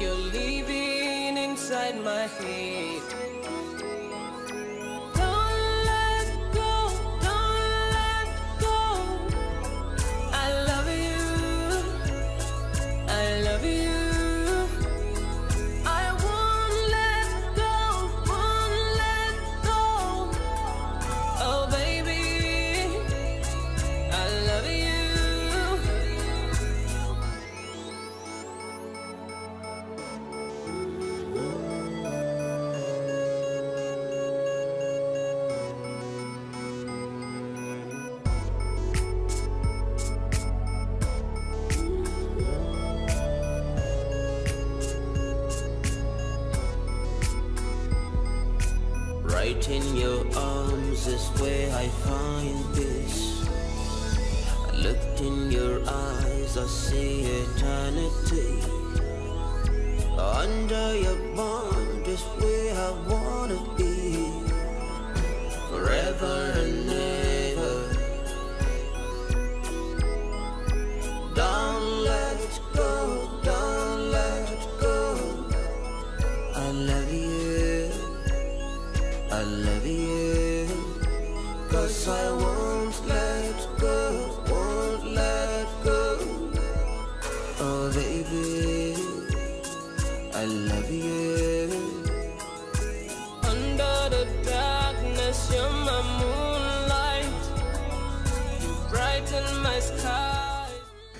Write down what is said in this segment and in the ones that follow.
you're living inside my head. Don't let go, don't let go. I love you, I love you. I won't let go, won't let go. Oh baby, I love you. Right in your arms is where I find peace. I looked in your eyes, I see eternity. Under your bond is where I wanna be, forever and ever. Don't let go, don't let go. I love you, I love you, 'cause I won't let go, won't let go. Oh baby, I love you. Under the darkness, you're my moonlight. You brighten my sky.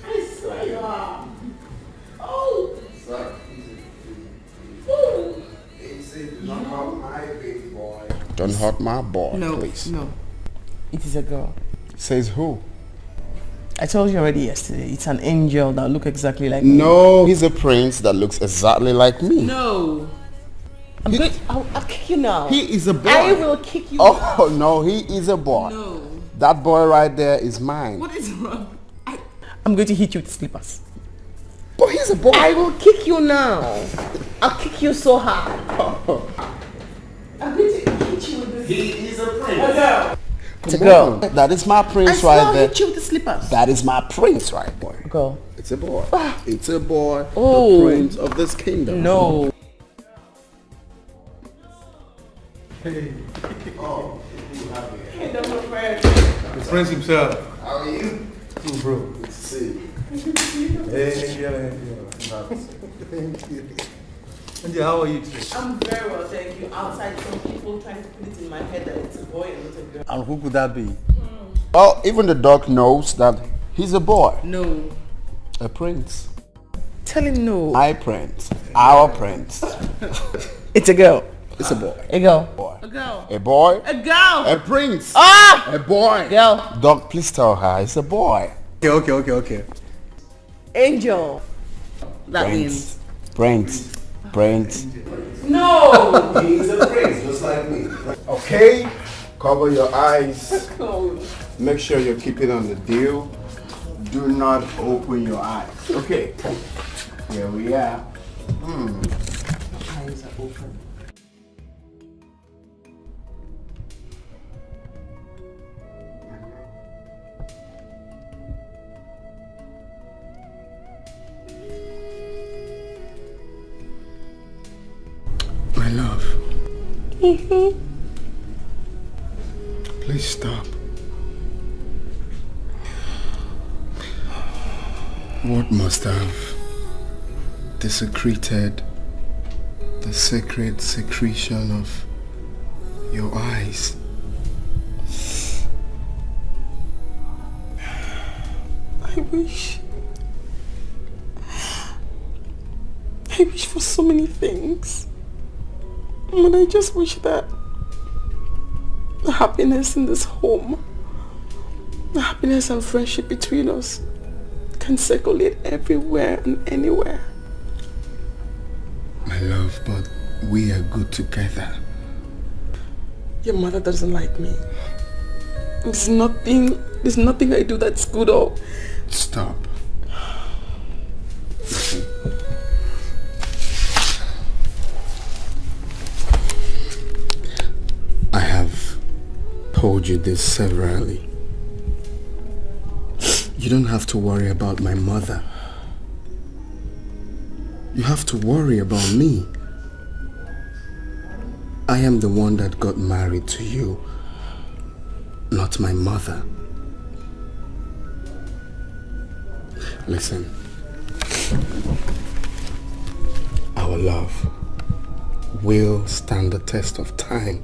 I swear you are. Oh! Sir. Ooh. Easy, do not hurt my baby boy. Don't hurt my boy, No, please. no. It is a girl. Says who? I told you already yesterday. It's an angel that looks exactly like me. No, he's a prince that looks exactly like me. No. I'll kick you now. He is a boy. I will kick you Oh, no, he is a boy. No. That boy right there is mine. What is wrong? I'm going to hit you with slippers. But he's a boy. I will kick you now. I'll kick you so hard. I'm going to hit you with this. He is a prince. It's a girl. That is my prince I right there. hit you with the slippers. That is my prince right there. Girl. It's a boy. It's a boy. Oh. The prince of this kingdom. No. Hey, Oh. the prince himself. How are you? Cool, bro. Good to see you. Hey, yeah. Thank you. And yeah, how are you today? I'm very well, thank you. Outside, some people trying to put it in my head that it's a boy and not a girl. And who could that be? Well, even the dog knows that he's a boy. No. A prince. Tell him no. My prince. Our prince. It's a girl. It's a boy. A girl. Boy. A girl. A boy. A girl. A prince. Ah! A boy. Girl. Dog, please tell her it's a boy. Okay. Angel. That means. Prince. Prince. No! He's a prince, just like me. Okay, cover your eyes. Make sure you're keeping on the deal. Do not open your eyes. Okay, here we are. Eyes are open. My love. Please stop. What must have desecrated the sacred secretion of your eyes? I wish for so many things. But I just wish that the happiness in this home, the happiness and friendship between us can circulate everywhere and anywhere. My love, but we are good together. Your mother doesn't like me. There's nothing I do that's good or... Stop. Listen. I have told you this severally. You don't have to worry about my mother. You have to worry about me. I am the one that got married to you, not my mother. Listen. Our love will stand the test of time.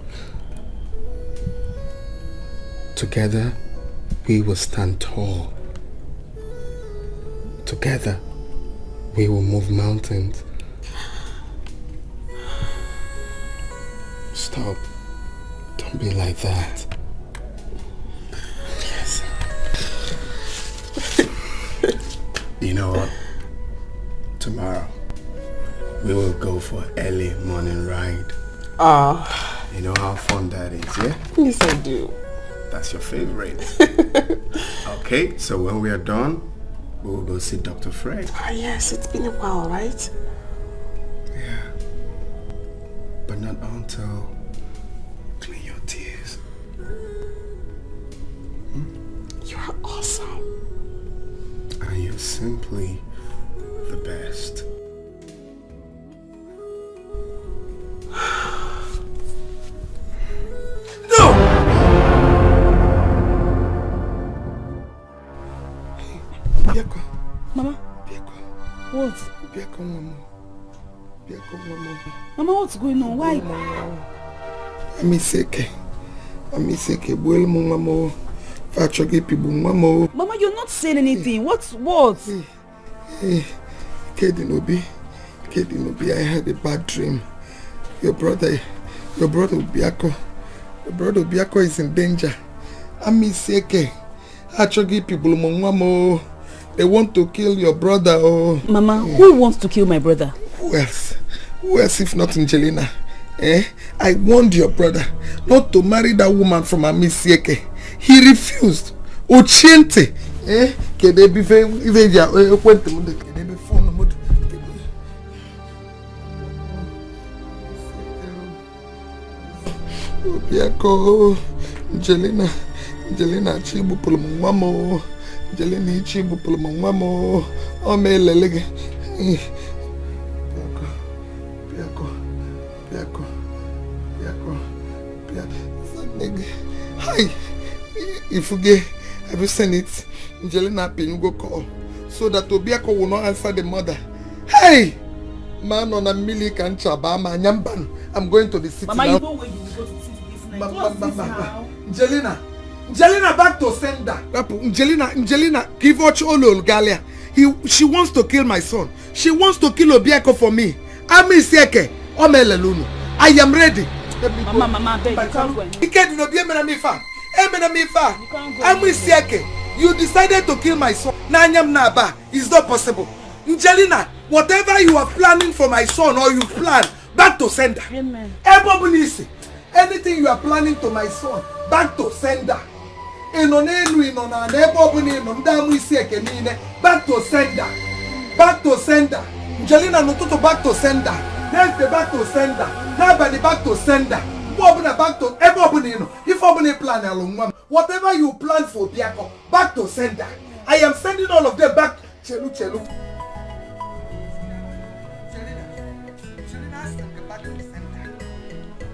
Together, we will stand tall. Together, we will move mountains. Stop. Don't be like that. Yes. You know what? Tomorrow, we will go for an early morning ride. You know how fun that is, yeah? Yes, I do. That's your favorite. Okay, so when we are done, we will go see Dr. Fred. Yes, it's been a while, right? Yeah. But not until clean your tears. You're awesome. And you're simply the best. No! Biako. Mama? Biako. What? Biako, Mama. Biako, Mama. Mama, what's going on? Why? I'm sick. Well, Mama. Mama, you're not saying anything. What? Hey, Kedinobi, I had a bad dream. Your brother Biako is in danger. I'm sick. Actually, people, Mama, they want to kill your brother. Oh, Mama, who wants to kill my brother? Who else if not Angelina? I warned your brother not to marry that woman from Amisieke. He refused. Ochente. Can they be Biako, Angelina chibu pulmamo. Angelina chibu pulmamo. O me lelege. Biako. Hi. If you get, have you sent it? Angelina pin go call so that Obiako will not answer the mother. Hey, man on a millican chabama nyamban. I'm going to the city. Mama, now. you know where you will go to the city this night. What's this now? Angelina back to sender. Angelina, give watch all Galia. She wants to kill my son. She wants to kill Obiako for me. I am ready. Mama, beg you can't go. You decided to kill my son. It's not possible. Angelina, whatever you are planning for my son or you plan, back to sender. Amen. Anything you are planning to my son, back to sender. Back to sender. Back to sender. Angelina no to back to sender. Next back to sender. Nobody back to sender. Back to if plan along whatever you plan for Biako, back to sender. I am sending all of them back. Chelu.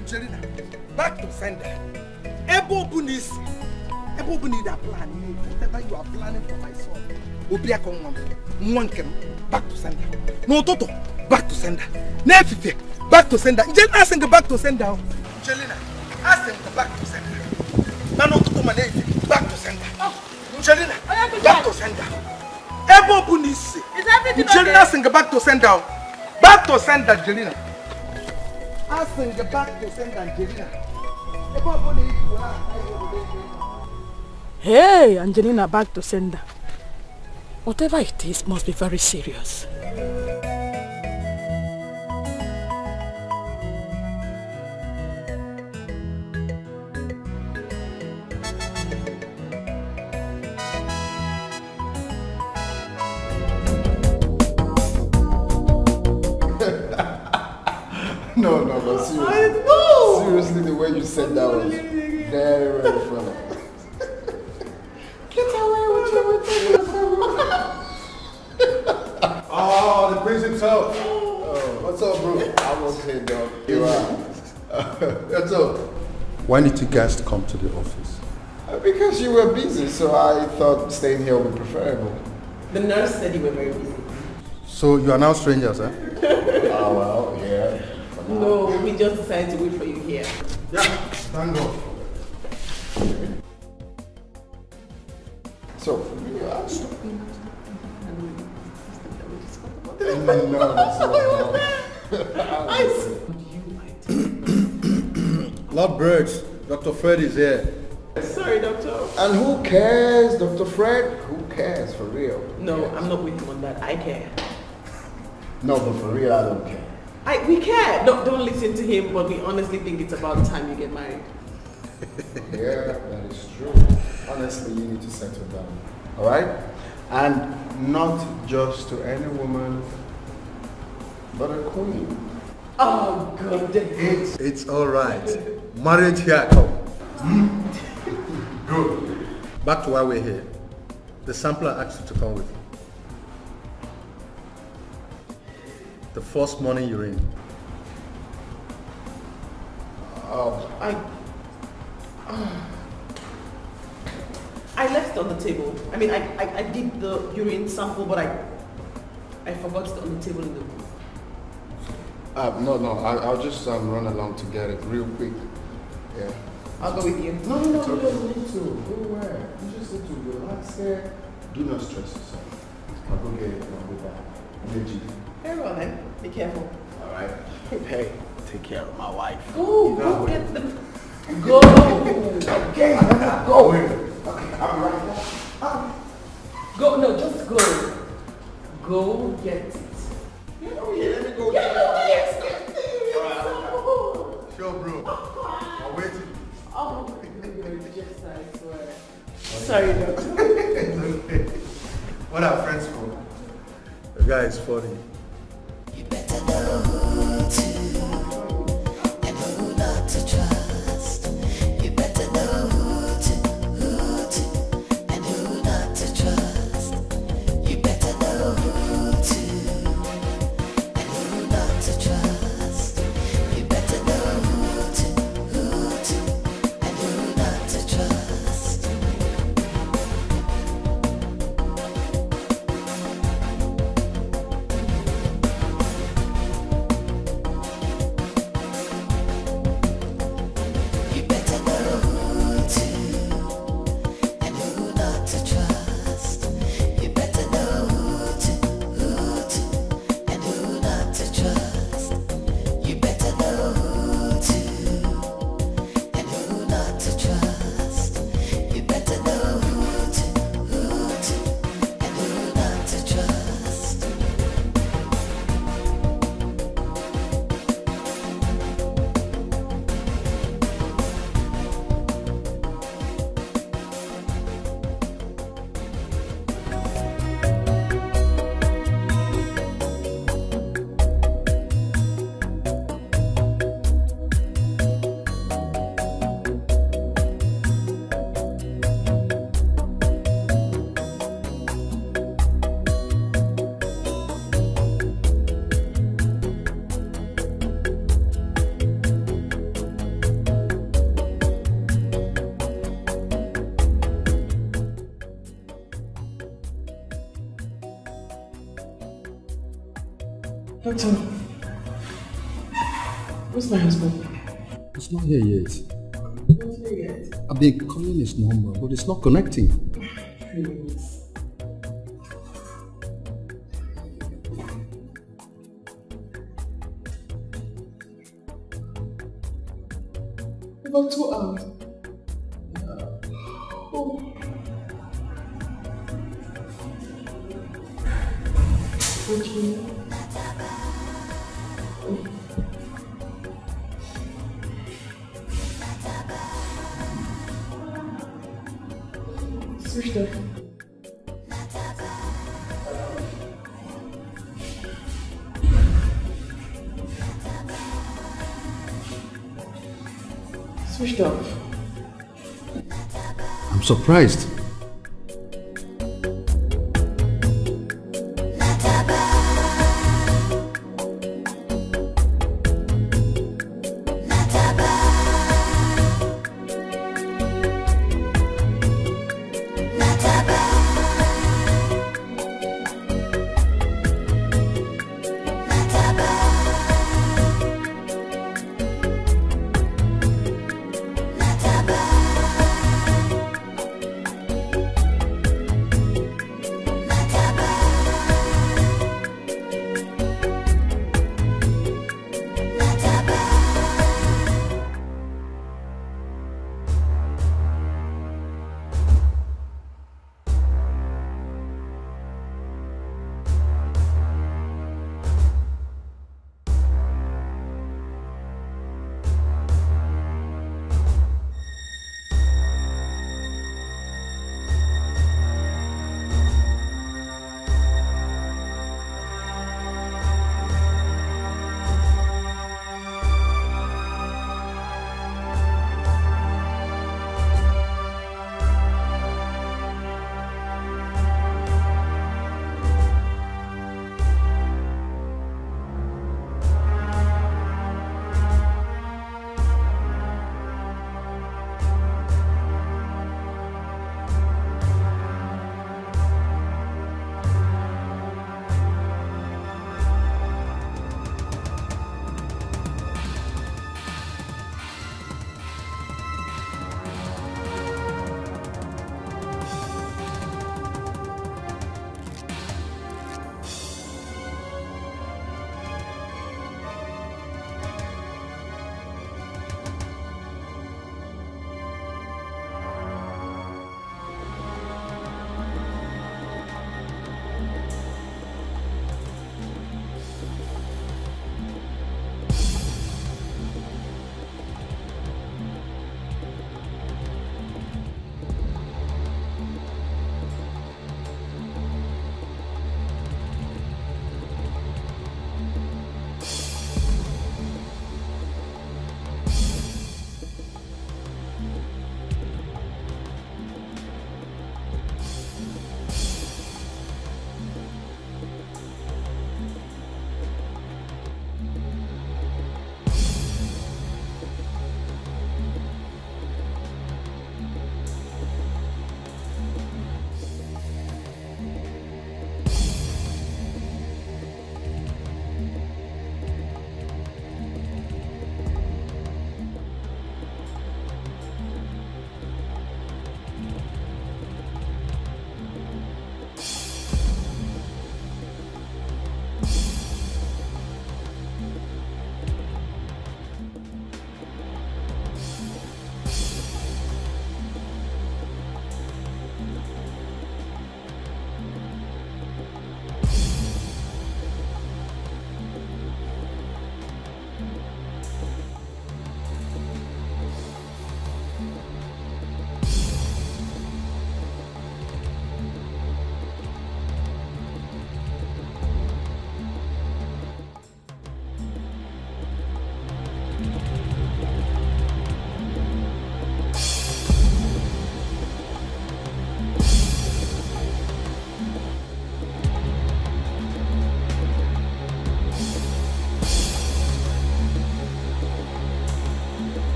Angelina, back to sender. Ebobunisi that plan. Whatever you are planning for my son, Obiako back to sender. No Toto, back to sender. Nefife, back to sender. Angelina ask back to sender. Angelina, ask them to back to sender. No Toto Manefi, back to sender. Angelina, back to sender. Ebobunisi. Is everything Angelina ask back to sender. Back to sender, Angelina. Ask them back to sender, Angelina. Hey, Angelina, back to sender. Whatever it is must be very serious. No, but seriously. Seriously, the way you said that was very funny. Get away with you. Oh, the prince himself. What's up, bro? I was here, dog. You are. What's up? Why did you guys come to the office? Because you were busy, so I thought staying here would be preferable. The nurse said you were very busy. So you are now strangers, eh? Oh, well, yeah. No, we just decided to wait for you here. Yeah, thank God. So, you are stopping. No, that's not. Lord Birds, Dr. Fred is here. Sorry, doctor. And who cares, Dr. Fred? Who cares, for real? No, I'm not with you on that. I care. No, but for real, I don't care. We care. Don't listen to him, but we honestly think it's about time you get married. Yeah, that is true. Honestly, you need to settle down. Alright? And not just to any woman, but a queen. Oh, God. It's all right. Marriage here, come. Good. Back to why we're here. The sampler asked you to come with you. The first morning you're in. I left it on the table. I mean, I did the urine sample, but I forgot it on the table in the room. No, I'll just run along to get it real quick. Yeah. I'll go with you. No, you don't need to. Go where? You just need to relax there. Do not stress yourself. I'll go get it and I'll be back. Very well then. Be careful. Alright. Hey, take care of my wife. Go get them. Go. Okay, go. Okay, I'll be right back. Go, no, just go. Go get it. Yeah, let me go. Yes. Sure, bro. I'm waiting. Oh, just I swear. Sorry, doctor. It's okay. What are friends for? The guy is funny. You better know who to and who not to trust. You better know who to and who not to trust. You better know who to and who not to trust. You better know who to and who not to trust. You better know who to and who not to trust. You better know who to and who not to trust. You better know who to and who not to trust. You better know who to and who not to trust. Doctor, where's my husband? It's not here yet. Not here yet. I've been calling his number, but it's not connecting. Please. About 2 hours. Oh. What do you mean? Switched off. Switched off. I'm surprised.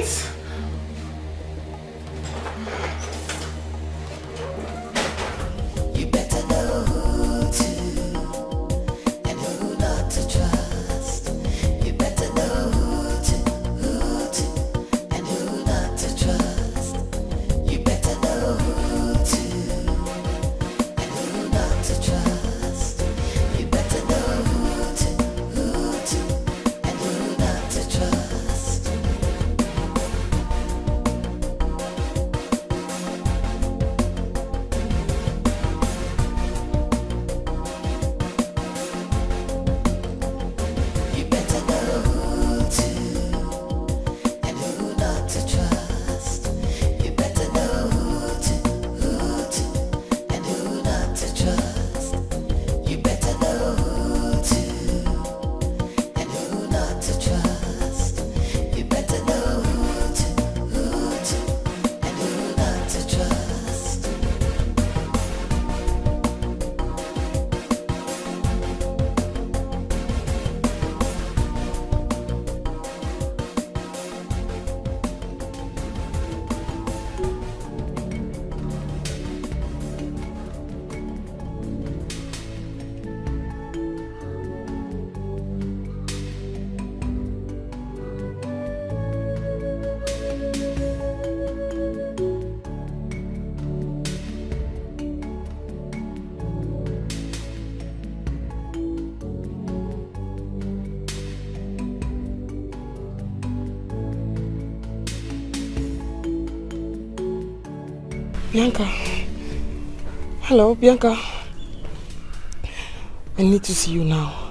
Please. You better know who to and who not to trust. You better know who to and who not to trust. You better know who to and who not to trust. You better know who to and who not to trust. You better know who to and who not to trust. You better know who to and who not to trust. You better know who to and who not to trust. You better know who to and who not to trust. Bianca. Hello, Bianca. I need to see you now.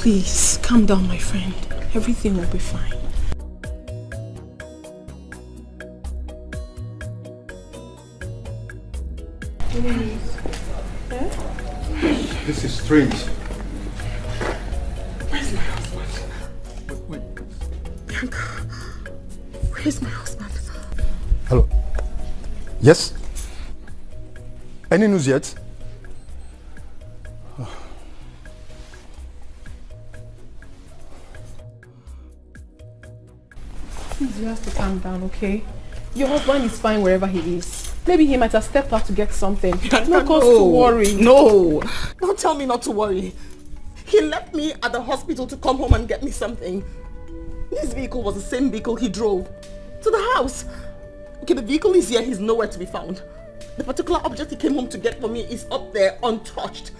Please, calm down, my friend. Everything will be fine. This is strange. Where's my husband? Wait. Bianca, where's my husband? Hello. Yes? Any news yet? Please, you have to calm down, okay? Your husband is fine wherever he is. Maybe he might have stepped out to get something. No cause to worry. No. Don't tell me not to worry. He left me at the hospital to come home and get me something. This vehicle was the same vehicle he drove to the house. Okay, the vehicle is here. He's nowhere to be found. The particular object he came home to get for me is up there untouched.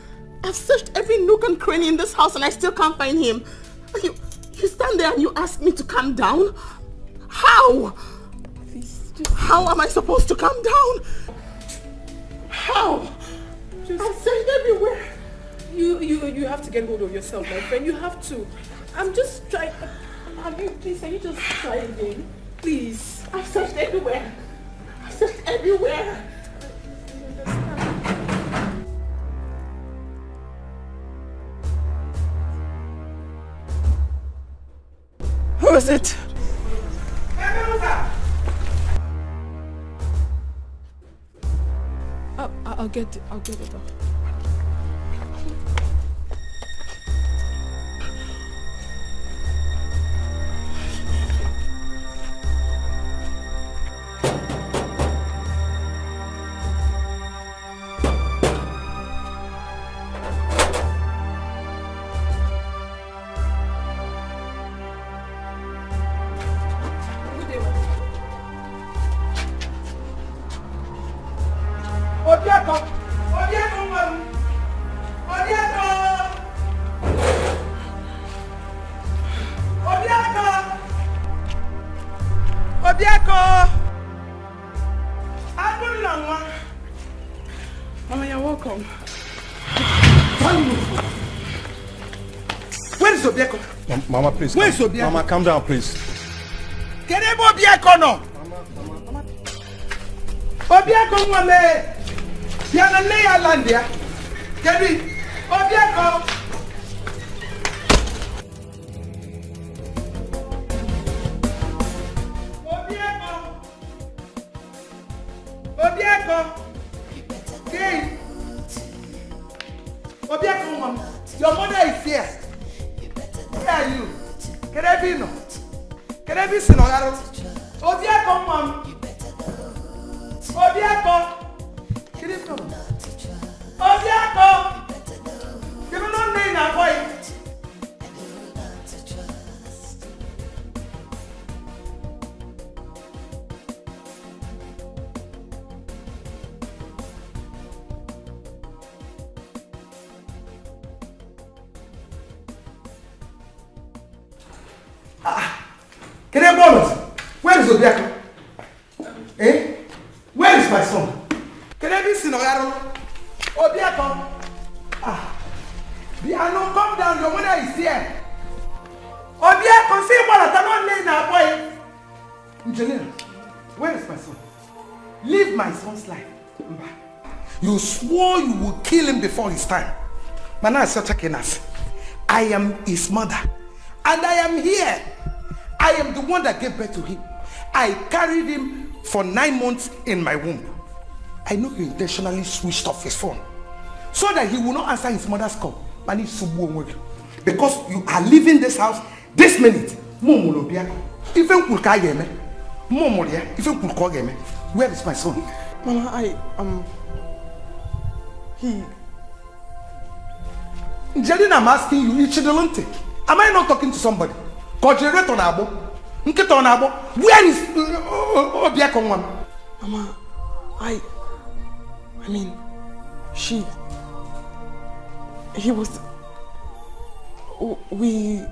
I've searched every nook and cranny in this house and I still can't find him. You stand there and you ask me to calm down? How? Please, just... How am I supposed to calm down? How? I've searched everywhere. You have to get hold of yourself, my friend. You have to. I'm just trying. Please, can you just try again? Please. I've searched everywhere. I've searched everywhere. I understand. Who is it? I'll get it. Mama, you're welcome. Where is Obieko? Mama, please. Where is Obieko? Mama, calm down, please. Can I go Obieko no? Obieko mama. Yana neya landia. Kedi. Obieko. Obieko. Hey. Obieko mama. Your mother is here. Where are you? Can I be no? Can I be sinogaro? Obieko mama. Obieko. Can you come? Obieko. You don't know name na boy. Can I bonus? Where is Obieko? Eh? Where is my son? Can I be sinogaro? Obieko. Biano, come down. Your mother is here. Obieko, see what I don't lay now, boy. Angelina, where is my son? Live my son's life. You swore you would kill him before his time. Mana is such a kenas. I am his mother, and I am here. I am the one that gave birth to him. I carried him for 9 months in my womb. I know you intentionally switched off his phone so that he will not answer his mother's call. Because you are leaving this house this minute. Even where is my son? Mama, Jelena, I'm asking you, am I not talking to somebody? Where is Obieko? Mama, I mean, he was, we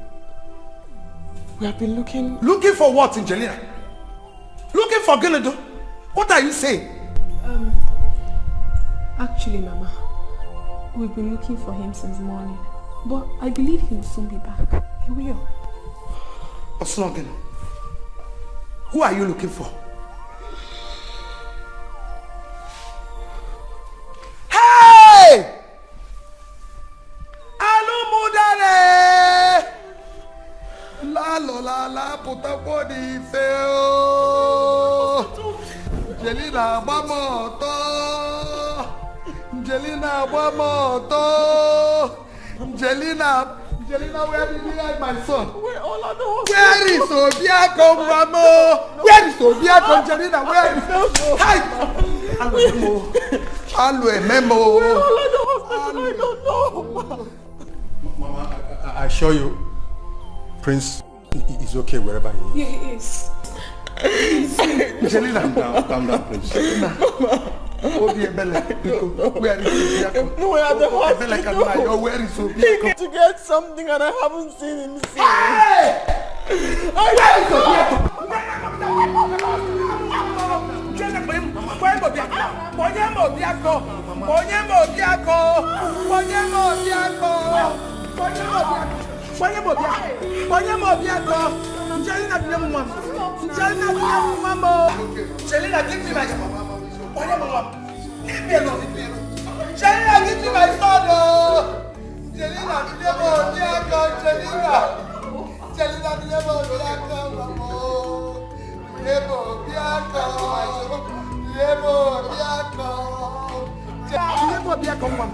have been looking. Looking for what, Angelina? Looking for Genedo? What are you saying? Actually, Mama, we've been looking for him since morning, but I believe he will soon be back. He will. Oslogan, who are you looking for? Hey! Alumudare! La la la la puta body feo. Jelina Bamoto. Jelina Bamoto. Jelina Angelina, where did you hide my son? We're all at the hospital. Where is Obiako, Mamo? Where is Obiako, Angelina? Where is Hide! Alwe Memo. We're all at the hospital. I don't know. Mama, I assure you, Prince is okay wherever he is. Yeah, he is. Angelina, Calm down, please. Obiebele, where is Obiako? We're at the hospital. Where is He Obiako? came to get something and I haven't seen him since. Hey! Where is Obiako? Angelina, give me my son. Leave me alone. Angelina, give me my son. Angelina,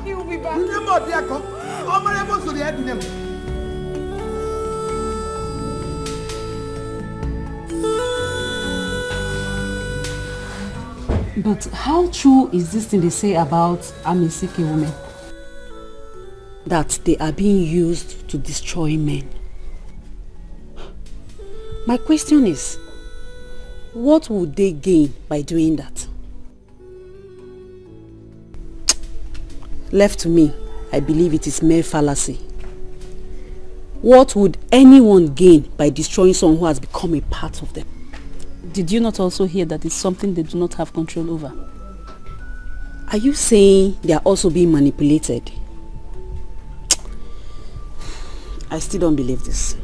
he will be back. But how true is this thing they say about Amisiki women? That they are being used to destroy men. My question is, what would they gain by doing that? Left to me, I believe it is mere fallacy. What would anyone gain by destroying someone who has become a part of them? Did you not also hear that it's something they do not have control over? Are you saying they are also being manipulated? I still don't believe this.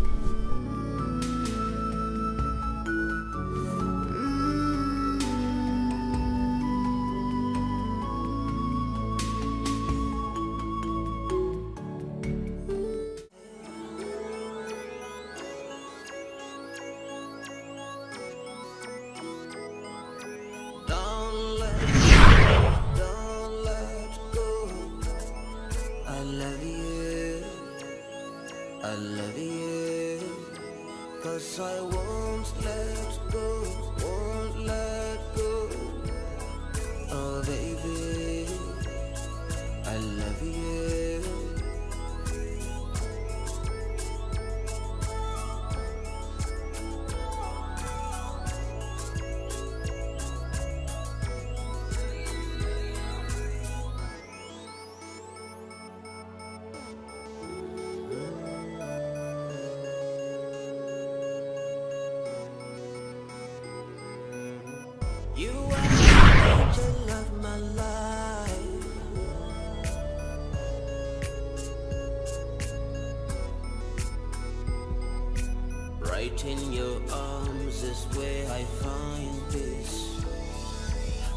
In your arms is where I find peace.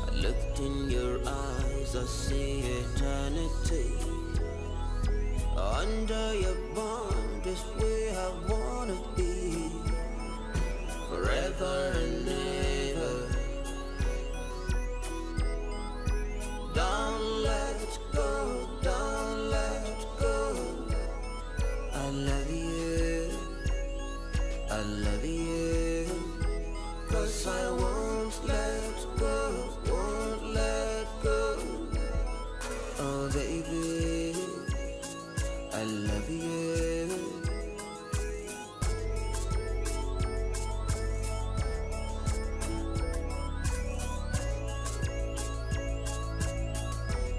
I looked in your eyes, I see eternity. Under your bond is where I wanna be, forever and ever. Don't let go, don't let go. I love you. I love you, 'cause I won't let go, won't let go. Oh baby, I love you.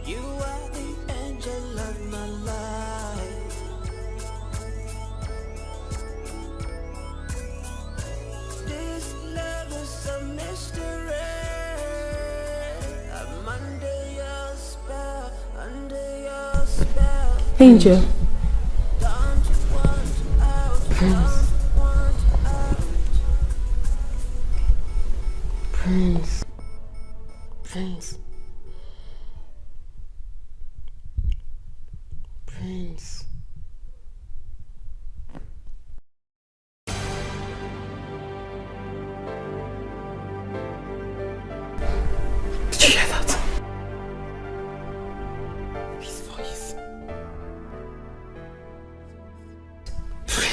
You are the angel of my life. A mystery. I'm under your spell, under your spell. Angel. Don't want out, don't want out. Prince. Prince. Prince.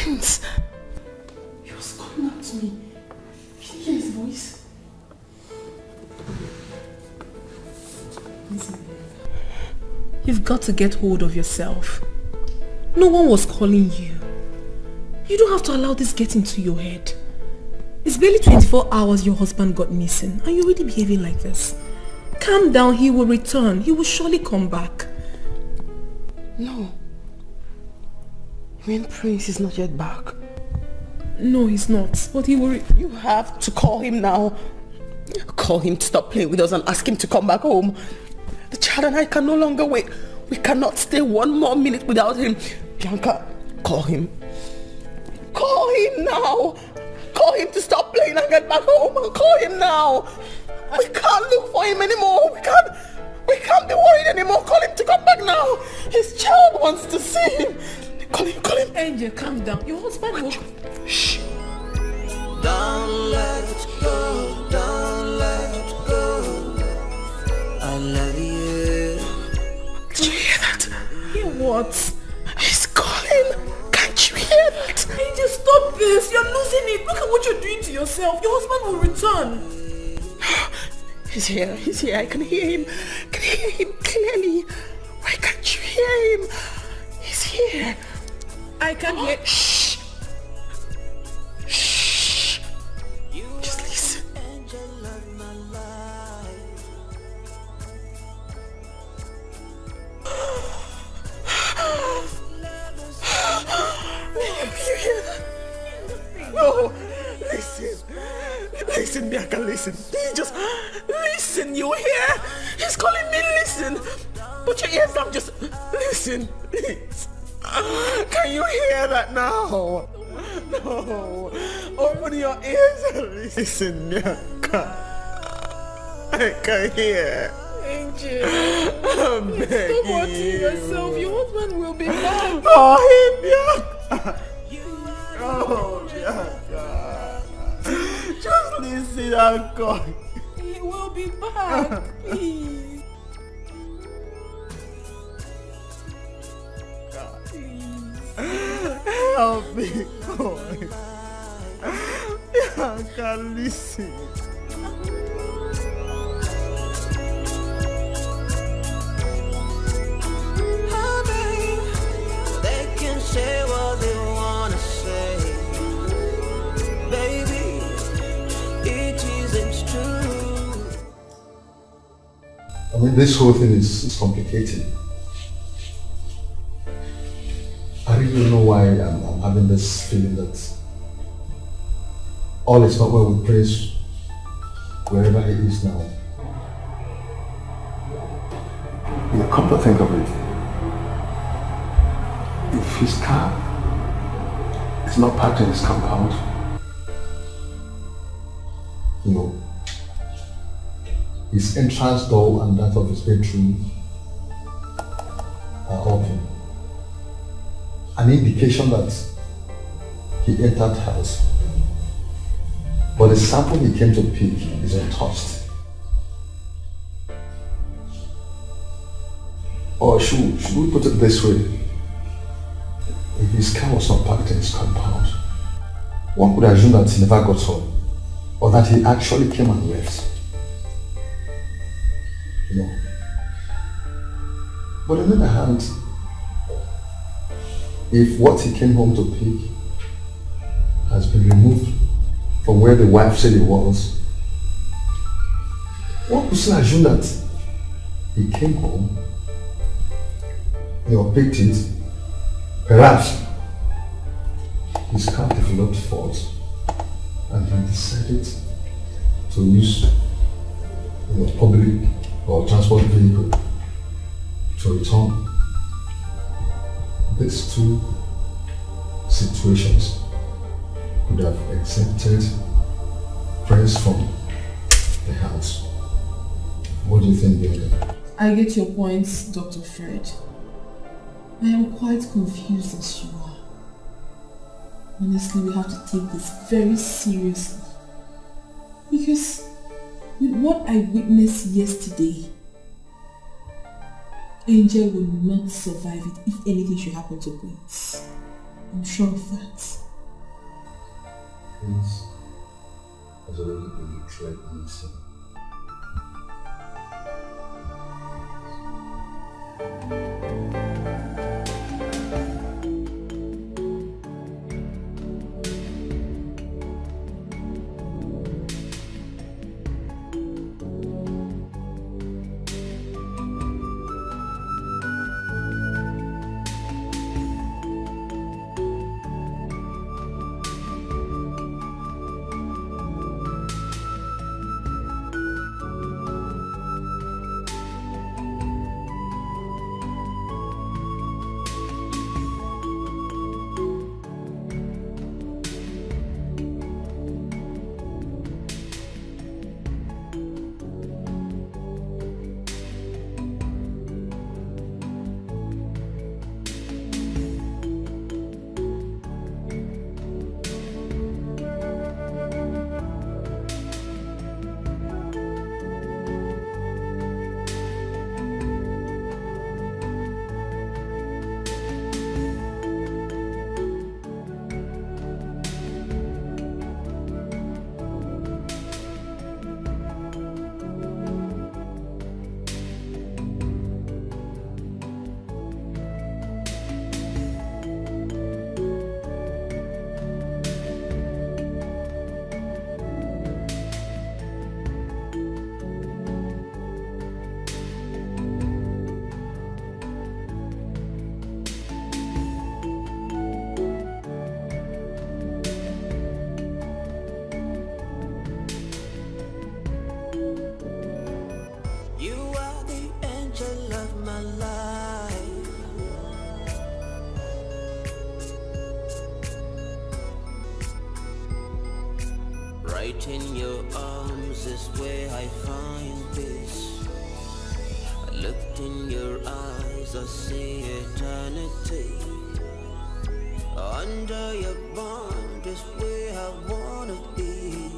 Prince! He was calling out to me. Did you hear his voice? Listen, you've got to get hold of yourself. No one was calling you. You don't have to allow this get into your head. It's barely 24 hours your husband got missing and you're already behaving like this. Calm down, he will return. He will surely come back. No. You mean Prince is not yet back? No, he's not. But he will... You have to call him now. Call him to stop playing with us and ask him to come back home. The child and I can no longer wait. We cannot stay 1 more minute without him. Bianca, call him. Call him now. Call him to stop playing and get back home. Call him now. We can't look for him anymore. We can't be worried anymore. Call him to come back now. His child wants to see him. Call him. Angel, calm down. Your husband will... Shh. Don't let go, don't let go. I love you. Did you hear that? Hear what? He's calling. Can't you hear that? Angel, stop this. You're losing it. Look at what you're doing to yourself. Your husband will return. He's here. I can hear him. Clearly. Why can't you hear him? He's here. I can hear... Shh. Shh. Just listen. You hear that? No. Listen, Bianca, listen. Just listen, you hear? He's calling me, listen. Put your ears down, just listen, please. Can you hear that now? No. Open your ears and listen, Bianca. I can hear. Angel, I'm begging stop watching yourself. Your husband will be back. Oh, Bianca. Oh, Bianca. Just listen and call. He will be back, please. God, please. Help me, God. Bianca, listen. They can say what they wanna say, baby. It isn't true. I mean, this whole thing is complicated. I really don't know why I'm having this feeling that all is not well with Prince wherever he is now. Yeah, come to think of it, if his car is not parked in his compound, you know, his entrance door and that of his bedroom are open. An indication that he entered the house. But the sample he came to pick is untouched. Or should we put it this way? If his car was not parked in his compound, one could assume that he never got home, or that he actually came and left. You know. But on the other hand, if what he came home to pick has been removed from where the wife said it was, one could still assume that he came home, you know, picked it. Perhaps his car developed fault and he decided to use public or transport vehicle to return. These two situations could have exempted Prince from the house. What do you think, Bianca? I get your points, Dr. Fred. I am quite confused as you are. Honestly, we have to take this very seriously. Because with what I witnessed yesterday, Angel will not survive it if anything should happen to Prince. I'm sure of that. Prince has already been betrayed in sin. Right in your arms is where I find peace. I looked in your eyes, I see eternity. Under your bond is where I wanna be,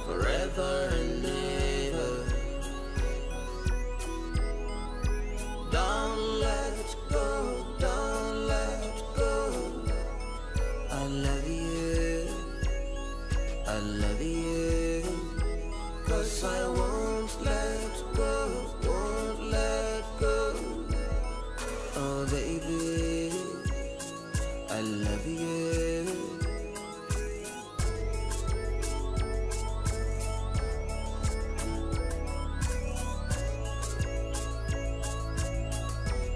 forever and ever. Don't let go, don't let go. I love you, I love you, 'cause I won't let go, won't let go. Oh baby, I love you.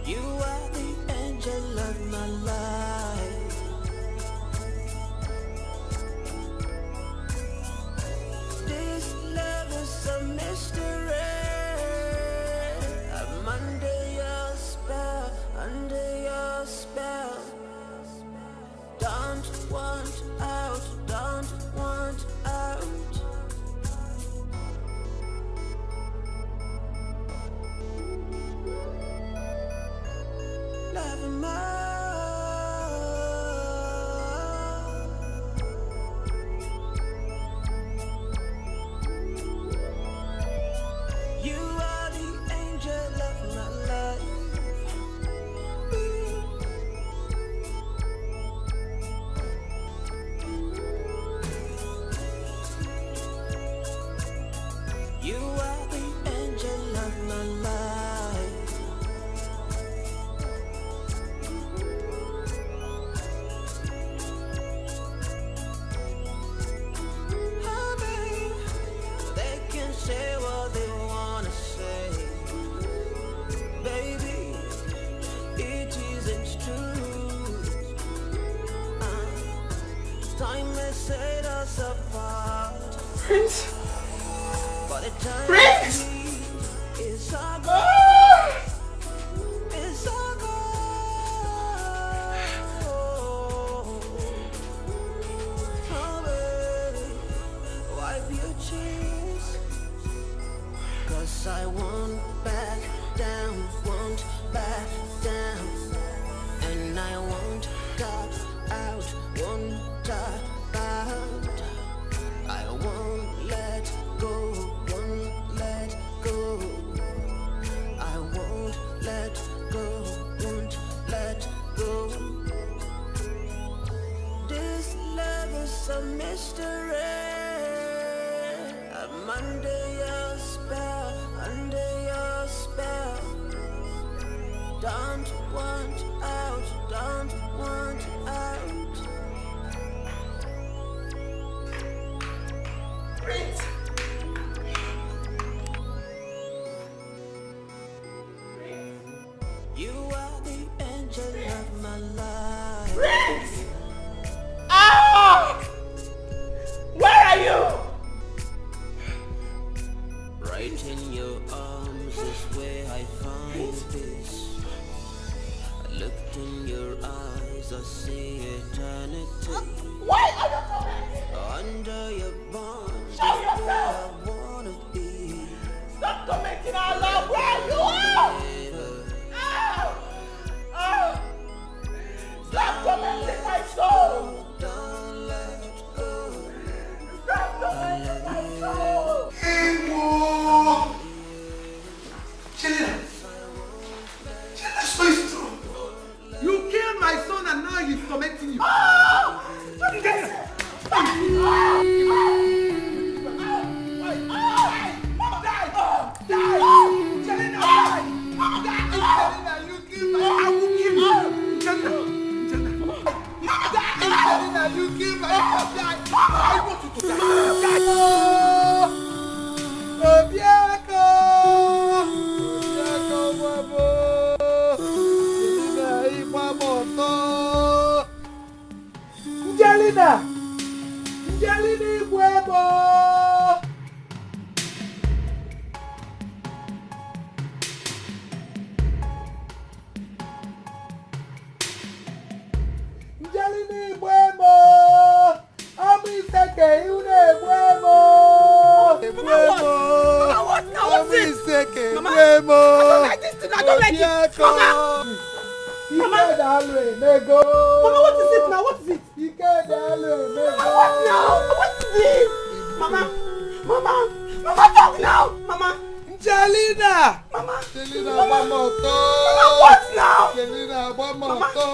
You are the angel of my life. This love is a mystery. I'm under your spell, under your spell. Don't want out, don't want out. Love him more. You are the angel of my life. You are the angel of my life. Oh, babe, they can say what they wanna say. Baby, it isn't true. Time may set us apart. Prince! But the time Prince! is all gone. It's all gone. Oh, baby, wipe your tears. 'Cause I won't back down, won't back down. And I won't tap out, won't tap out. I won't let go, won't let go. I won't let go, won't let go. it's a mystery. I'm under your spell, under your spell. Don't want out, don't want out. Prince! You are the angel of my life. Prince! Ah! Where are you? Right in your arms is where I find peace. I looked in your eyes, I see eternity. Why are you tormenting? Under your bonds is Show where yourself! I wanna be. Stop tormenting our love! Where you are? Ah! Stop tormenting my soul! Don't let go. Stop tormenting my soul! Chelina! Chelina, so it's true! You killed my son and now he's tormenting you! Ah! What did I say? Mama died! Die! Chelina died! Mama died! Chelina, you killed my son! I will kill you! Chelina! Mama died! Chelina, you killed my son! Die! I want you to die! Obiako! Obiako, Wabo! Chelina, Ipamoto! Njelina! Njelina, Ibuebo! Njelina, Ibuebo! Amiseke, Iune, Ibuebo! Ibuebo! What's this? Amiseke, Ibuebo! I don't like this thing, I don't like it! Mama! Mama! Nego! Mama, what is it now? What is it? Nego! Mama, what now? What is it? Mama! Mama! Mama, talk now! Mama! Njelina! Mama! Njelina, Bamoto! Mama, what now? Njelina, Bamoto!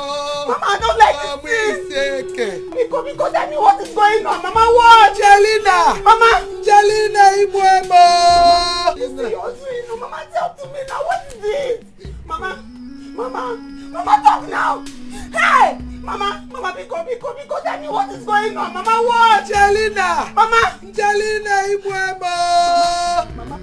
Mama, I don't like this thing! Because tell me what is going on! Mama, what? Njelina! Mama! Njelina, Ibuemo! Mama, talk to me now! What is it? Mama! Mama! Mama, talk now! Hey! Mama! Mama, because tell me what is going on! Mama, what? Njelina! Mama! Njelina, Ibuemo! Mama!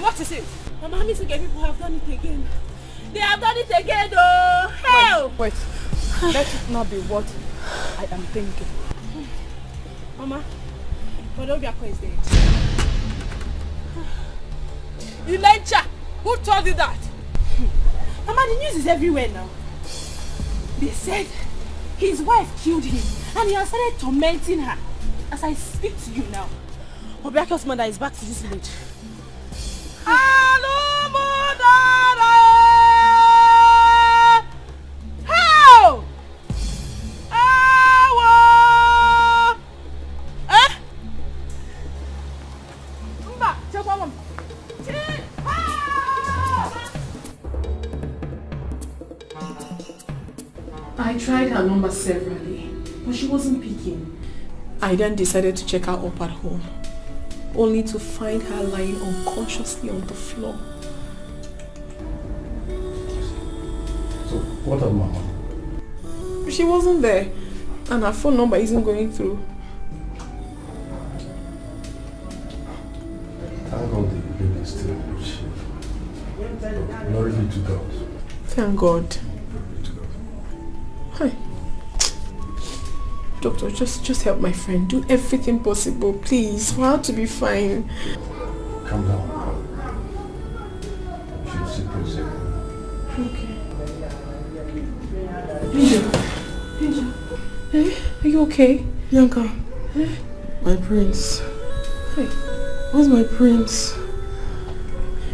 What is it? Mama, Mr. People have done it again. They have done it again, though. Hell! Wait. Let it not be what I am thinking. Mama, Odobiako is dead. Elijah, who told you that? Mama, the news is everywhere now. They said his wife killed him and he has started tormenting her. As I speak to you now, Obiako's mother is back to this village. How? I tried her number severally, but she wasn't picking. I then decided to check her up at home, only to find her lying unconsciously on the floor. So, what of Mama? She wasn't there, and her phone number isn't going through. Thank God the baby is still alive. Glory be to God. Thank God. Hi. Doctor, just help my friend. Do everything possible, please, for her to be fine. Calm down. You should see Prince. Okay. Angel. Hey, are you okay? Bianca. My prince. Hey. Where's my prince?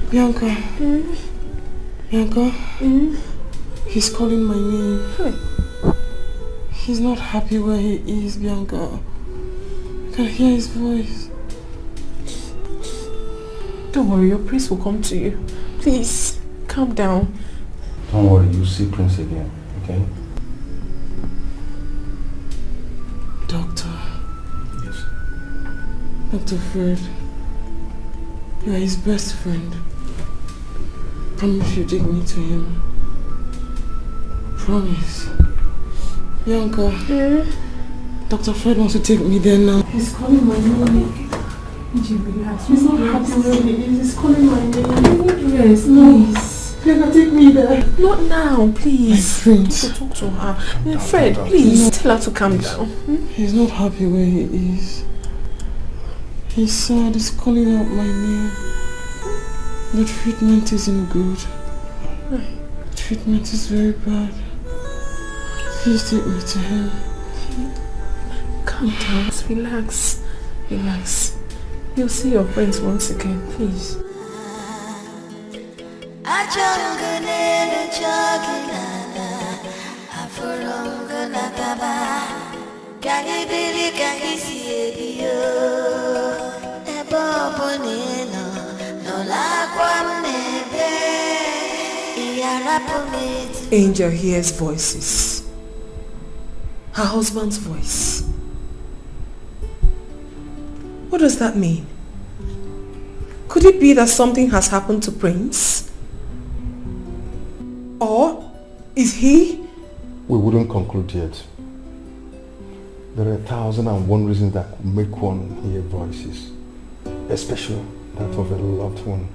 Bianca. Bianca. He's calling my name. Hey. He's not happy where he is, Bianca. I can hear his voice. Don't worry, your prince will come to you. Please, calm down. Don't worry, you'll see Prince again, okay? Doctor. Yes. Dr. Fred. You are his best friend. Promise you take me to him. Promise. Bianca. Dr. Fred wants to take me there now. He's calling my name. He's not happy where he is. He's calling my name. Yes, please. Bianca, take me there. Not now, please. My friend. Talk to her. Fred, please. Tell her to calm down. He's not happy where he is. He's sad. He's calling out my name. The treatment isn't good. The treatment is very bad. Please take me to him. Calm down. Relax. Relax. You'll see your friends once again, please. Angel hears voices. Her husband's voice. What does that mean? Could it be that something has happened to Prince? Or is he? We wouldn't conclude yet. There are 1,001 reasons that could make one hear voices, especially that of a loved one.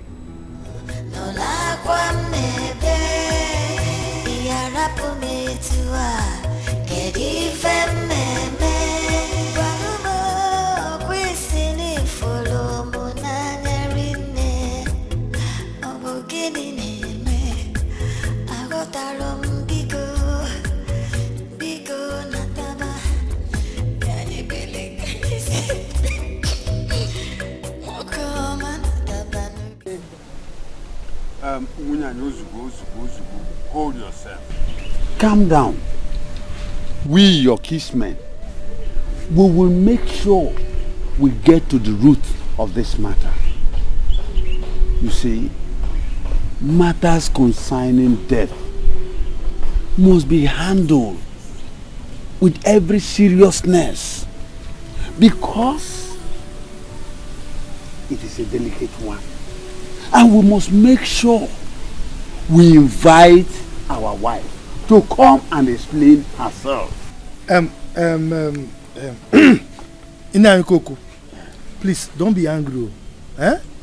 Hold yourself. Calm down. We, your kissmen, we will make sure we get to the root of this matter. You see, matters concerning death must be handled with every seriousness because it is a delicate one. And we must make sure we invite our wife to come and explain herself. Ini Edo, please don't be angry.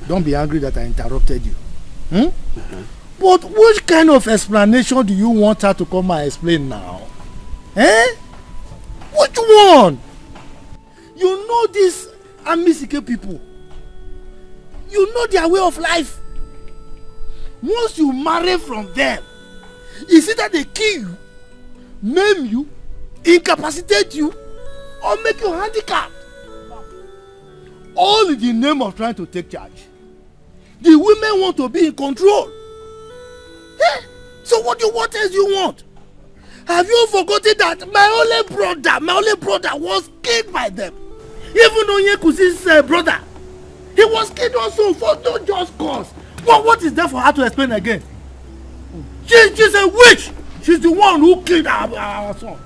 Don't be angry that I interrupted you. But which kind of explanation do you want her to come and explain now? Eh? Which one? You know these Amisike people. You know their way of life. Once you marry from them, it's either they kill you, maim you, incapacitate you, or make you handicapped. All in the name of trying to take charge. The women want to be in control. Eh? So what else you want? Have you forgotten that my only brother was killed by them? Even Onyekusi's brother, he was killed also for no just cause. But what is there for her to explain again? She's a witch. She's the one who killed our son.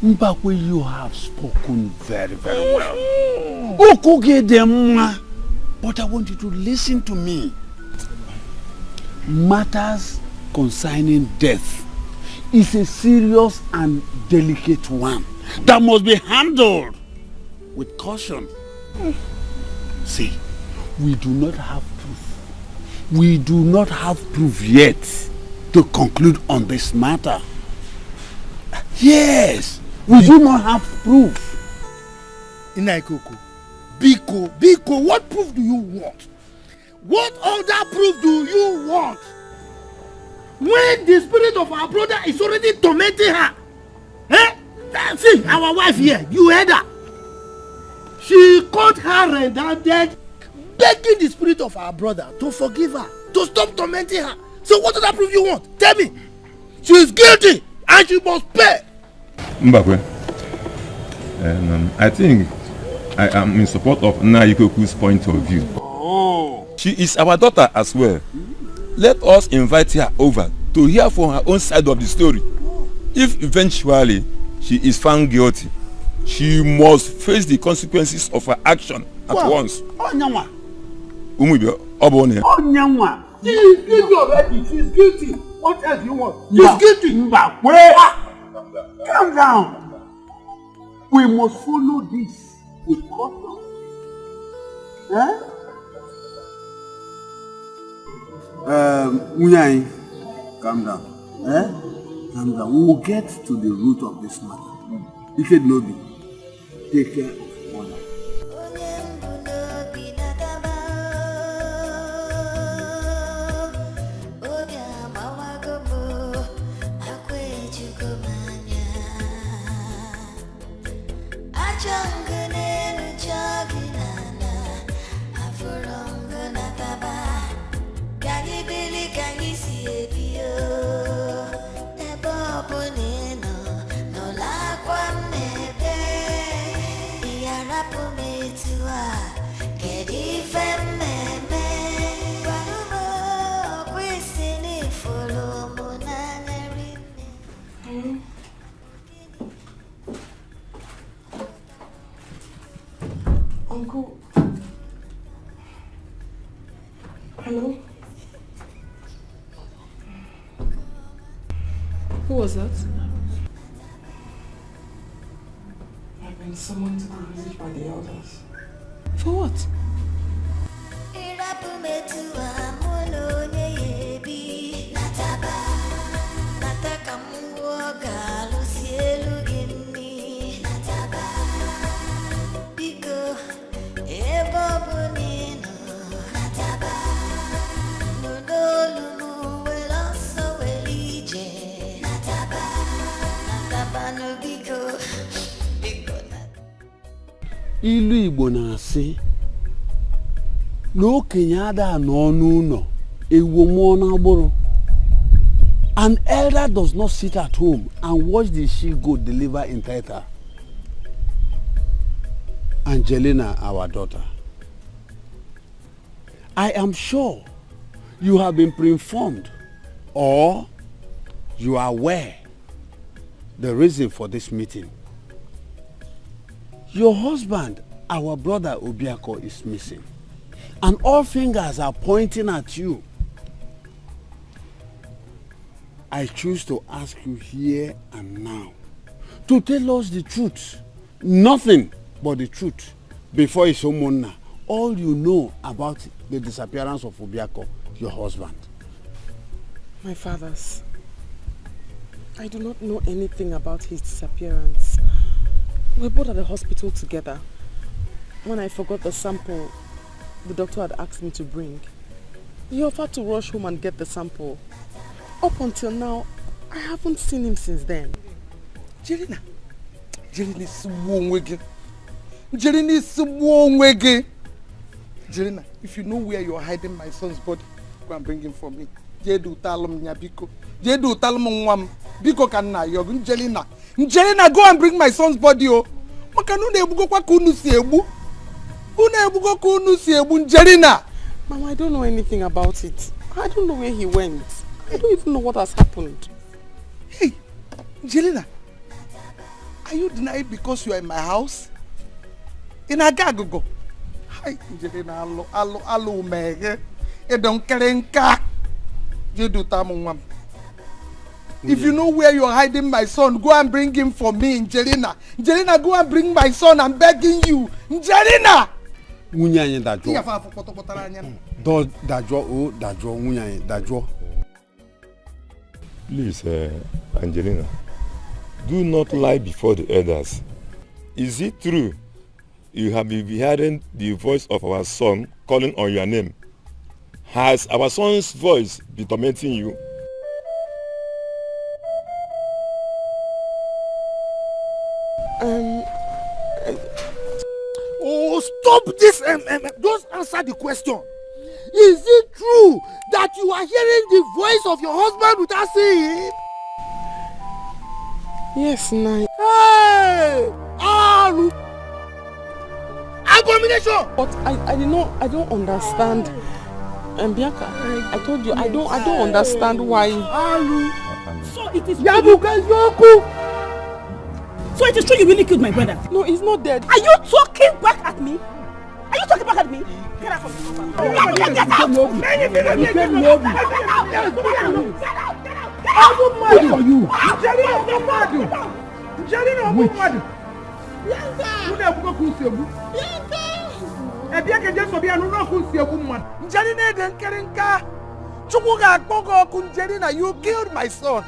Mbakwe, you have spoken very, very well. But I want you to listen to me. Matters concerning death is a serious and delicate one that must be handled with caution. See, we do not have proof. We do not have proof yet to conclude on this matter. Yes, we do not have proof. Ini Edo, Biko, what proof do you want? What other proof do you want? When the spirit of our brother is already tormenting her. Eh? See, our wife here, you heard her. She caught her red-handed, begging the spirit of our brother to forgive her, to stop tormenting her. So what other proof you want? Tell me. She is guilty and she must pay. Mbakwe, I think I am in support of Nna Ikoku's point of view. Oh. She is our daughter as well. Let us invite her over to hear from her own side of the story. If eventually she is found guilty, she must face the consequences of her action at once. Onyanwa. Onyanwa. She is guilty already. She is guilty. What else do you want? She is guilty. Mbakwe. Calm down. We must follow this with caution. Eh? Unyai, calm down. Eh? Calm down. We will get to the root of this matter. If it no be, take care of one. Uncle. Hello? Who was that? I've been summoned to the village by the elders. For what? Ilu Igbo na-asị na okenye ada n'ọnụ ụlọ ewu mmụọ n'agbụrụ. An elder does not sit at home and watch the she-goat deliver in theater. Angelina, our daughter, I am sure you have been pre-informed or you are aware the reason for this meeting. Your husband, our brother Obiako, is missing. And all fingers are pointing at you. I choose to ask you here and now to tell us the truth. Nothing but the truth. Before Isomona, all you know about the disappearance of Obiako, your husband. My fathers, I do not know anything about his disappearance. We were both at the hospital together. When I forgot the sample the doctor had asked me to bring, he offered to rush home and get the sample. Up until now, I haven't seen him since then. Jelena is one way. Jelena is one way. Jelena, if you know where you are hiding my son's body, go and bring him for me. Jedu talum nyabiko. Jedu talum mwam. Biko kanna yogun Jelena. Jelena, go and bring my son's body. Oh, makanu ne bugo kwa kunu siebu. Una bugo kunu siebu Jelena. Mama, I don't know anything about it. I don't know where he went. I don't even know what has happened. Hey, Jelena, are you denying because you are in my house? In Agagogo. Hi, Jelena, allo, mege. You don't kerenka. You do tamungam. If you know where you are hiding my son, go and bring him for me, Jelena. Jelena, go and bring my son. I'm begging you, Jelena. Munyanye dajo. Do dajo dajo munyanye dajo. Please, Angelina, do not lie before the elders. Is it true you have been hearing the voice of our son calling on your name? Has our son's voice been tormenting you? Oh, stop this! Just answer the question. Is it true that you are hearing the voice of your husband without seeing it? Yes, Nai. Hey! Abomination! But I don't understand. And Bianca, I told you I don't understand why. So it is Yoku! So it is true you really killed my brother? No, he's not dead. Are you talking back at me? Are you talking back at me? Get out from the compound. Get out! You killed my son.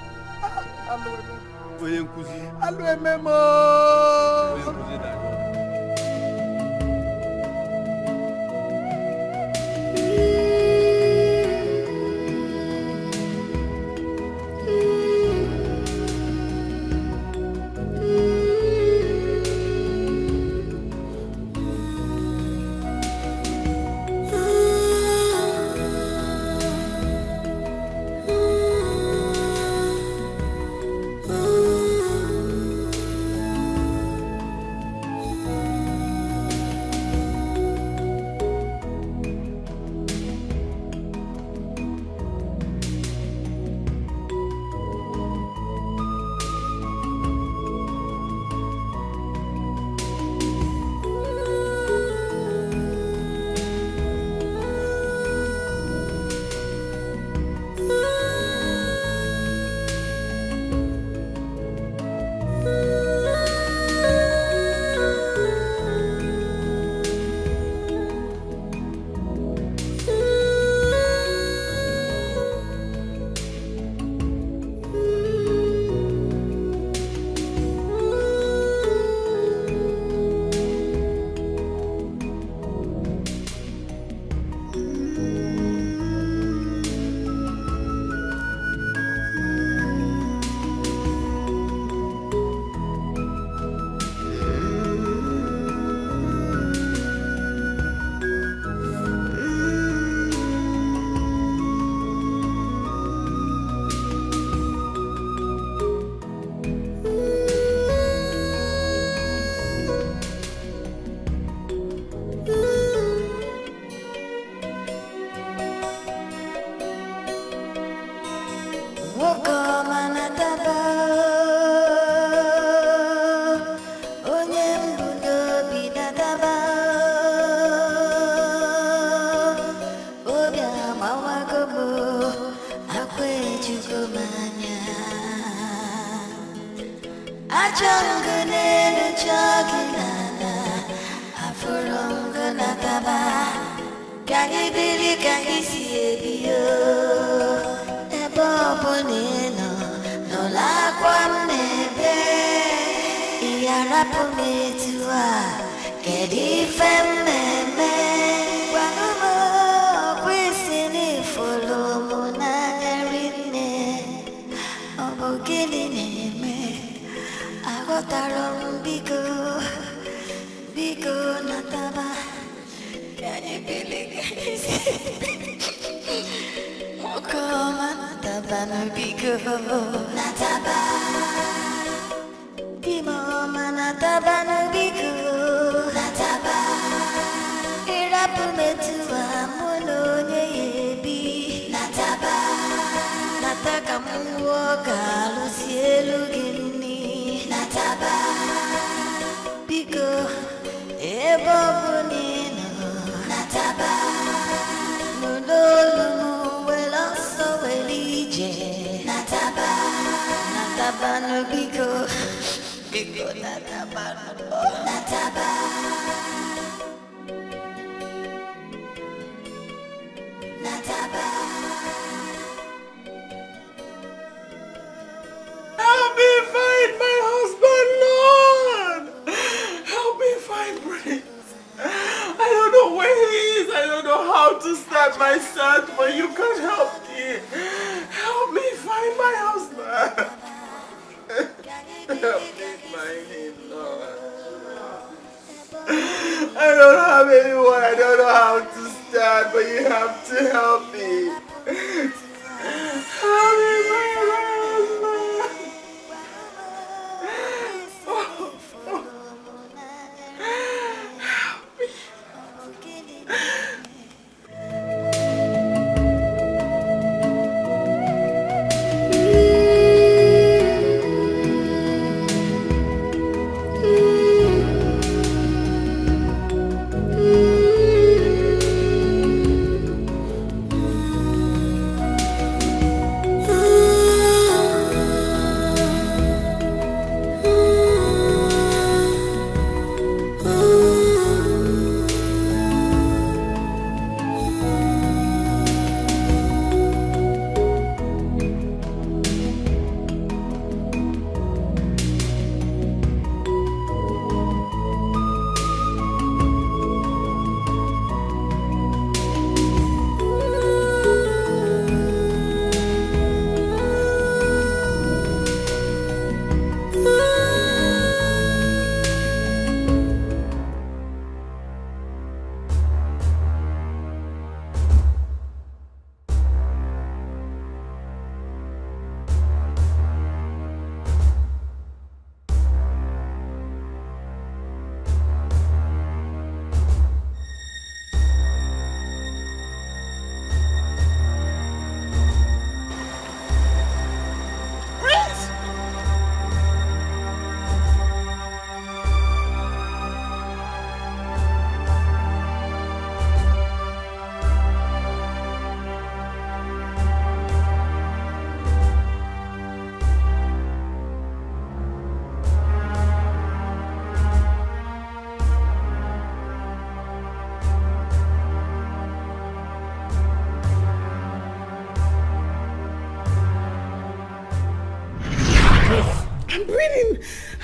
No la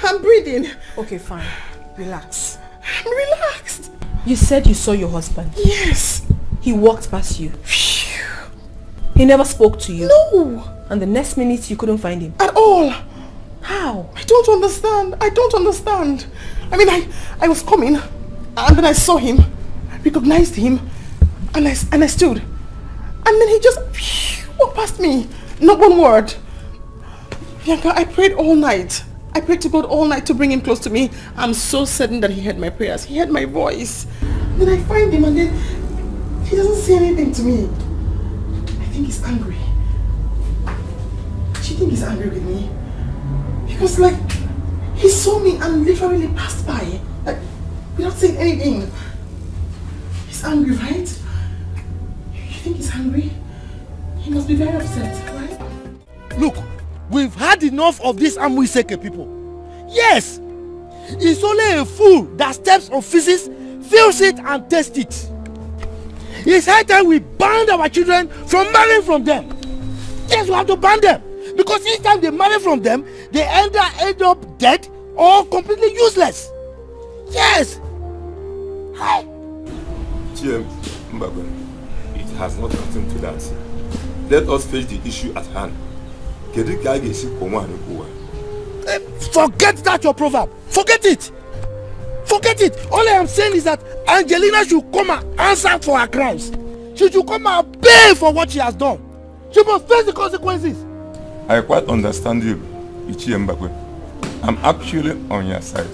I'm breathing. Okay, fine. Relax. I'm relaxed. You said you saw your husband. Yes. He walked past you. He never spoke to you. No. And the next minute you couldn't find him. At all. How? I don't understand. I don't understand. I mean, I was coming and then I saw him, I recognized him, and I stood. And then he just walked past me. Not one word. Bianca, I prayed all night. I prayed to God all night to bring him close to me. I'm so certain that he heard my prayers. He heard my voice. Then I find him and then he doesn't say anything to me. I think he's angry. Do you think he's angry with me? Because like, he saw me and literally passed by. Like, without saying anything. He's angry, right? You think he's angry? He must be very upset, right? Look, we've had enough of these Amwiseke people. Yes! It's only a fool that steps on physics, feels it and tests it. It's high time we ban our children from marrying from them. Yes, we have to ban them. Because each time they marry from them, they either end up dead or completely useless. Yes. Hi. TM, Mbagwe, it has not gotten to that. Let us face the issue at hand. Forget that your proverb. Forget it. Forget it. All I am saying is that Angelina should come and answer for her crimes. She should come and pay for what she has done. She must face the consequences. I quite understand you, Ichi Mbagwe. I'm actually on your side.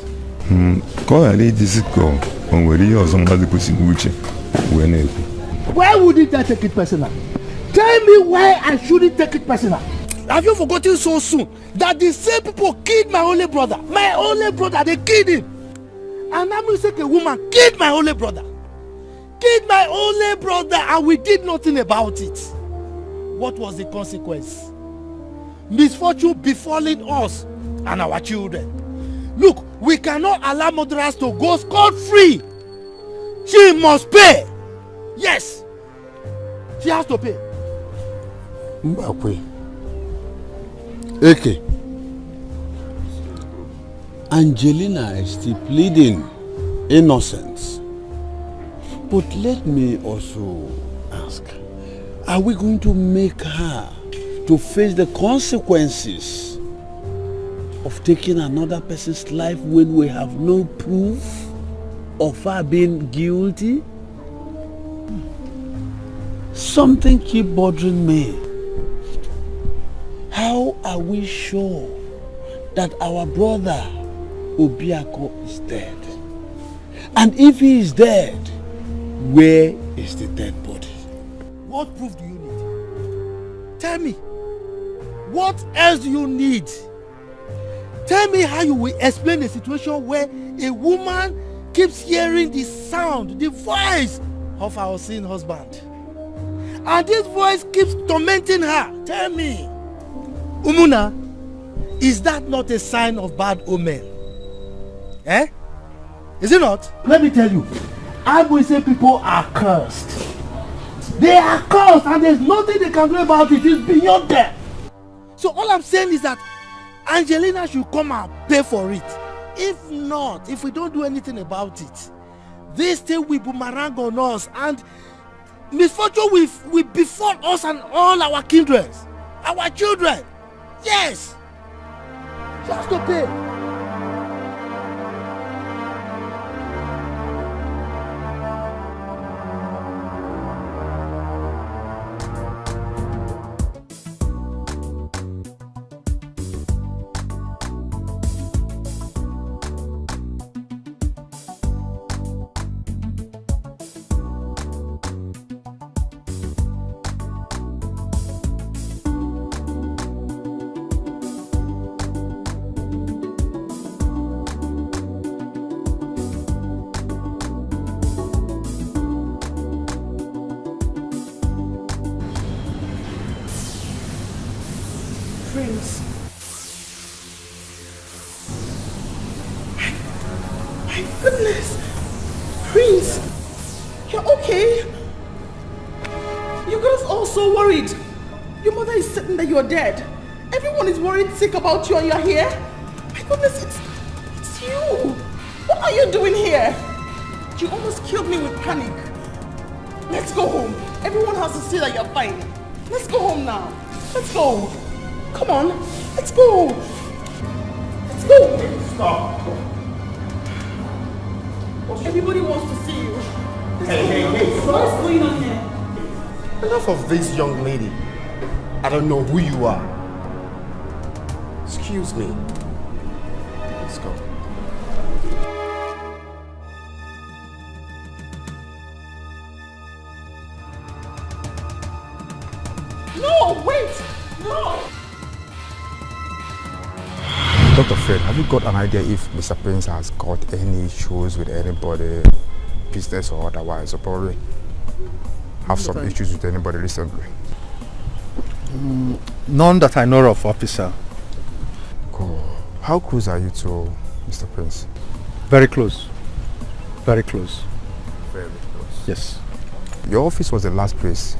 Why would it take it personal? Tell me why I shouldn't take it personal. Have you forgotten so soon that the same people killed my only brother? My only brother, they killed him. And I'm going to say a woman killed my only brother. Killed my only brother and we did nothing about it. What was the consequence? Misfortune befalling us and our children. Look, we cannot allow murderers to go scot-free. She must pay. Yes. She has to pay. Mbakwe. Eke. Angelina is still pleading innocence. But let me also ask, are we going to make her to face the consequences of taking another person's life when we have no proof of her being guilty? Something keeps bothering me. How are we sure that our brother Obiako is dead? And if he is dead, where is the dead body? What proof do you need? Tell me. What else do you need? Tell me how you will explain a situation where a woman keeps hearing the sound, the voice of her unseen husband. And this voice keeps tormenting her. Tell me. Umuna, is that not a sign of bad omen? Eh? Is it not? Let me tell you. I will say people are cursed. They are cursed and there's nothing they can do about it. It's beyond them. So all I'm saying is that Angelina should come and pay for it. If not, if we don't do anything about it, this thing will boomerang on us and misfortune will befall us and all our kindred, our children. Yes! She has to pay. Dead. Everyone is worried sick about you and you're here. My goodness, it's you. What are you doing here? You almost killed me with panic. Let's go home. Everyone has to see that you're fine. Let's go home now. Let's go. Come on. Let's go. Let's go. Stop. Everybody wants to see you. Hey. What's going on here? Enough of this young lady. I don't know who you are. Excuse me. Let's go. No, wait! No! Dr. Fred, have you got an idea if Mr. Prince has got any issues with anybody, business or otherwise, or probably have some issues with anybody recently? None that I know of, officer. Cool. How close are you to Mr. Prince? Very close. Very close. Very close. Yes. Your office was the last place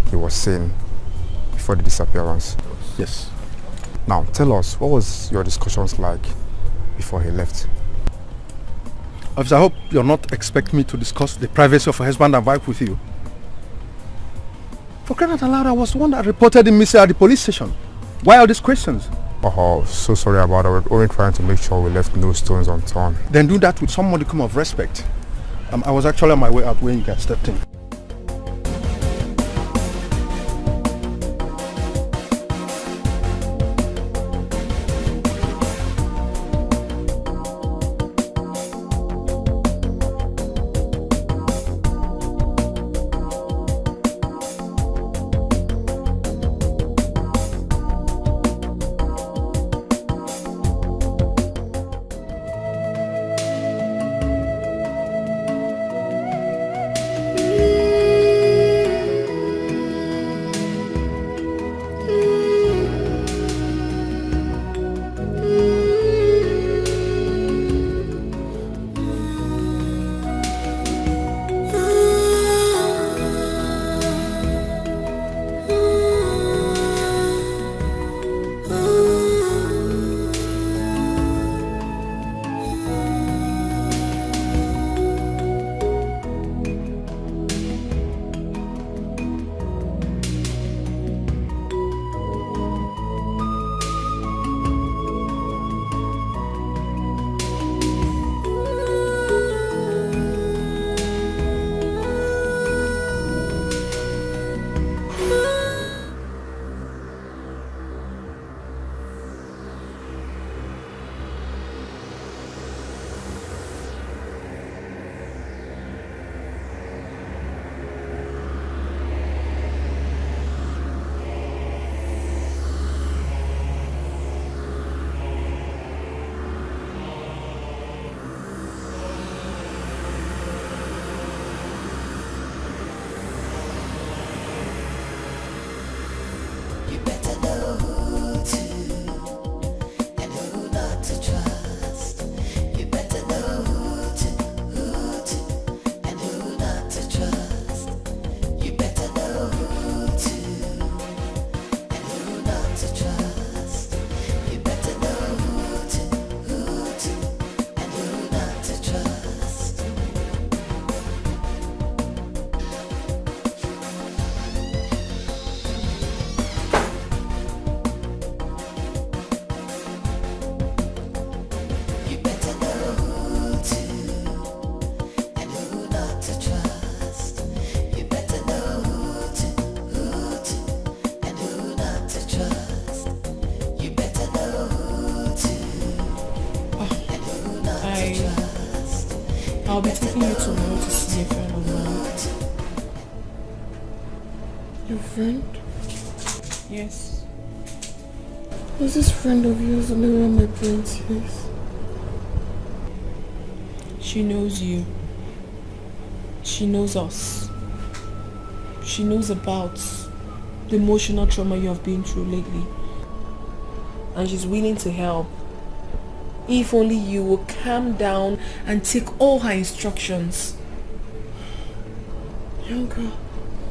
he was seen before the disappearance. Yes. Now, tell us, what was your discussions like before he left. Officer, I hope you're not expecting me to discuss the privacy of a husband and wife with you. For crying out loud, I was the one that reported him missing at the police station. Why all these questions? Oh, so sorry about it. We're only trying to make sure we left no stones unturned. Then do that with some modicum of respect. I was actually on my way out when you guys stepped in. I'll be taking you tomorrow to see a friend of mine. Your friend? Yes. Was this friend of yours the where my prince is? She knows you. She knows us. She knows about the emotional trauma you have been through lately. And she's willing to help. If only you will calm down and take all her instructions. Young girl?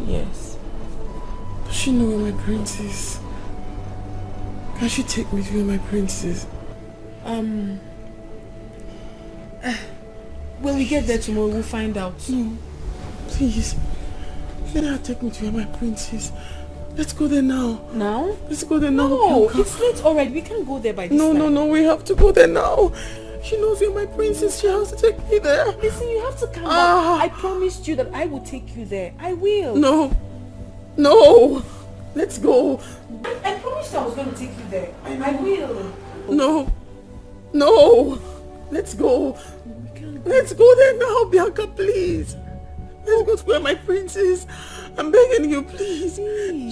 Yes. Does she know where my prince is? Can she take me to where my prince is? When we get there tomorrow, we'll find out. No. Please. Let her take me to where my prince is. Let's go there now. Now? Let's go there now. No, it's late already. We can't go there by this time. No, we have to go there now. She knows where my prince is. She has to take me there. Listen, you have to calm down. I promised you that I will take you there. I will. No. Let's go. I promised I was going to take you there. I will. No. Let's go. Let's go there now, Bianca, please. Let's go to where my prince is. I'm begging you, please.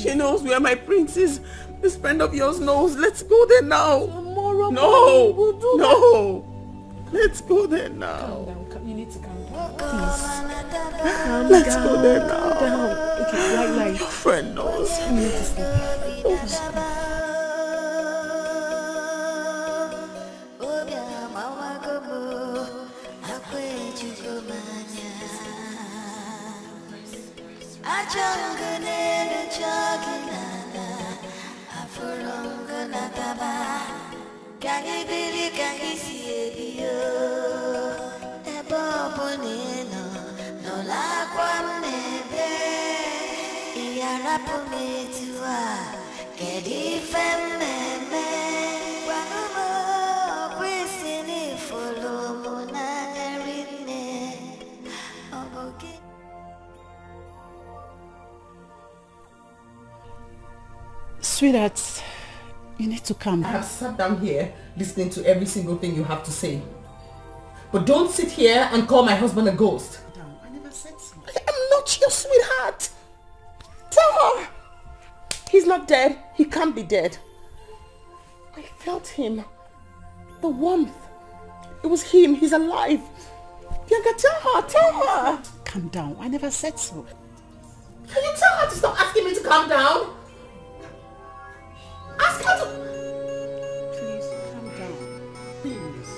She knows where my prince is. This friend of yours knows. Let's go there now. Tomorrow we'll do that. Let's go there now. Calm down. You need to calm down. Please. Let's go there now. Calm down. Okay, right. Your friend knows. You need to sleep. Can you believe, can you see Sweetheart, you need to calm I down. have sat down here listening to every single thing you have to say. But don't sit here and call my husband a ghost. I never said so. I'm not your sweetheart. Tell her. He's not dead. He can't be dead. I felt him. The warmth. It was him. He's alive. Bianca, tell her. Calm down. I never said so. Can you tell her to stop asking me to calm down? Ask her to... Please, calm down. Please.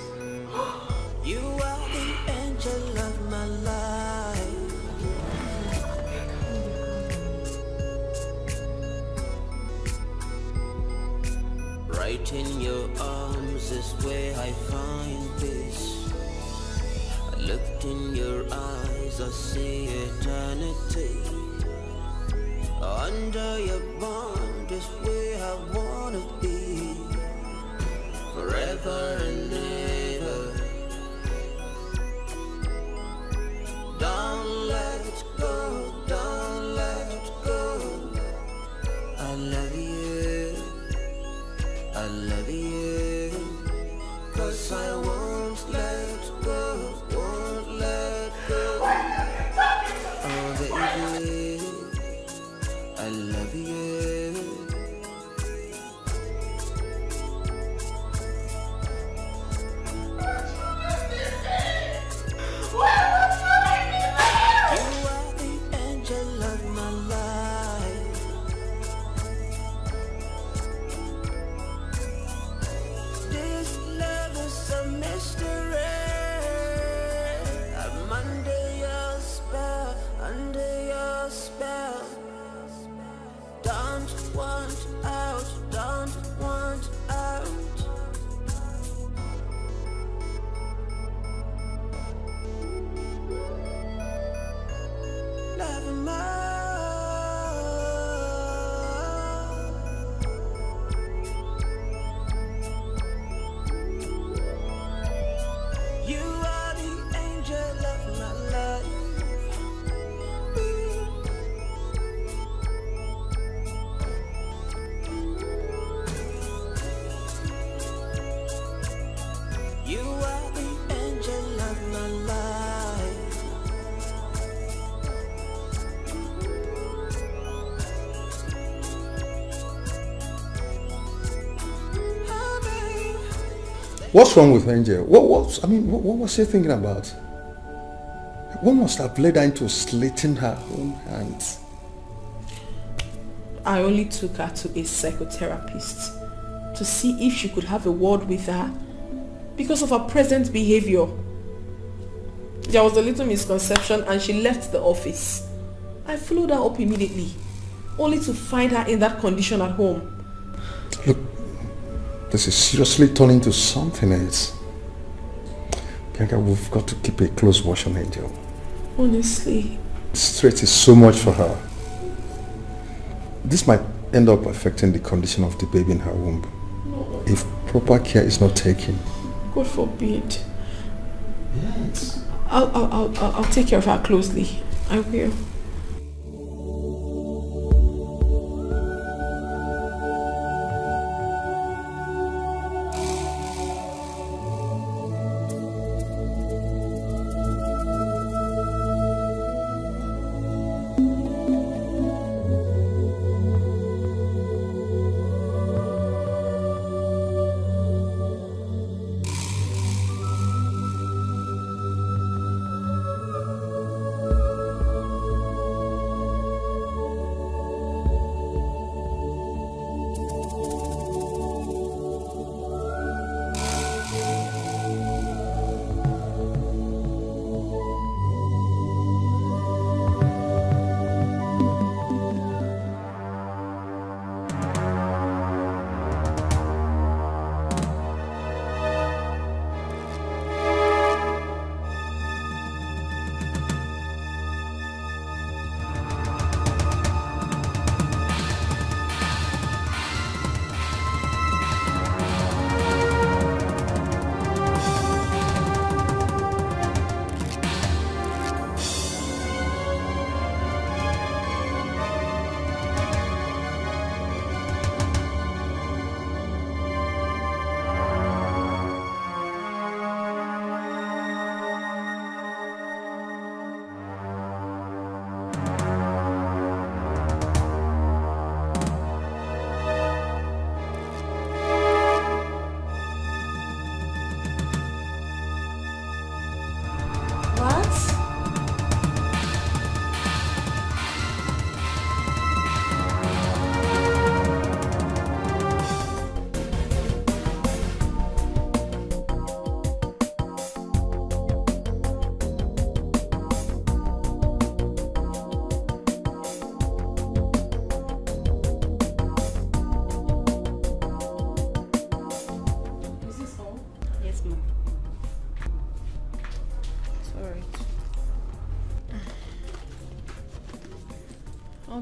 You are the angel of my life. Right in your arms is where I find peace. I looked in your eyes, I see eternity. Under your bond is where I wanna be, forever and ever. Don't let go, don't let go. I love you, I love you, 'cause I won't let go, won't let go. Oh baby, I love you. You are the angel of my life. This love is a mystery. I'm under your spell, under your spell. Don't want out, don't want out. Love more. You are the angel of my life. You are the angel of my life. What's wrong with Angel? What was she thinking about? What must have led her into slitting her own hands? I only took her to a psychotherapist to see if she could have a word with her because of her present behavior. There was a little misconception and she left the office. I followed her up immediately, only to find her in that condition at home. Look, this is seriously turning to something else. Bianca, we've got to keep a close watch on Angel. Honestly. Stress is so much for her. This might end up affecting the condition of the baby in her womb. No. If proper care is not taken. God forbid. Yes. I'll take care of her closely. I will.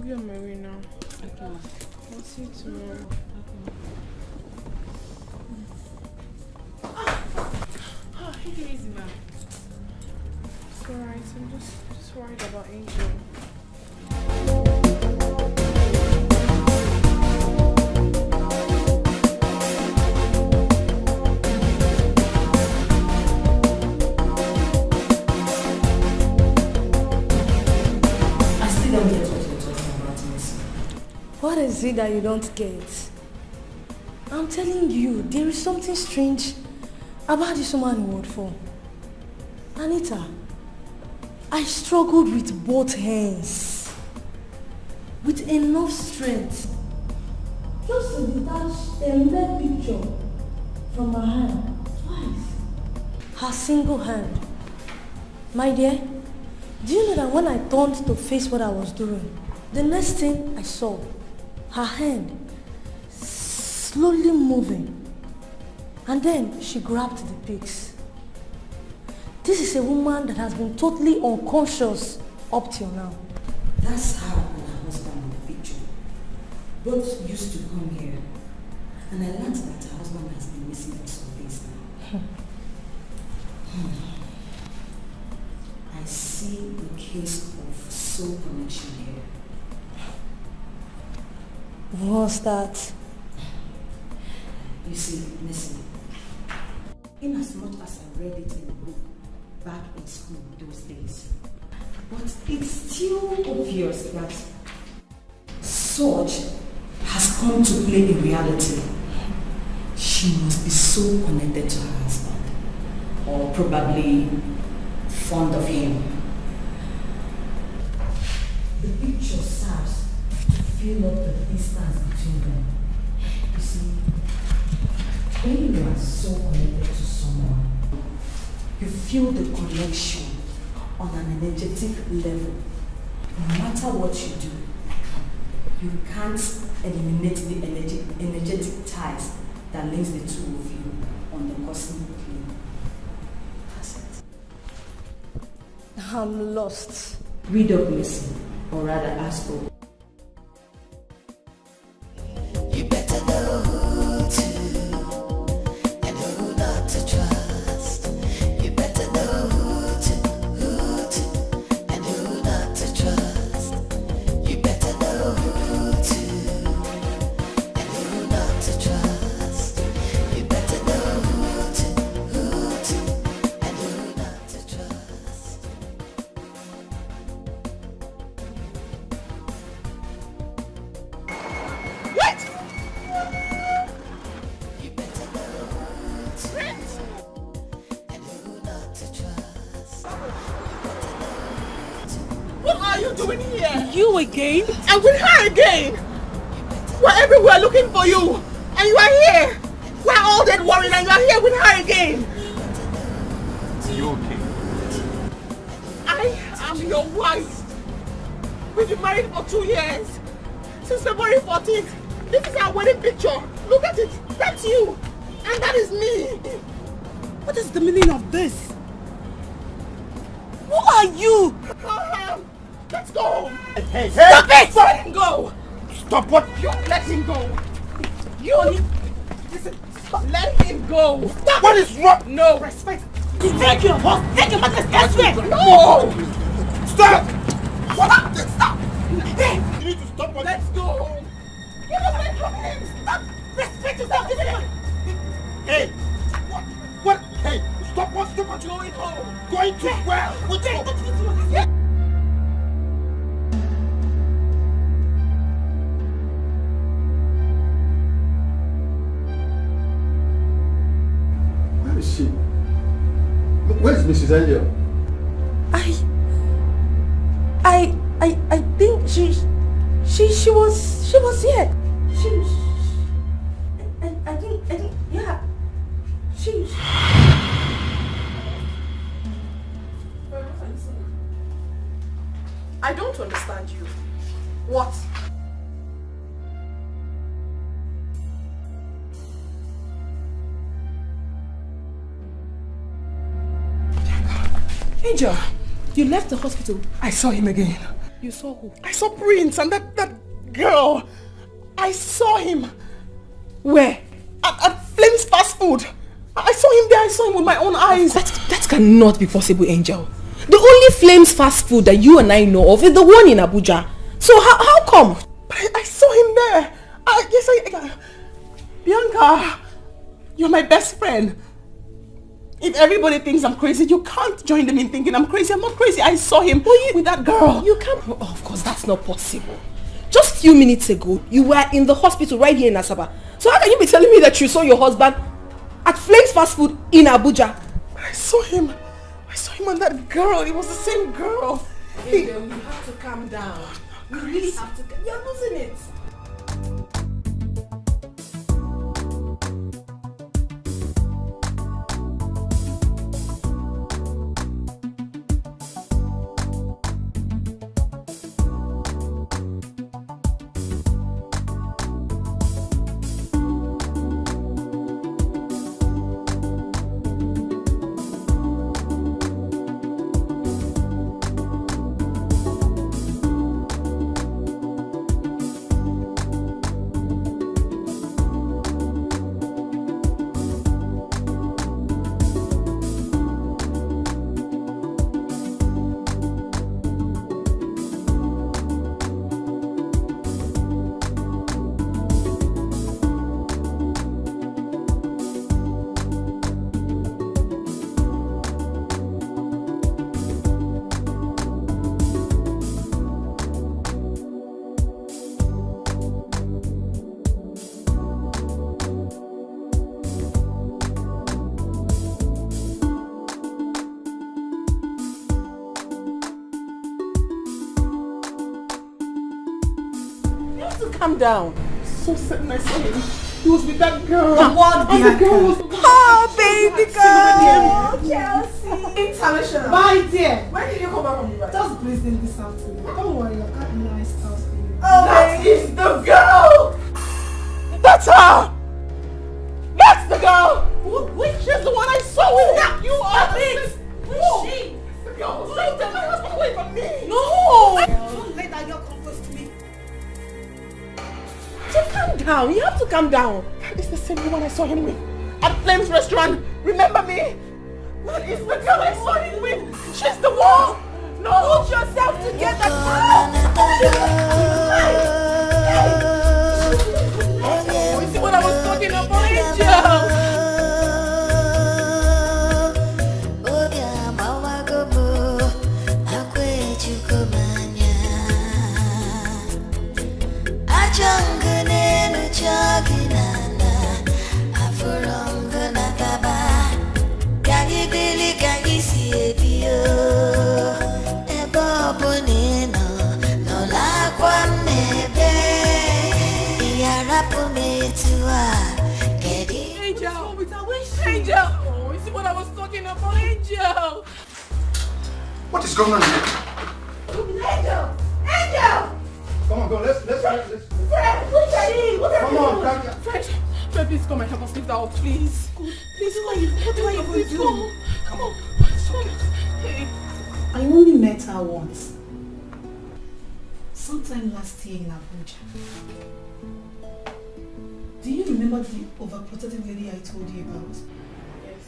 be on my way now. Okay. I'll see you tomorrow. Okay. Take it easy, man. It's alright. I'm just worried about Angel. What is it that you don't get? I'm telling you, there is something strange about this woman in Ward 4. Anita, I struggled with both hands, with enough strength, just to detach a red picture from her hand, twice. Her single hand. My dear, do you know that when I turned to face what I was doing, the next thing I saw, her hand slowly moving, and then she grabbed the pics. This is a woman that has been totally unconscious up till now. That's her and her husband in the picture. Both used to come here, and I learned that her husband has been missing for some days now. I see the case of soul connection here. What's that? You see, listen. In as much as I read it in a book back in school those days, but it's still obvious that such has come to play in reality. She must be so connected to her husband, or probably fond of him. The picture serves to fill up the distance between them. You see, when you are so connected to someone, you feel the connection on an energetic level. No matter what you do, you can't eliminate the energetic ties that links the two of you on the cosmic plane. That's it. I'm lost. Read up, listen, or rather ask for. You better know who to and who not to trust. You better know who to and who not to trust. You better know who to and who not to trust. You better know who to and who not to trust. What? What are you doing here? You again? And with her again? We're everywhere looking for you. And you are here. We're all dead worried and you are here with her again. Are you okay? I am your wife. We've been married for 2 years. Since February 14th. This is our wedding picture. Look at it. That's you. And that is me. What is the meaning of this? Who are you? Let's go. Hey, Stop it! Let him go. Stop what? You let him go. You listen. Stop. Let him go. Stop. What is wrong? No respect. Take your horse. Take your mother's elsewhere. No. Stop. Stop. Stop. Hey. You need to stop what? Let's go. Get away from him. Stop. Respect yourself. Hey. What? Hey. Stop what? Stop what? Going home. Going to where? Which home? Yeah. Where is she? Where is Mrs. Angel? I think she was here. I think, yeah. I don't understand you. What? Angel, you left the hospital. I saw him again. You saw who? I saw Prince and that girl. I saw him. Where? At Flames Fast Food. I saw him there. I saw him with my own eyes. That cannot be possible, Angel. The only Flames Fast Food that you and I know of is the one in Abuja. So how come? I saw him there. Bianca, you're my best friend. If everybody thinks I'm crazy, you can't join them in thinking I'm crazy. I'm not crazy. I saw him with that girl. You can't. Oh, of course, that's not possible. Just a few minutes ago, you were in the hospital right here in Asaba. So how can you be telling me that you saw your husband at Flames Fast Food in Abuja? I saw him. I saw him and that girl. It was the same girl. Angel, you have to calm down. You really have to. You're losing it. Calm down. So certain I saw him. He was with that girl. What? And the girl was... Oh, baby girl. Chelsea. International. Bye, dear. When did you come back from Dubai? Just breathing this out to me. Don't worry, I've got a nice house for you. Oh, that is the girl! That's her! That's the girl! She's the one I saw with him! You are it! Who's she? The girl! Don't take my husband away from me! No! Don't let that girl come close to me. So calm down. You have to calm down. That is the same woman I saw him with. At Flames Restaurant. Remember me? That is the girl I saw him with. She's the one! No! Put yourself together! You see what I was talking about, Angel? Angel! Oh, you see what I was talking about, Angel? What is going on here? Angel! Angel! Come on, go. Let's. Fred, look at me! Come on, Fred, please come and help us lift her up, please. Please come. What do I even do? Come on. It's okay. Hey. I only met her once. Sometime last year in Abuja. Do you remember the overprotective lady I told you about? Yes.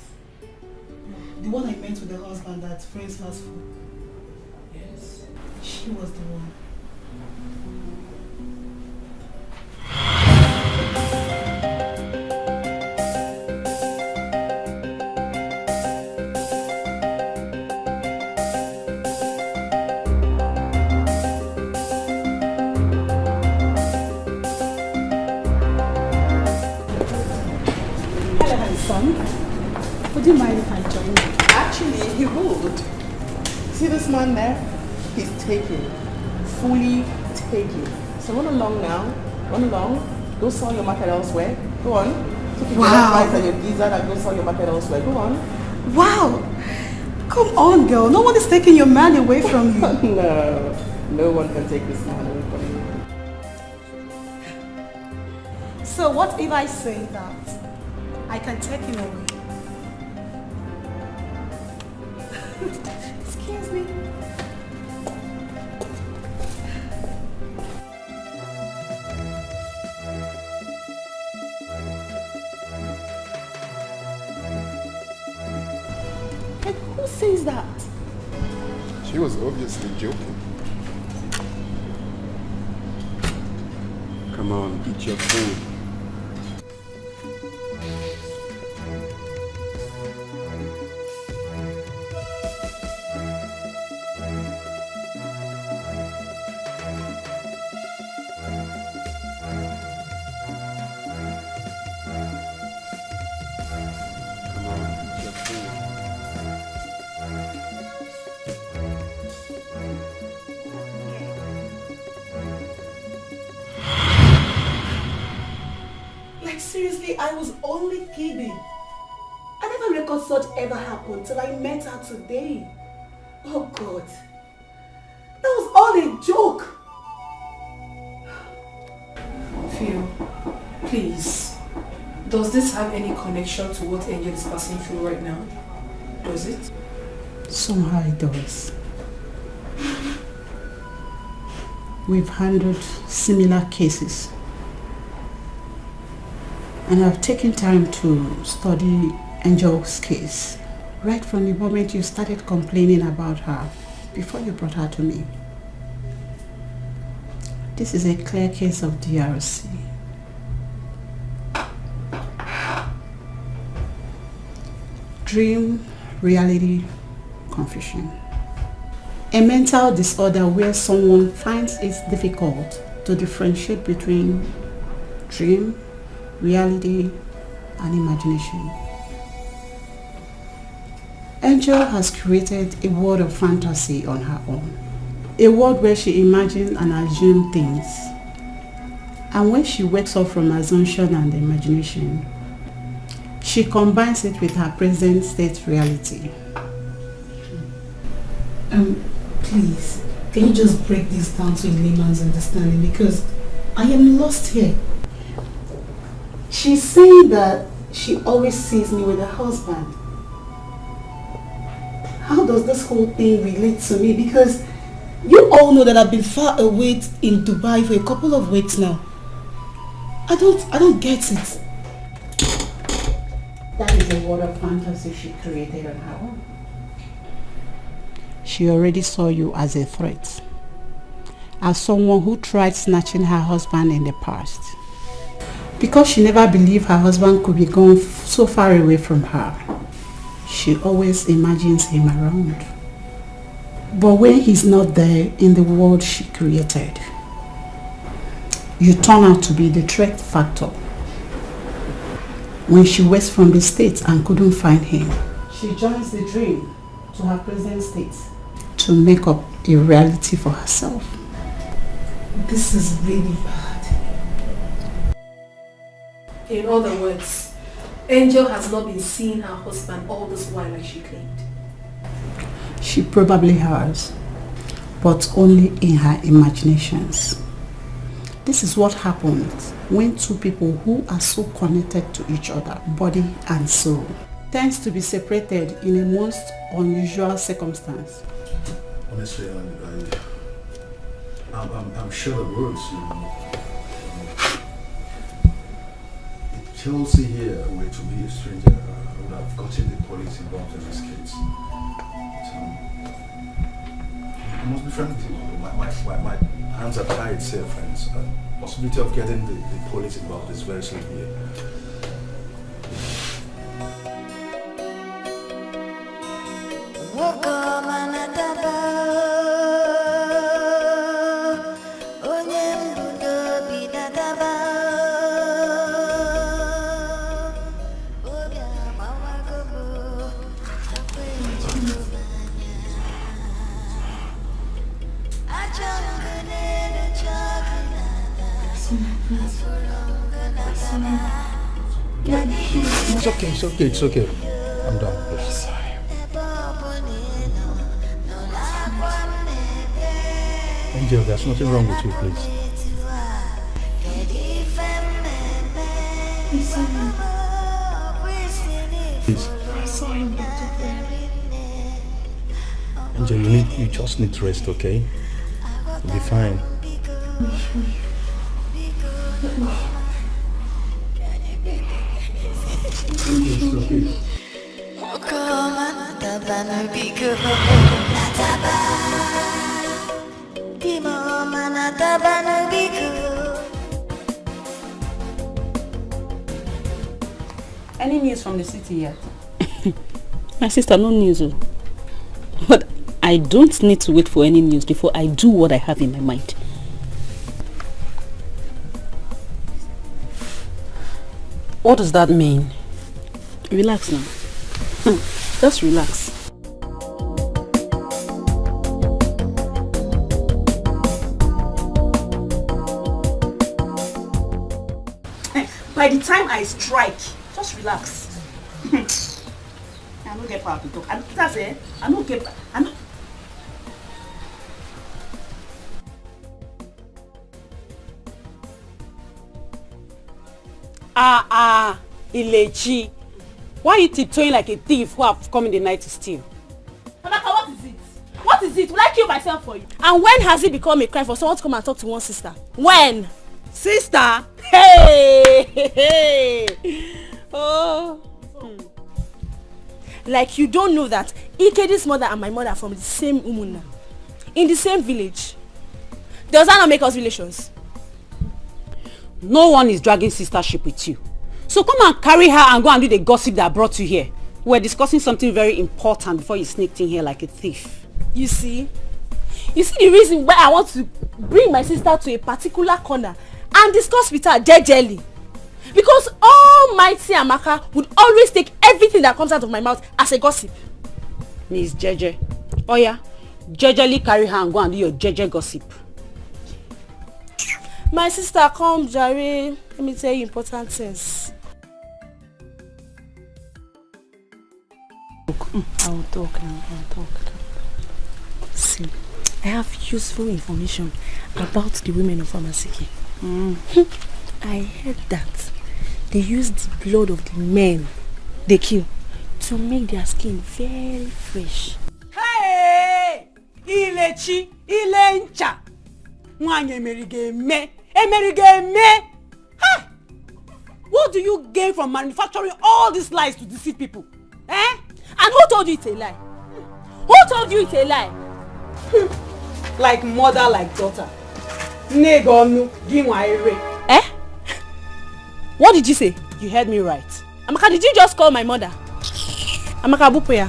The one I met with the husband at Flames Fast Food? Yes. She was the one. Would you mind if I join you? Actually, he would. See this man there? He's taking. Fully taking. So run along now. Run along. Go sell your market elsewhere. Go on. So if you get and your geezer and go sell your market elsewhere. Go on. Wow! Come on, girl. No one is taking your man away from you. No. No one can take this man away from you. So what if I say that I can take him away? Excuse me. Like, who says that? She was obviously joking. Come on, eat your food. Seriously, I was only kidding. I never record such ever happened till I met her today. Oh God. That was all a joke. Phil, please. Does this have any connection to what Angel is passing through right now? Does it? Somehow it does. We've handled similar cases. And I've taken time to study Angel's case right from the moment you started complaining about her before you brought her to me. This is a clear case of DRC. Dream, reality, confusion. A mental disorder where someone finds it difficult to differentiate between dream, reality, and imagination. Angel has created a world of fantasy on her own. A world where she imagines and assumes things. And when she wakes up from assumption and imagination, she combines it with her present state reality. Please, can you just break this down to a layman's understanding, because I am lost here. She's saying that she always sees me with her husband. How does this whole thing relate to me? Because you all know that I've been far away in Dubai for a couple of weeks now. I don't get it. That is a world of fantasy she created on her own. She already saw you as a threat, as someone who tried snatching her husband in the past. Because she never believed her husband could be gone so far away from her, she always imagines him around. But when he's not there in the world she created, you turn out to be the threat factor. When she wakes from the States and couldn't find him, she joins the dream to her present state to make up a reality for herself. This is really bad. In other words, Angel has not been seeing her husband all this while like she claimed. She probably has, but only in her imaginations. This is what happens when two people who are so connected to each other, body and soul, tends to be separated in a most unusual circumstance. Honestly, I'm sure the words, if Chelsea here were to be a stranger, I would have gotten the police involved in this case. I must be frank with you. My hands are tied, sir, friends. Possibility of getting the police involved is very slim here. It's okay. I'm done, please. Angel, there's nothing wrong with you, please. Please. Angel, you just need to rest, okay? You'll be fine. It's okay. natabana biko nataba Dimoma natabana biko. Any news from the city yet? My sister, no news. But I don't need to wait for any news before I do what I have in my mind. What does that mean? Relax now. Just relax. By the time I strike, just relax. I don't get power to talk. And that's it. I don't get. I don't. Ilechi. Why are you tiptoeing like a thief who have come in the night to steal? Amaka, what is it? What is it? Will I kill myself for you? And when has it become a crime for someone to come and talk to one sister? When? Sister? Hey! Oh. Like you don't know that Ike's mother and my mother are from the same Umuna. In the same village. Does that not make us relations? No one is dragging sistership with you. So come and carry her and go and do the gossip that brought you here. We're discussing something very important before you sneaked in here like a thief. You see? You see the reason why I want to bring my sister to a particular corner and discuss with her jejely. Because Almighty Amaka would always take everything that comes out of my mouth as a gossip. Miss Jeje. Oh yeah? Jejely carry her and go and do your Jeje gossip. My sister, come Jare. Let me tell you important things. I'll talk now. I'll talk. See, I have useful information about the women of Amasiki. I heard that they use the blood of the men they kill to make their skin very fresh. Hey! Ilechi! Ilencha! Mwanye emerige me! Ha! What do you gain from manufacturing all these lies to deceive people? Eh? And who told you it's a lie? Who told you it's a lie? Like mother, like daughter. Negonu, ginwaere. Eh? What did you say? You heard me right. Amaka, did you just call my mother? Amaka, Bupoya.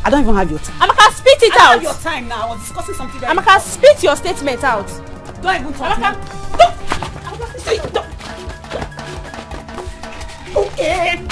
I don't even have your time. Amaka, spit it out. I don't have your time now. I was discussing something very Amaka, spit your statement out. Don't even talk Amaka, to me. don't. Okay.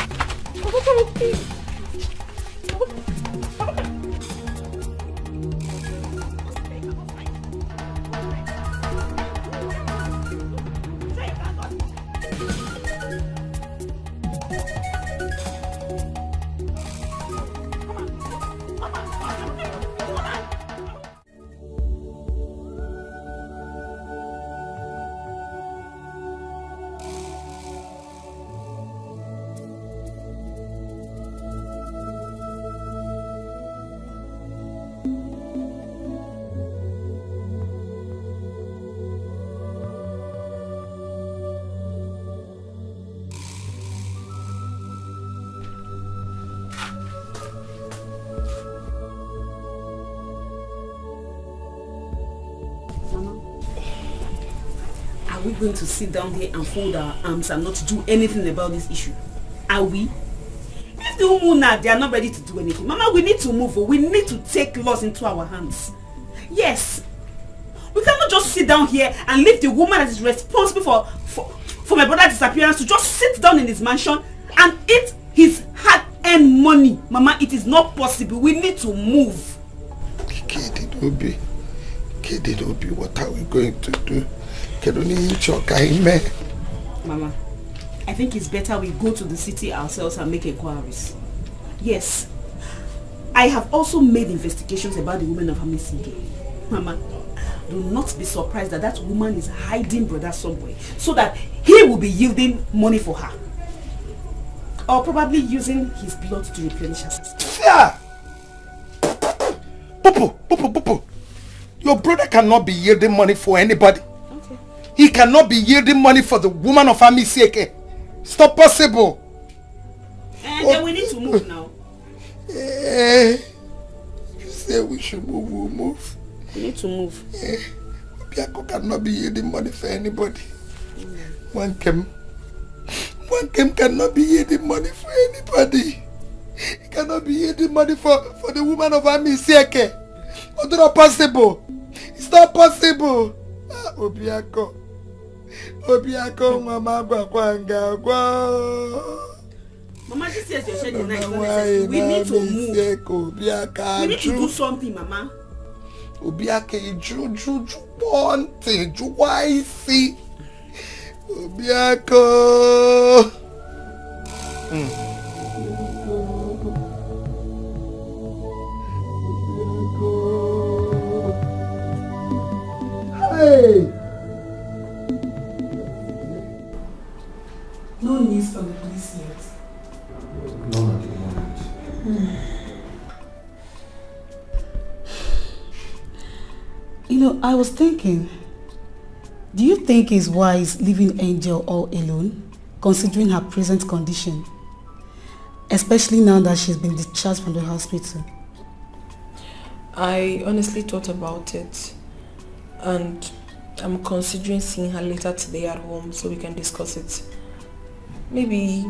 Are we going to sit down here and fold our arms and not do anything about this issue? Are we? If the Umuna, they are not ready to do anything. Mama, we need to move. We need to take laws into our hands. Yes. We cannot just sit down here and leave the woman that is responsible for my brother's disappearance to just sit down in his mansion and eat his hard-earned money. Mama, it is not possible. We need to move. Kedidobi, what are we going to do? Mama, I think it's better we go to the city ourselves and make inquiries. Yes. I have also made investigations about the women of Amisike. Mama, do not be surprised that that woman is hiding brother somewhere so that he will be yielding money for her. Or probably using his blood to replenish her system. Yeah! Popo! Your brother cannot be yielding money for anybody. Okay. He cannot be yielding money for the woman of Amiseke. It's not possible. And then we need to move now. say we should move, we'll move. We need to move. Yeah. Obiako cannot be yielding money for anybody. One came cannot be yielding money for anybody. He cannot be yielding money for the woman of Ami Sieke. It's not possible. It's not possible. Obiako, Mama, Mama, this is your shedding night. We need to move. We need to do something, Mama. Obiake, Juju, Ponte, Juwaisi. Obiako. Hey! No news from the police yet. None at the moment. You know, I was thinking, do you think it's wise leaving Angel all alone, considering her present condition? Especially now that she's been discharged from the hospital. I honestly thought about it. And I'm considering seeing her later today at home so we can discuss it. Maybe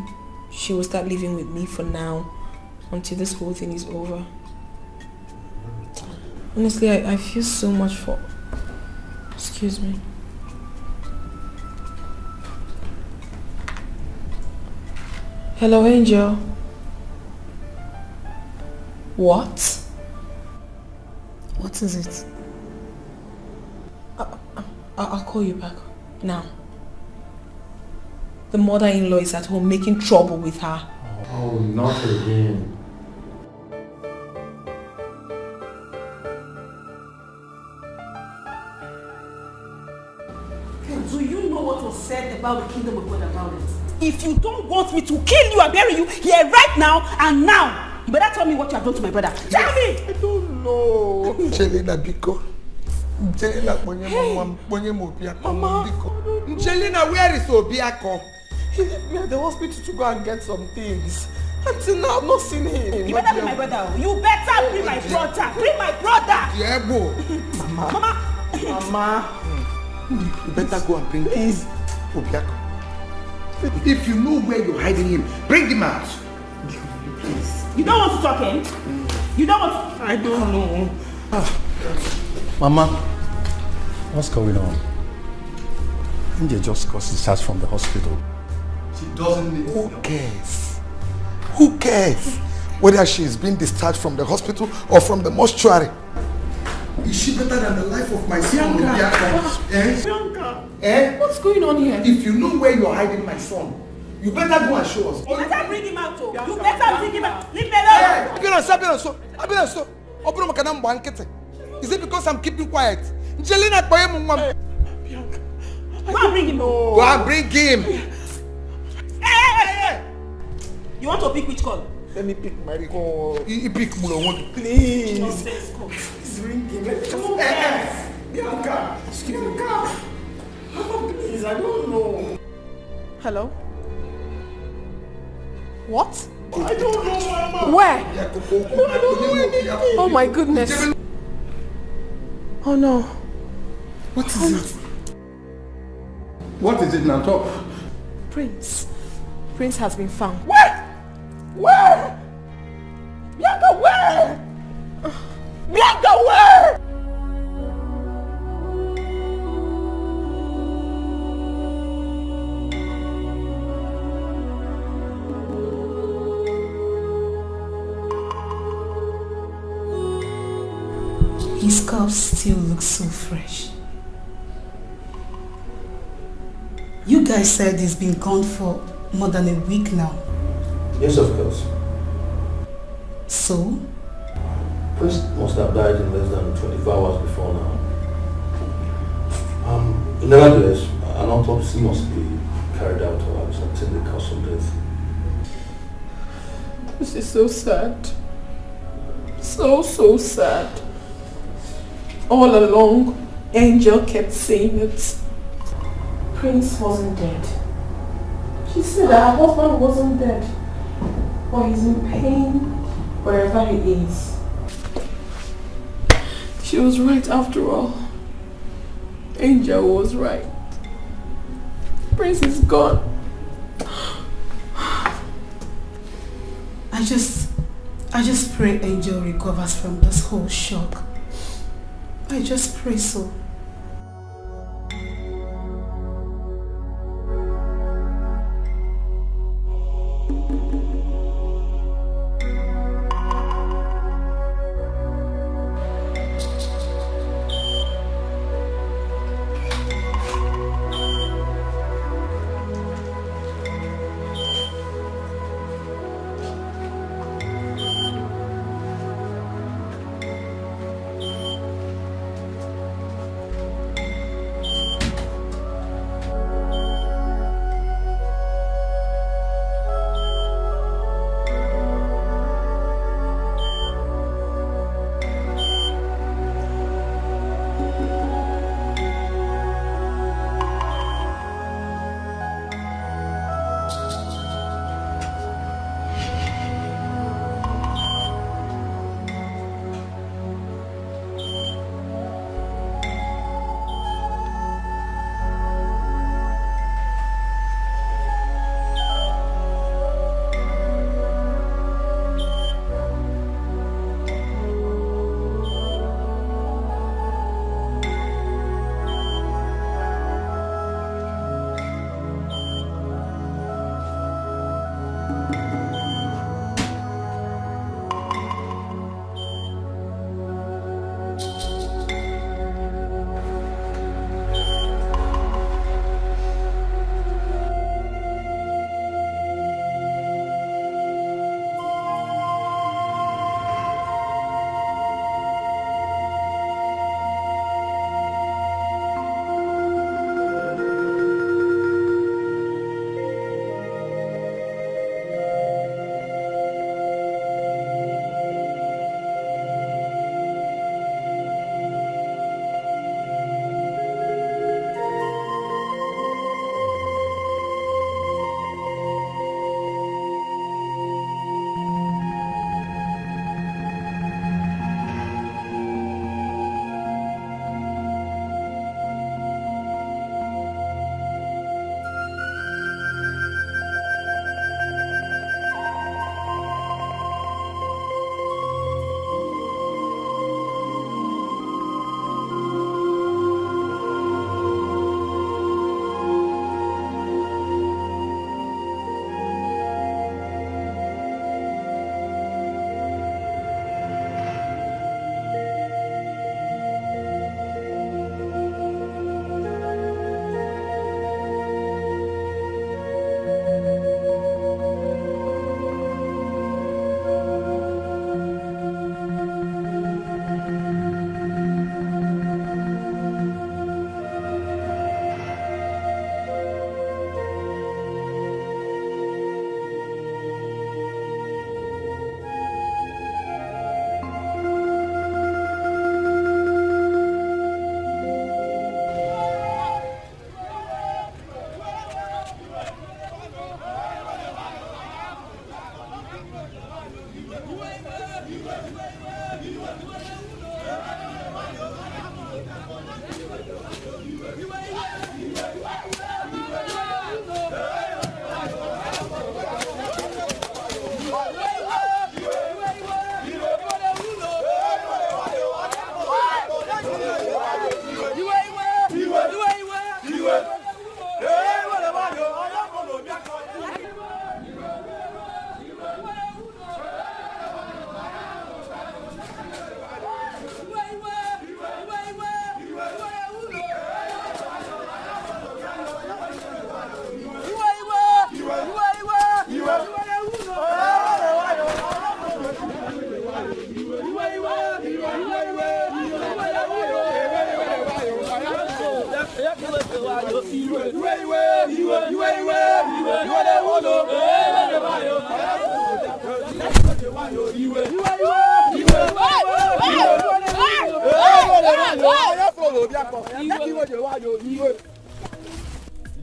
she will start living with me for now until this whole thing is over. Honestly, I feel so much for... Excuse me. Hello, Angel. What? What is it? I'll call you back. Now. The mother-in-law is at home making trouble with her. Oh, not again. Do you know what was said about the kingdom of God about it? If you don't want me to kill you and bury you here right now and now, you better tell me what you have done to my brother. Tell me! I don't know. Jelena Biko. Jelena, Mama. Jelena, where is Obiako? He left me at the hospital to go and get some things. Until now, I've not seen him. You better bring my brother. You better bring my brother. Bring my brother. Yeah, bo. Mama. You better go and bring his Obiako. If you know where you're hiding him, bring him out. Please. You don't want to talk him? You don't want to... I don't know. Mama, what's going on? India just got discharged from the hospital. She doesn't need... Who cares? Who cares? Whether she's been discharged from the hospital or from the mortuary. Is she better than the life of my son? Bianca! What's going on here? If you know where you're hiding my son, you better go and show us. You better bring him out, too. You better bring him out. Leave me alone. Is it because I'm keeping quiet? Jelena, go and bring him. Go and bring him. Hey! You want to pick which call? Let me pick my call. You pick Mulo. Please. Please bring him. Bianca. Bianca. Please, I don't know. Hello? What? I don't know, Mama. Where? I don't know anything. Oh my goodness. Oh no. What is it? What is it now? Talk. Prince. Prince has been found. Where? Where? Bianca, where? Bianca, where? His corpse still looks so fresh. You guys said he's been gone for more than a week now. Yes, of course. So? Prince must have died in less than 24 hours before now. Nevertheless, an autopsy must be carried out to ascertain the cause of death. This is so sad. So sad. All along, Angel kept saying it. Prince wasn't dead. She said that her husband wasn't dead. But he's in pain wherever he is. She was right after all. Angel was right. Prince is gone. I just pray Angel recovers from this whole shock. I just pray so.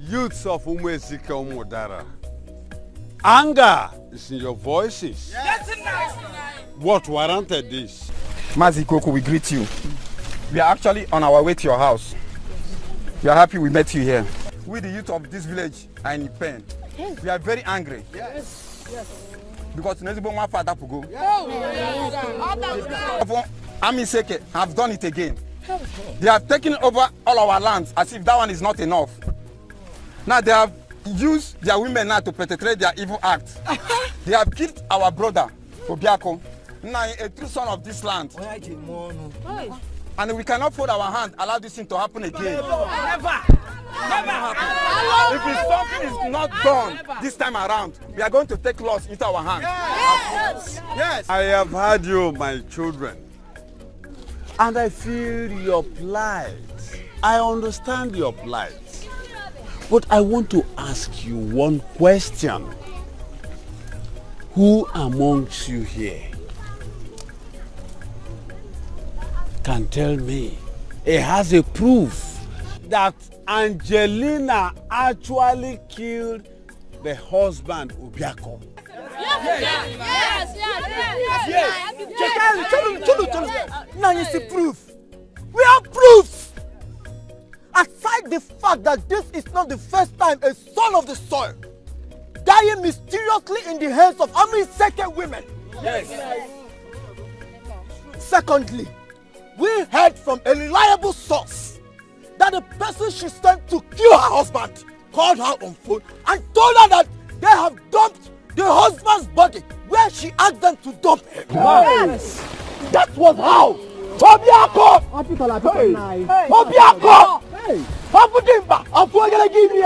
Youths of Umwezika Umudara, anger is in your voices. What warranted this? Mazikoku, we greet you. We are actually on our way to your house. We are happy we met you here. We, the youth of this village, are in pain. Yes. We are very angry. Yes. Yes. Because one father to go. Ami Seke have done it again. They have taken over all our lands as if that one is not enough. Now they have used their women now to perpetrate their evil acts. They have killed our brother, Obiako, now a true son of this land. And we cannot fold our hand, allow this thing to happen again. Never. If something is not done this time around, we are going to take laws into our hands. Yes. I have heard you, my children. And I feel your plight. I understand your plight. But I want to ask you one question. Who amongst you here can tell me it has a proof that Angelina actually killed the husband Obiako? Yes. Now you see proof. We have proof. Aside the fact that this is not the first time a son of the soil dying mysteriously in the hands of second women. Yes. Secondly, we heard from a reliable source that the person she sent to kill her husband called her on phone and told her that they have dumped the husband's body where she asked them to dump him. Yes. That was how Obiako! Obiako! Abudimba! Abuagele give me a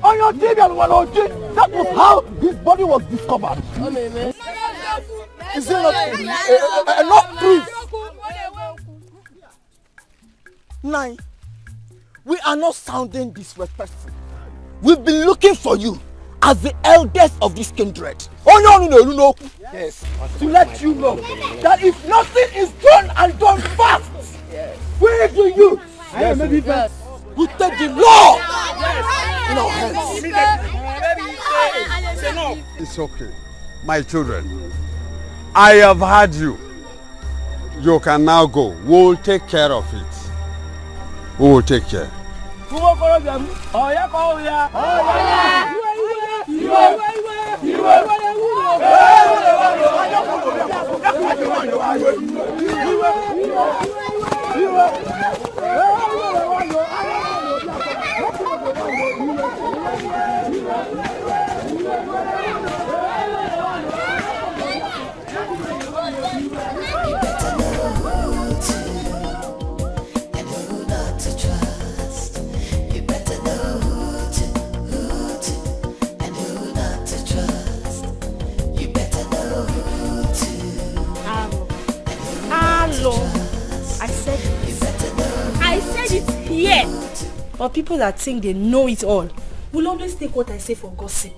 on your TV and that was how his body was discovered. Is it not enough proof? 9. We are not sounding disrespectful. We've been looking for you as the eldest of this kindred. Yes. To let you know that if nothing is done and done fast, we do you. We take the law in our hands. It's okay. My children, I have heard you. You can now go. We'll take care of it. We will take care. I said it here. But people that think they know it all will always take what I say for gossip.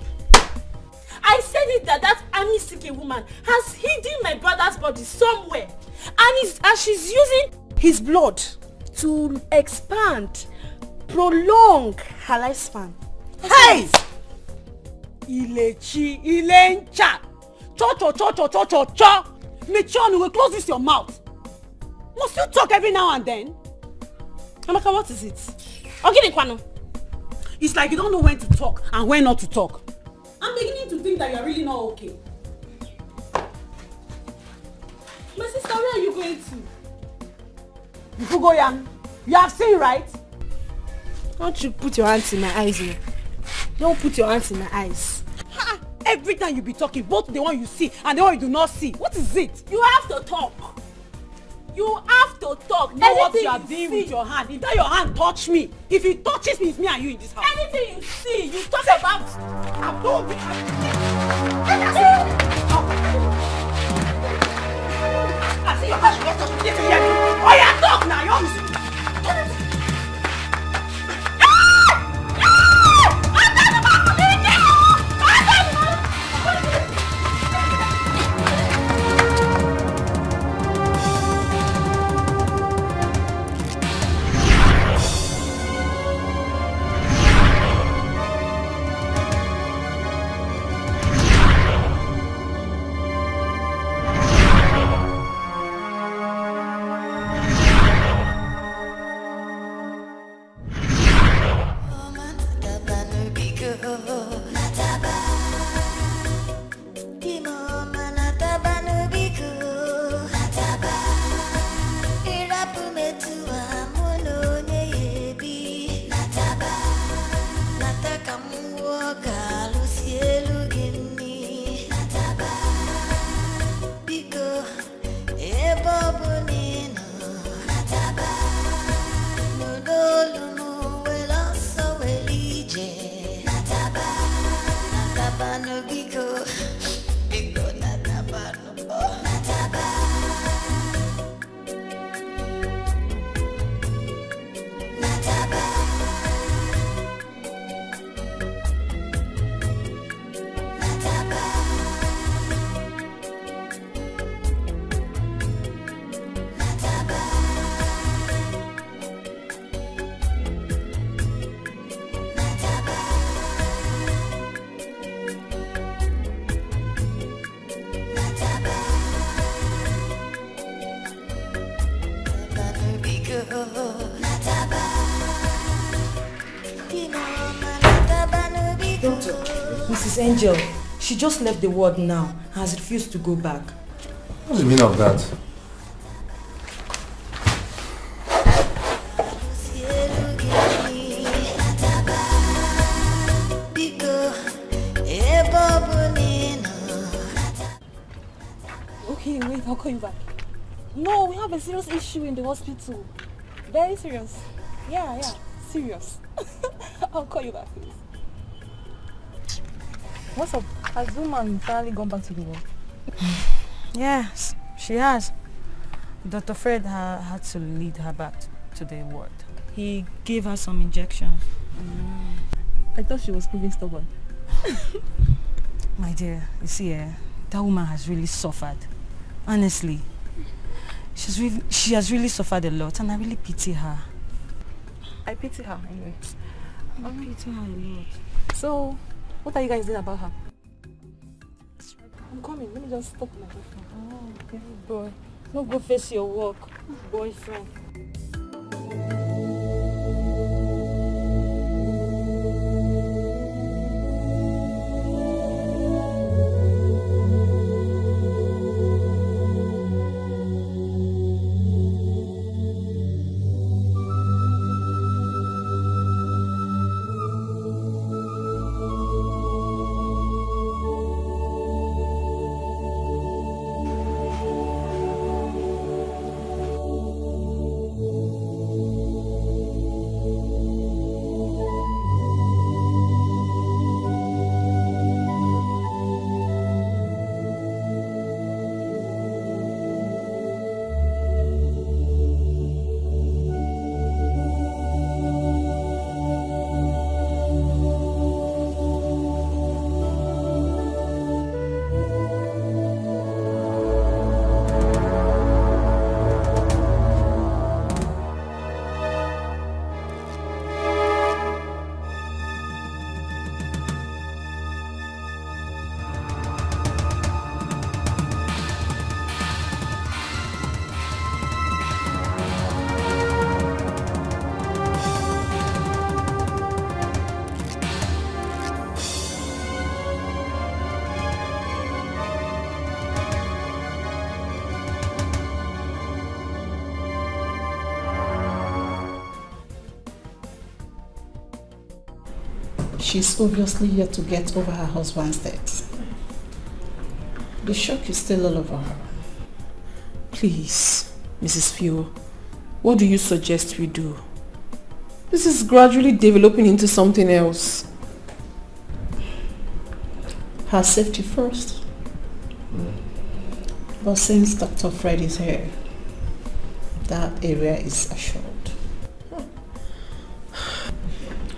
I said it that Amisike woman has hidden my brother's body somewhere, and she's using his blood to expand, prolong her lifespan. Hey! Ilechi, Ilencha, cho. Michon, will close this your mouth. Must you talk every now and then? Amaka, what is it? It's like you don't know when to talk and when not to talk. I'm beginning to think that you're really not okay. My sister, where are you going to? Ifugoyan, you have seen, right? Don't you put your hands in my eyes here. Don't put your hands in my eyes. Ha! Every time you be talking, both the one you see and the one you do not see. What is it? You have to talk. You have to talk. Know what you are doing with your hand. If that your hand touch me, if it touches me, it's me and you in this house. Anything you see, you talk about. I've told you. I see your hand. Oh yeah, talk now, young. nataba. Imoma nataba no biko, nataba. Irapu metua mono nyebi, nataba. Nataka muoga lusielu gini, nataba. Biko ebobu nino, nataba. Nodolu muwela so welije, nataba. Nataba no biko, biko nataba no, nataba. Nataba. Doctor, Mrs. Angel, she just left the ward now and has refused to go back. What's the meaning of that? Okay, wait, I'll call you back. No, we have a serious issue in the hospital. Very serious. Yeah, serious. I'll call you back, please. What's up? Has Zuman finally gone back to the work? Yes, she has. Dr. Fred had to lead her back to the ward. He gave her some injections. I thought she was proving stubborn. My dear, you see, that woman has really suffered. Honestly. She has really suffered a lot and I really pity her. I pity her anyway. I pity her a lot. So, what are you guys doing about her? I'm coming. Let me just stop my boyfriend. Oh, okay, boy. No, go face your work, boyfriend. She's obviously here to get over her husband's death. The shock is still all over her. Please, Mrs. Fio, what do you suggest we do? This is gradually developing into something else. Her safety first. But since Dr. Fred is here, that area is assured.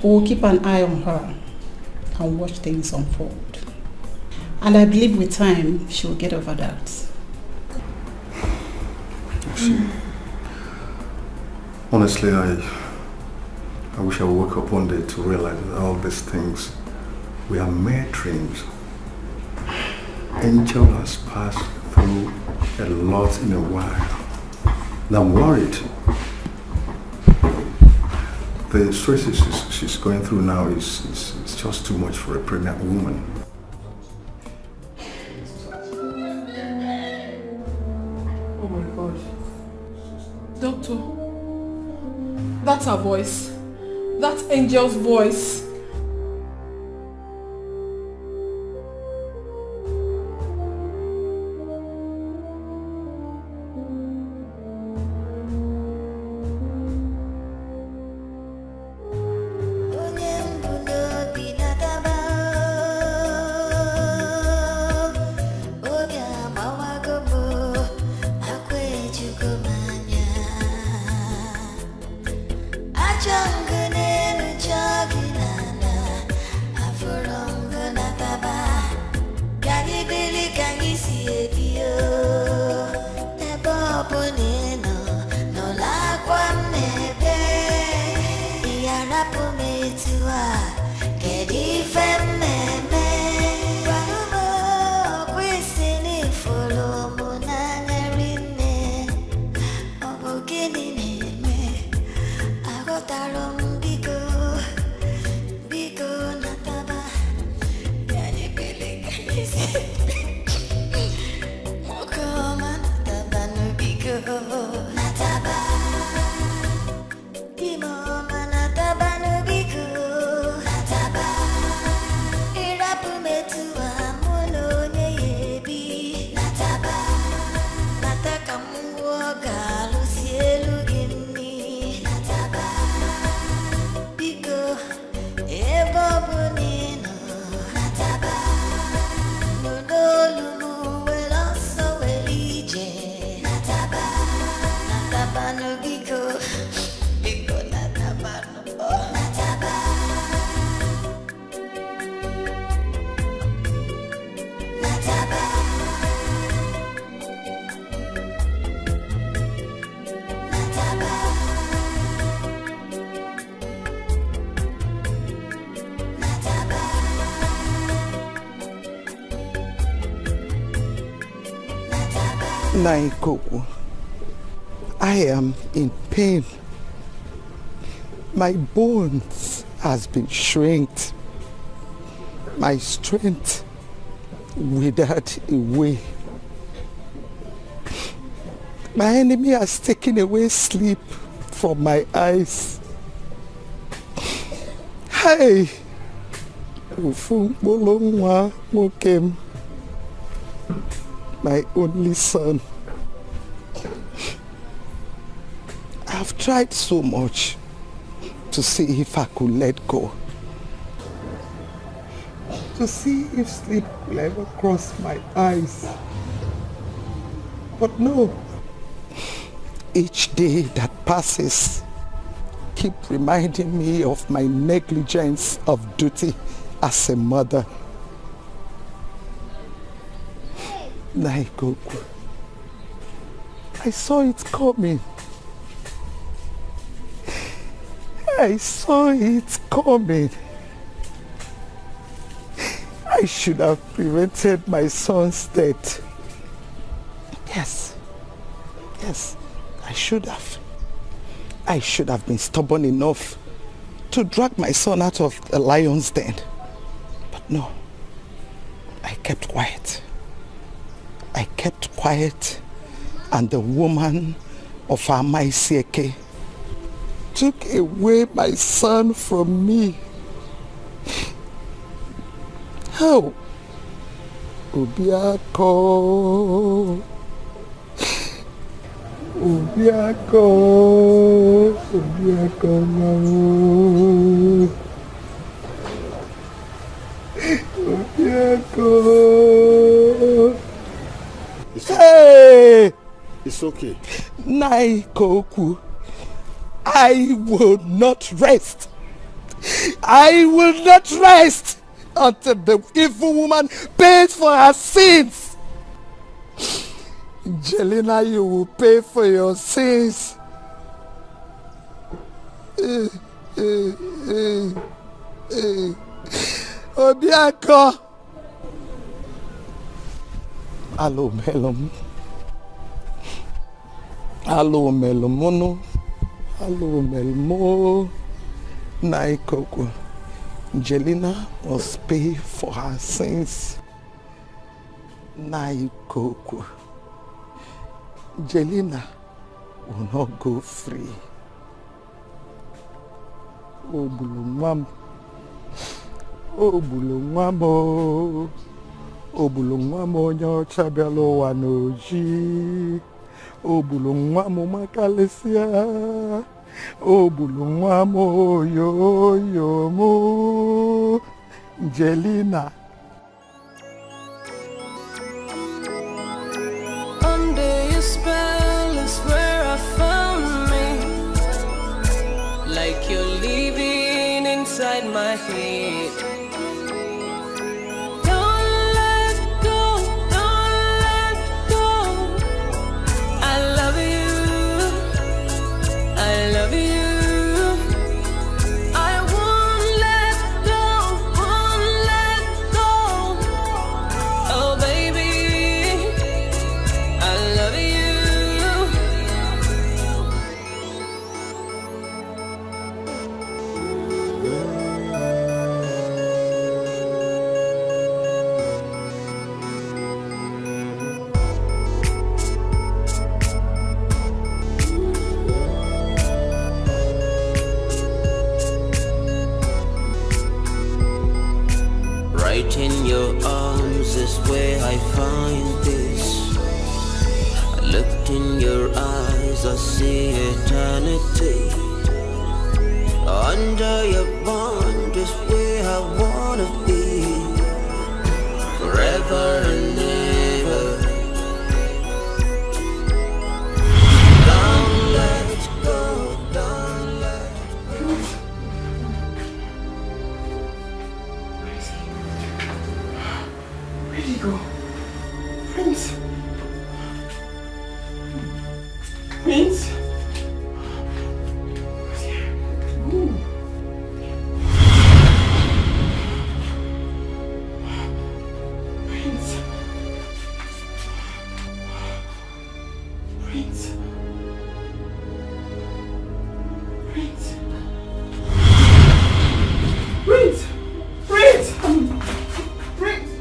We'll keep an eye on her and watch things unfold. And I believe with time, she will get over that. See, honestly, I wish I woke up one day to realize that all these things were mere dreams. Angel has passed through a lot in a while. And I'm worried. The stresses she's going through now is just just too much for a pregnant woman. Oh my God. Doctor, that's her voice. That's Angel's voice. Naikoko, I am in pain. My bones has been shrinked. My strength withered away. My enemy has taken away sleep from my eyes. Hey, my only son. I've tried so much to see if I could let go. To see if sleep will ever cross my eyes. But no. Each day that passes keep reminding me of my negligence of duty as a mother. Naikoku, I saw it coming. I saw it coming. I should have prevented my son's death. Yes, I should have. I should have been stubborn enough to drag my son out of the lion's den. But no, I kept quiet. I kept quiet, and the woman of Amaisieke took away my son from me. How? Obiako. Obiako. Obiako now. Obiako. Hey! It's okay. Naikoku, I will not rest. I will not rest until the evil woman pays for her sins. Jelena, you will pay for your sins. Obiako. Allo melom. Allo melomono. Allo melmo. Naikoko. Jelena must pay for her sins. Naikoko. Jelena will not go free. Oh, Bulungwam. Oh, Bulungwamo. Oh, Bulungwamo nyocha bialo wanoji. Oh, Bulungwamo makalesia. Oh, Bulungwamo yo yo mo. Jelena. Under your spell is where I found me. Like you're living inside my head. Don't let go, don't let go. I love you, I love you. I won't let go, won't let go. Oh baby, I love you. Right in your arms is where I find this. I looked in your eyes, I see eternity. Under your bond is where I wanna be. Forever and ever. Don't let go, don't let go. Where'd he go? Prince? Prince? Ooh. Prince? Prince? Prince? Prince? Prince? Prince?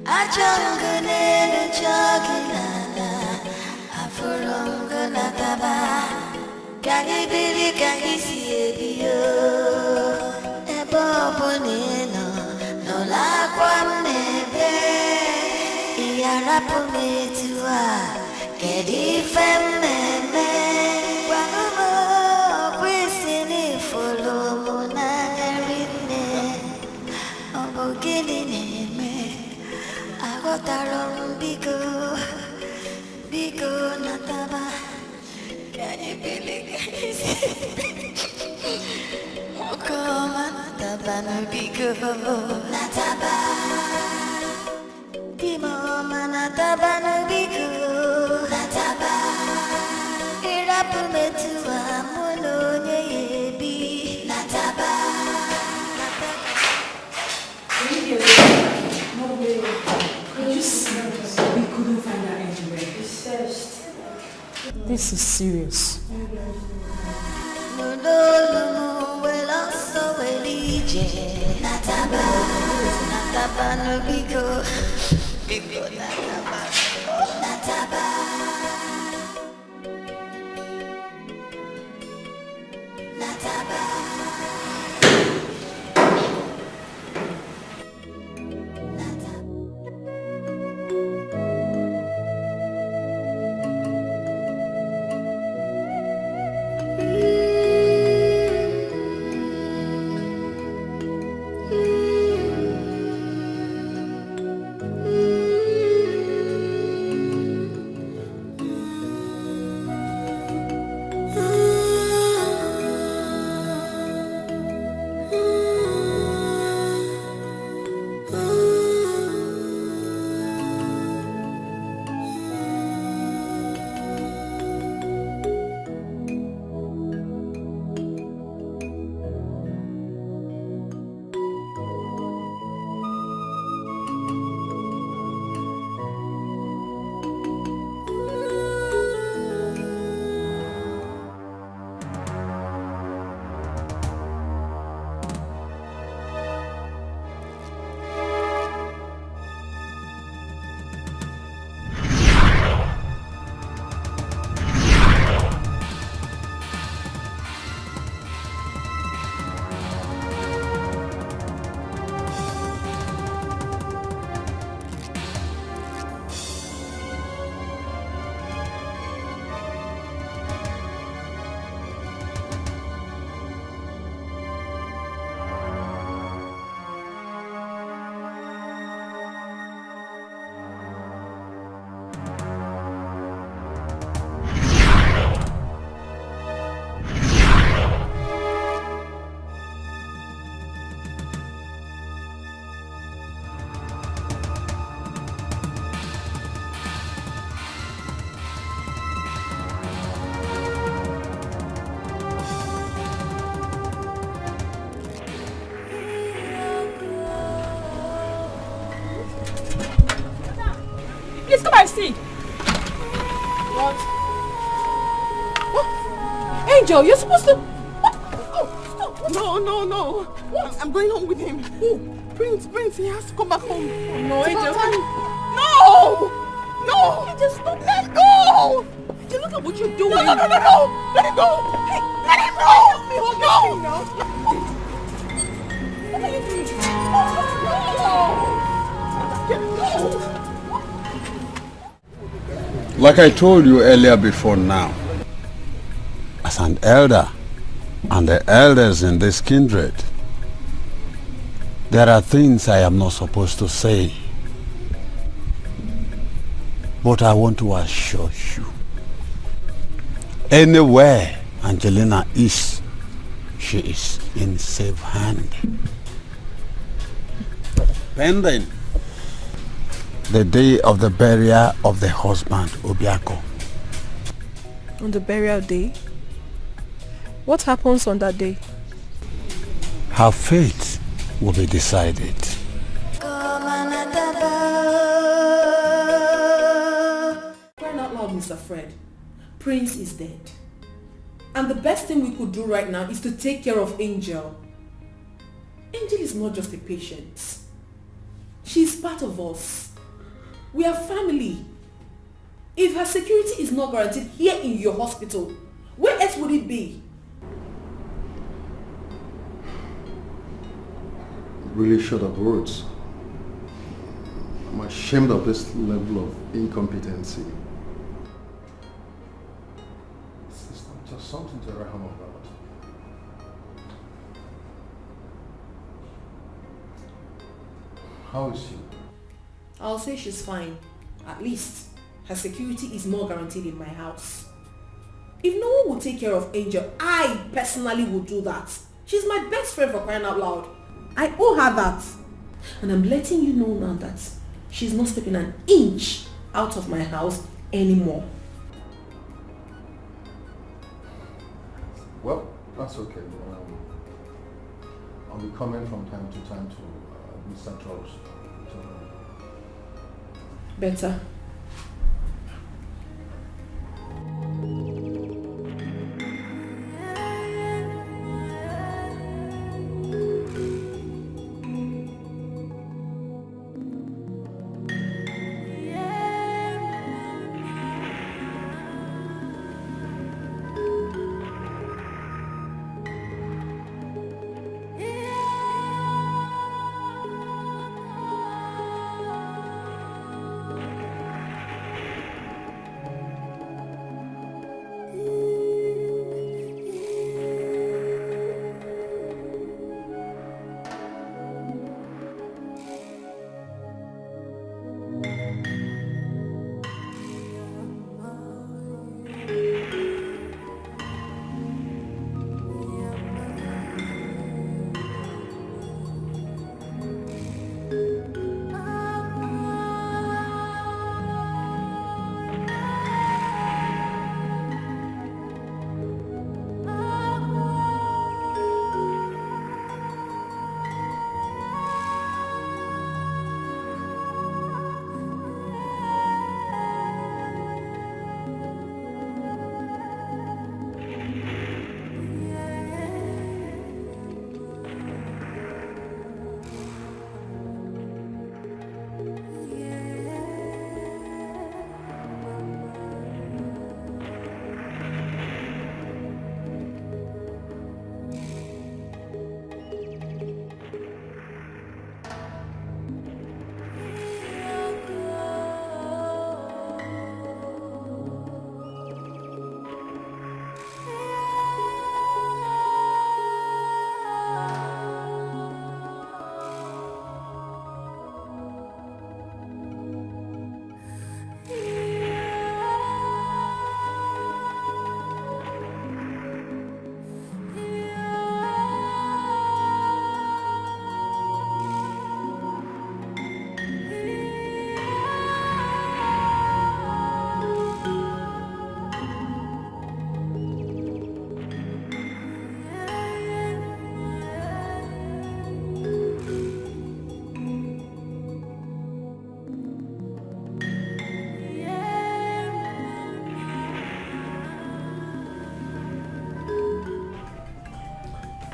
Achangane chagilana Afurongana taba Kagi bili kagi siebio Ebo bonino No la kwamnebe Iyarapu metua Kedi femmeme Wanumo Kwisini folo Munangarine Obogini neme Agotaron Biko nataba Kaya bili Okoma nataba no biko Nataba Dimo manataba no biko Nataba Irapu metua mono nyebi Nataba No way. Could you see us? We couldn't find her anywhere. We searched. This is serious. Nataba no biko Nataba Please come and see. What? What? Angel, you're supposed to... What? Oh, stop. No. What? I'm going home with him. Who? Prince, he has to come back home. Oh, no, Angel. No! Just stop. Let go! Angel, look at what you're doing. No. Let it go. Hey, let him go. Help me hold this thing now. What are you doing? No. Like I told you earlier before now, as an elder and the elders in this kindred, there are things I am not supposed to say. But I want to assure you, anywhere Angelina is, she is in safe hand. Pending the day of the burial of the husband, Obiako. On the burial day? What happens on that day? Her fate will be decided. Crying out loud, Mr. Fred. Prince is dead. And the best thing we could do right now is to take care of Angel. Angel is not just a patient. She's part of us. We are family. If her security is not guaranteed here in your hospital, where else would it be? Really short of words. I'm ashamed of this level of incompetency. It's not just something to write home about. How is she? I'll say she's fine. At least her security is more guaranteed in my house. If no one will take care of Angel, I personally would do that. She's my best friend, for crying out loud. I owe her that. And I'm letting you know now that she's not stepping an inch out of my house anymore. Well, that's okay. I'll be coming from time to time to Mr. Charles. Better.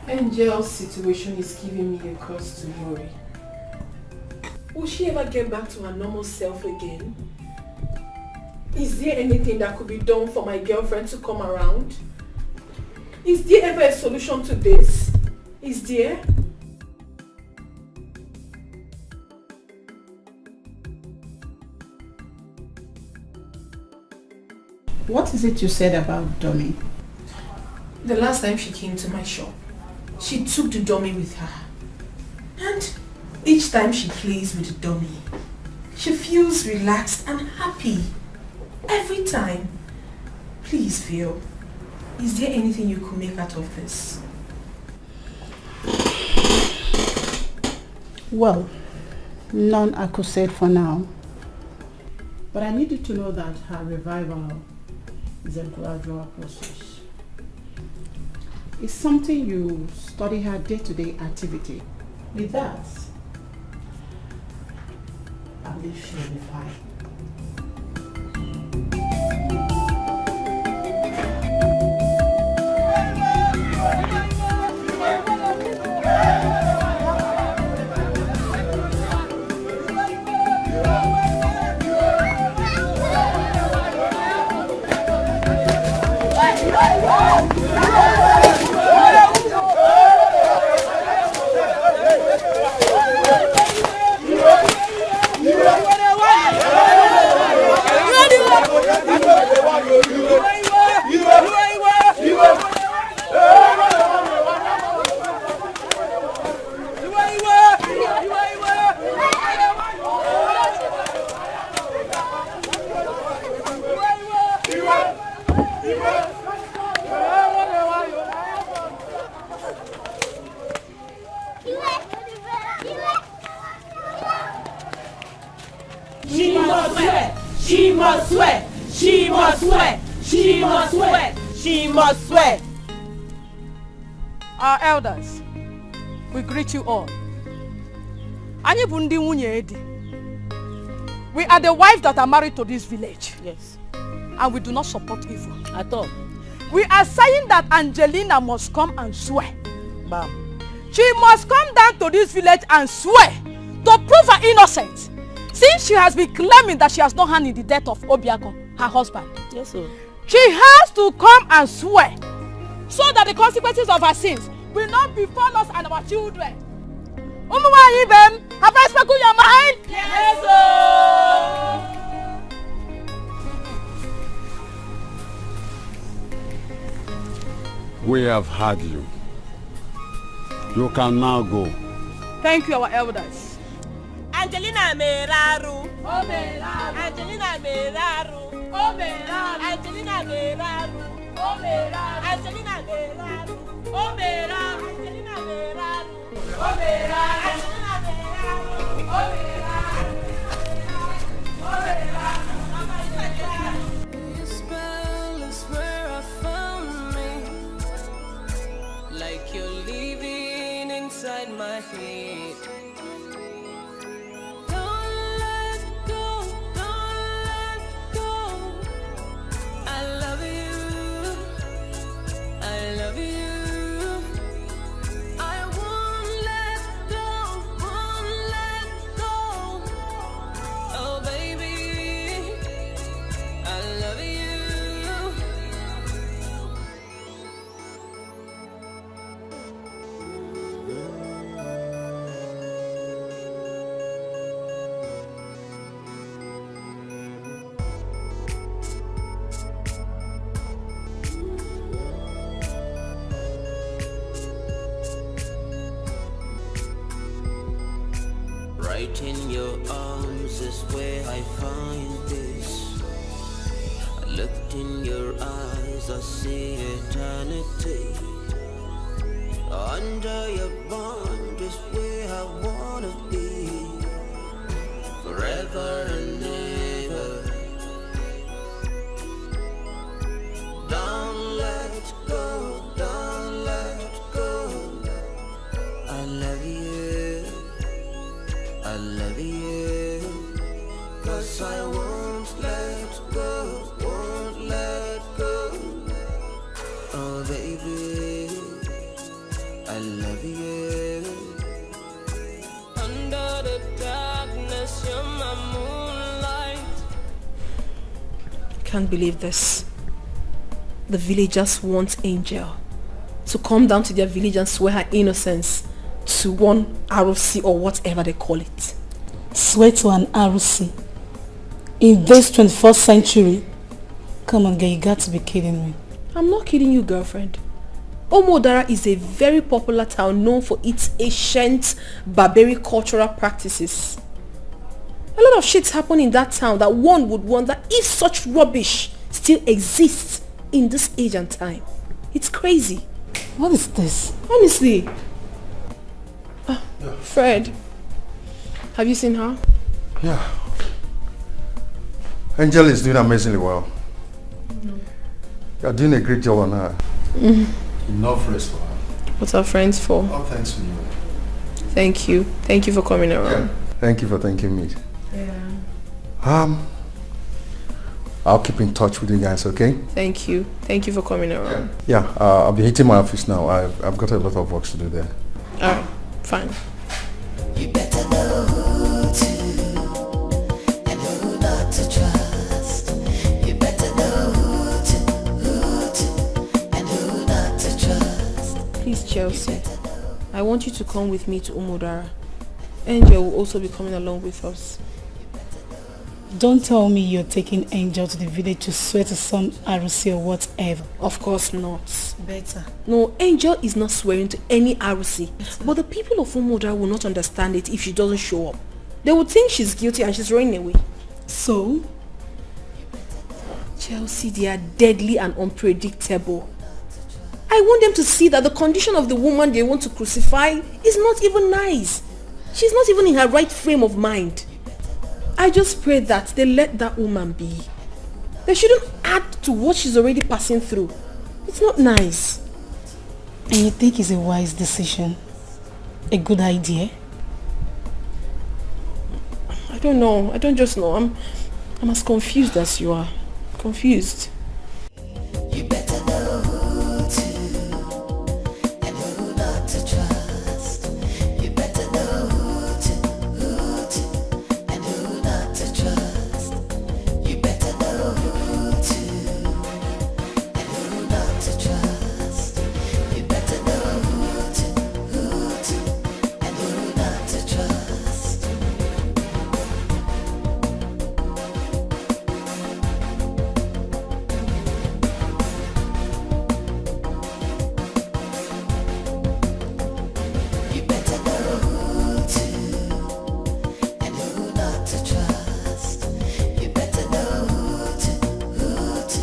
Angel's situation is giving me a cause to worry. Will she ever get back to her normal self again? Is there anything that could be done for my girlfriend to come around? Is there ever a solution to this? Is there? What is it you said about dummy? The last time she came to my shop, she took the dummy with her. And each time she plays with the dummy, she feels relaxed and happy. Every time. Please, Phil, is there anything you could make out of this? Well, none I could say for now. But I need you to know that her revival is a gradual process. It's something you study her day-to-day activity. With that, I believe she'll be fine. She must swear. She must swear. She must swear. She must swear. Our elders, we greet you all. Anyị bụ ndị nwunye Edi. We are the wives that are married to this village. Yes. And we do not support evil. At all. We are saying that Angelina must come and swear. Bam. She must come down to this village and swear to prove her innocence. Since she has been claiming that she has no hand in the death of Obiako, her husband. Yes, sir. She has to come and swear so that the consequences of her sins will not befall us and our children. Have I spoken your mind? Yes, sir. We have had you. You can now go. Thank you, our elders. Angelina Meraru. Oh, Meraru. Angelina Meraru. Oh, Meraru. Angelina Meraru. Oh, Meraru. Angelina Meraru. Oh, Meraru. Angelina Meraru. Oh, Meraru. Angelina Meraru. Oh, Meraru. Oh, Meraru. Your spell is where I found me, like you're living inside my head. Don't let go, don't let go. I love you, I love you. I won't let go, won't let go. Oh baby, I love you. Right in your arms is where I find this. I looked in your eyes, I see eternity. Under your bond is where I wanna be, forever and ever. Don't let go, don't let go. I love you, I love you, 'cause I won't let go, won't let go. Oh baby, I love you. Under the darkness, you're my moonlight. Can't believe this. The villagers want Angel to come down to their village and swear her innocence to one ROC or whatever they call it. Swear to an ROC in this 21st century? Come on, girl, you got to be kidding me. I'm not kidding you, girlfriend. Omodara is a very popular town known for its ancient barbaric cultural practices. A lot of shit happen in that town that one would wonder if such rubbish still exists in this age and time. It's crazy. What is this? Honestly. Fred, have you seen her? Yeah. Angel is doing amazingly well. You're doing a great job on her. Enough rest for her. What's our friends for? All thanks to you. Thank you. Thank you for coming around. Yeah. Thank you for thanking me. Yeah. I'll keep in touch with you guys, okay? Thank you. Thank you for coming around. Yeah, I'll be hitting my office now. I've got a lot of work to do there. Alright, fine. You better know who to and who not to trust. You better know who to and Chelsea, I want you to come with me to Umudara. Angel will also be coming along with us. Don't tell me you're taking Angel to the village to swear to some RC or whatever. Of course not. Better. No, Angel is not swearing to any RC. But the people of Umudara will not understand it if she doesn't show up. They would think she's guilty and she's running away. So? Chelsea, they are deadly and unpredictable. I want them to see that the condition of the woman they want to crucify is not even nice. She's not even in her right frame of mind. I just pray that they let that woman be. They shouldn't add to what she's already passing through. It's not nice. And you think it's a wise decision? A good idea? I don't know. I don't just know. I'm as confused as you are. Confused. You better know who to and who not to trust. You better know who to and who not to trust. You better know who to and who not to trust. You better know who to and who not to trust. You better know who to and who not to trust. You better know who to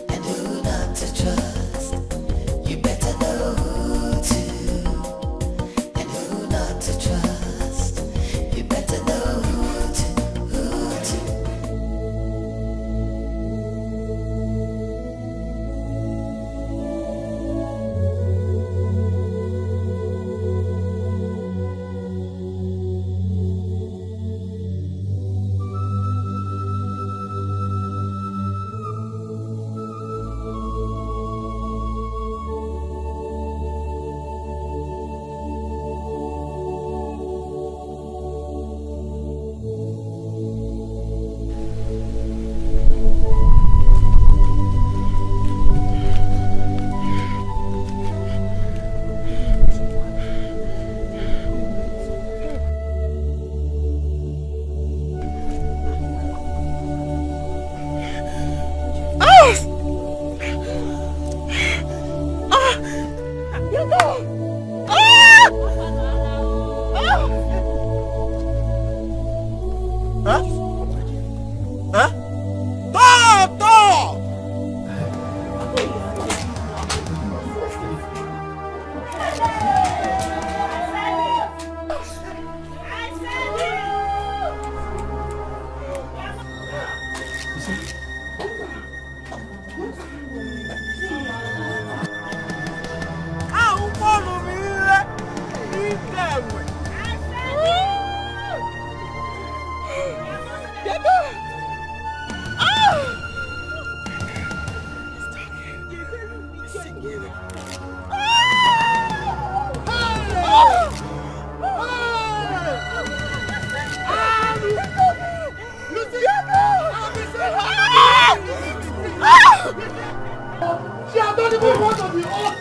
and who not to trust. You better know who to and who not to trust. You better know who to She has done even one of the old.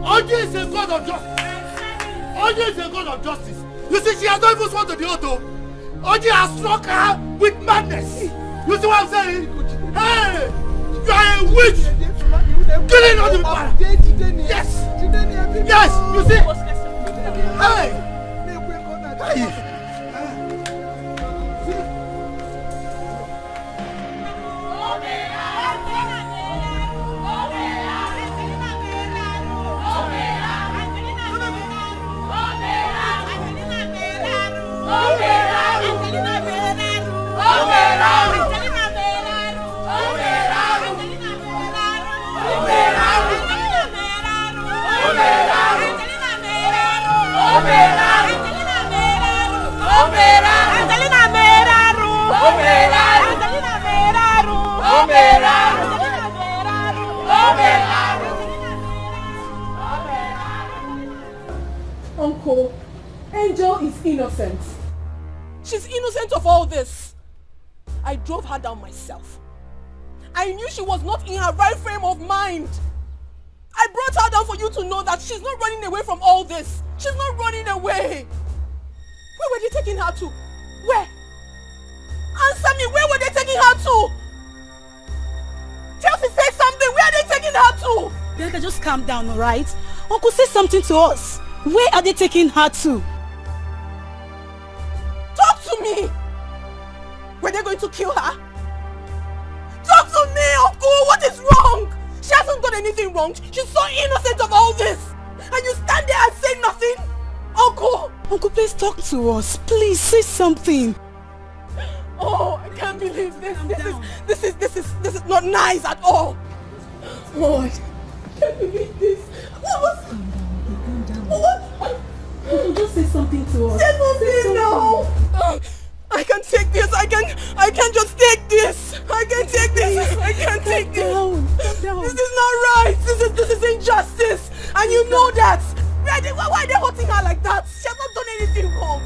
Oji is a god of justice. Oji is a god of justice. You see, she has not even sworn to the oath. Oji has struck her with madness. You see what I'm saying? Hey, you are a witch. Killing all the man. Yes. Yes. You see? Hey. Hey. Angel is innocent. She's innocent of all this. I drove her down myself. I knew she was not in her right frame of mind. I brought her down for you to know that she's not running away from all this. She's not running away. Where were they taking her to? Where? Answer me, where were they taking her to? Chelsea, say something. Where are they taking her to? Dikeh, just calm down, alright? Uncle, say something to us. Where are they taking her to? Talk to me. Were they going to kill her? Talk to me, Uncle. What is wrong? She hasn't done anything wrong. She's so innocent of all this. And you stand there and say nothing? Uncle. Uncle, please talk to us. Please, say something. Oh, I can't believe this. This is not nice at all. Oh, I can't believe this. What? Uncle, just say something to us. Say something now. I can't take this. I can't just take this. I can't take this. I can't take this. This is not right. This is injustice. And you know that. Why are they hurting her like that? She has not done anything wrong.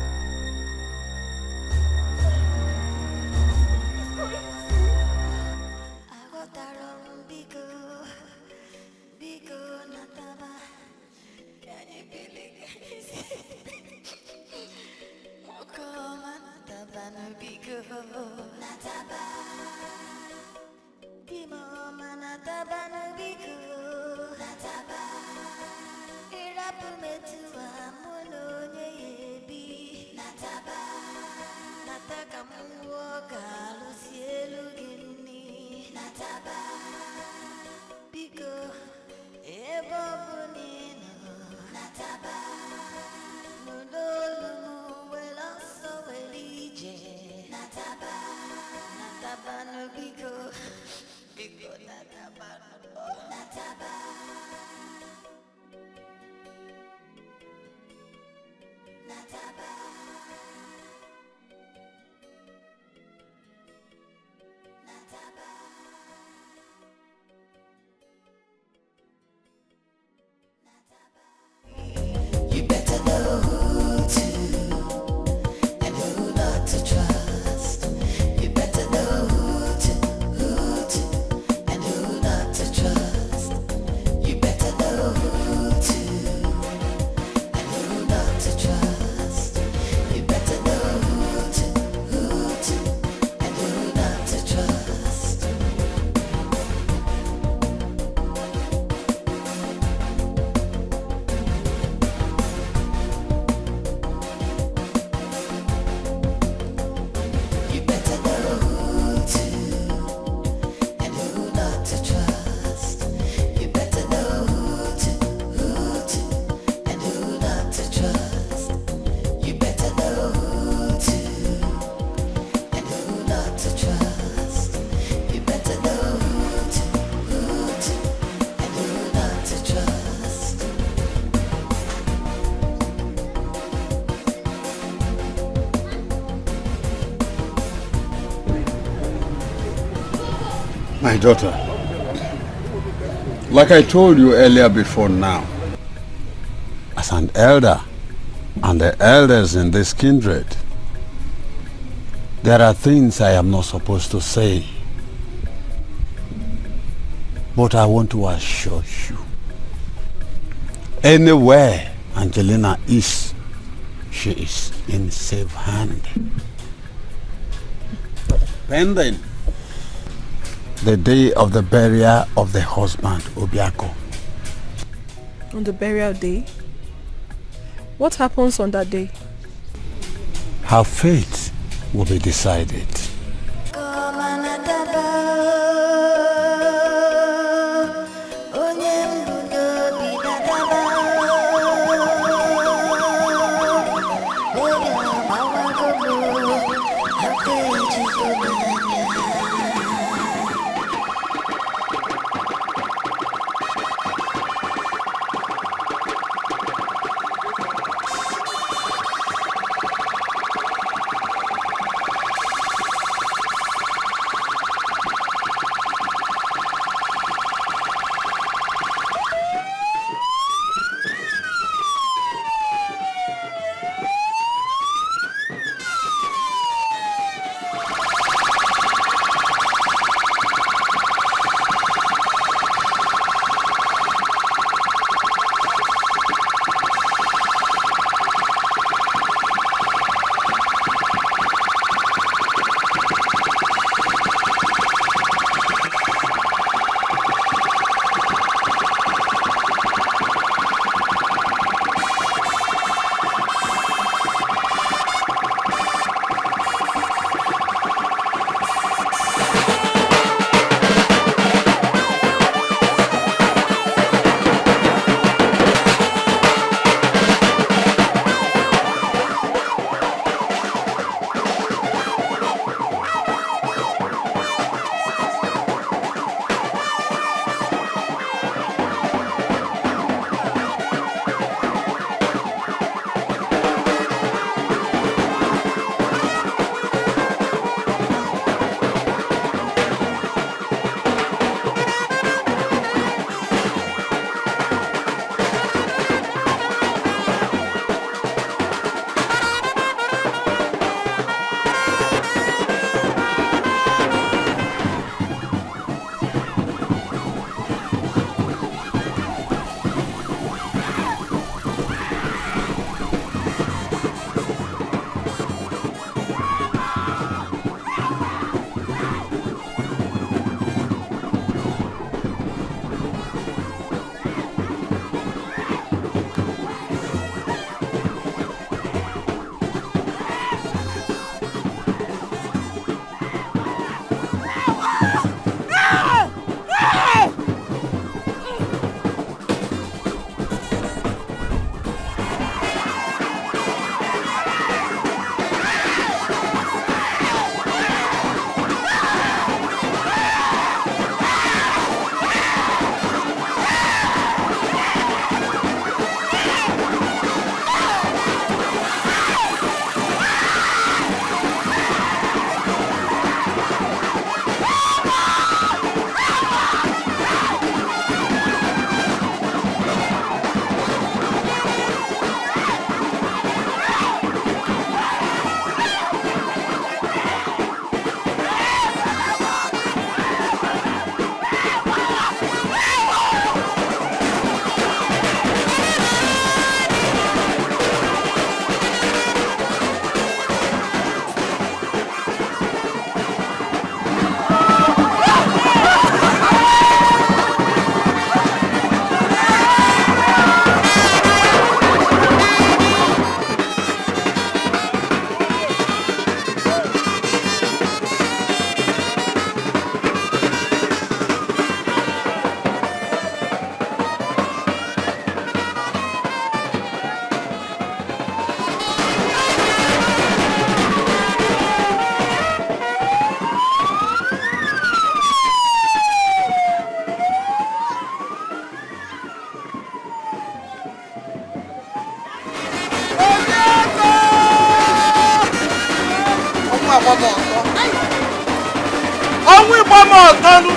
My daughter, like I told you earlier before now, as an elder and the elders in this kindred, there are things I am not supposed to say. But I want to assure you, anywhere Angelina is, she is in safe hand. Pending the day of the burial of the husband, Obiako. On the burial day? What happens on that day? Her fate will be decided. ọnwụ ịgba m ọtọnụ.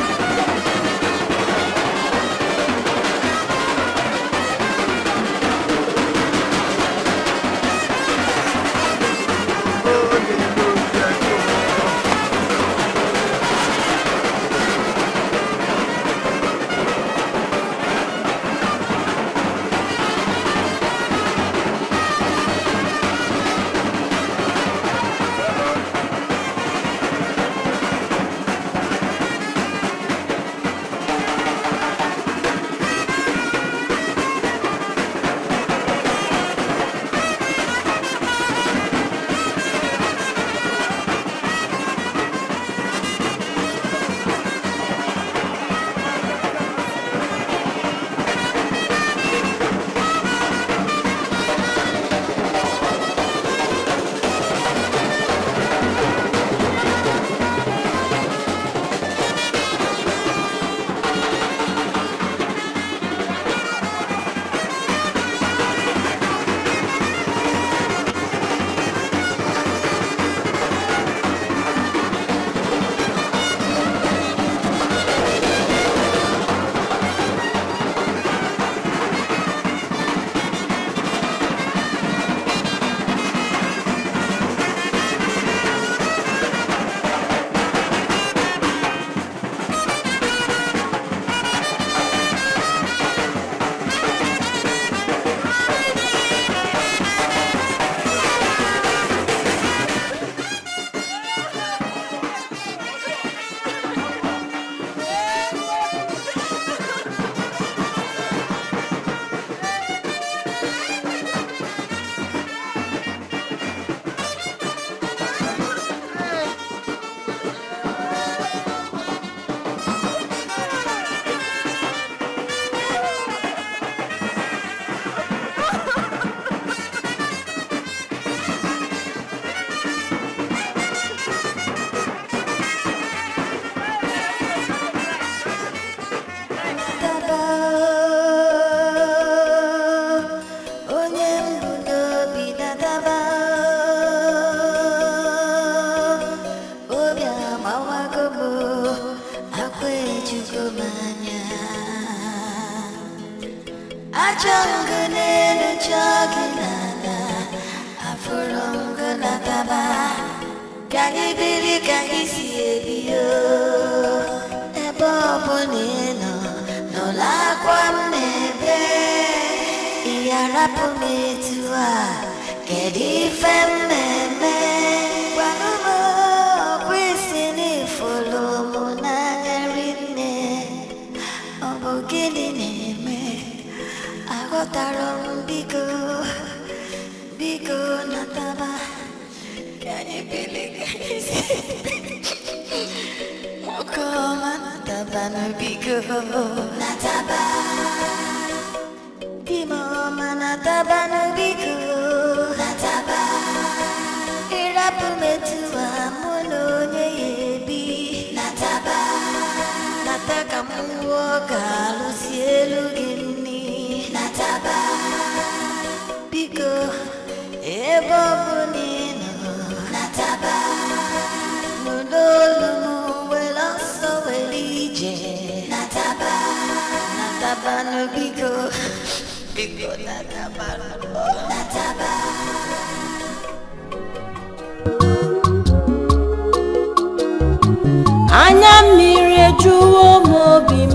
Anya mmiri ejuwo m obi m,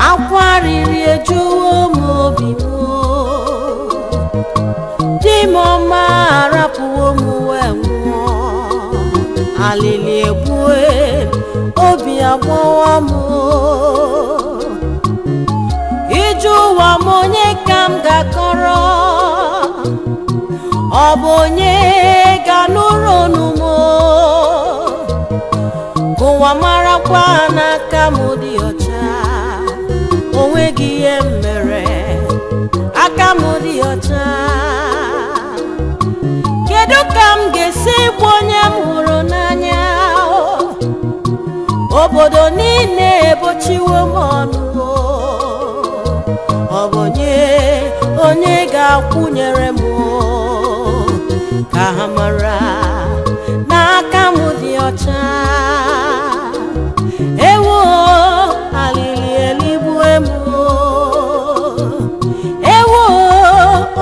akwa riri ejuwo m obi m, di m ọma arapụwo m wee nwụọ, alili egbue obi agbawa m, ije ụwa m onye ka m ga-akọrọ, ọ bụ onye ga-anụrụ ọnụ m, ụwa marakwa n'aka m dị ọcha, onweghị ihe m mere, aka m dị ọcha. Kedu ka m ga-esi gbu onye m hụrụ n'anya, obodo niile ebochiwo m ọnụ, ọ bụ onye ga-akwụnyere m ka ha mara n'aka m dị ọcha. ọcha. Ewo alili eligbu emu. Ewo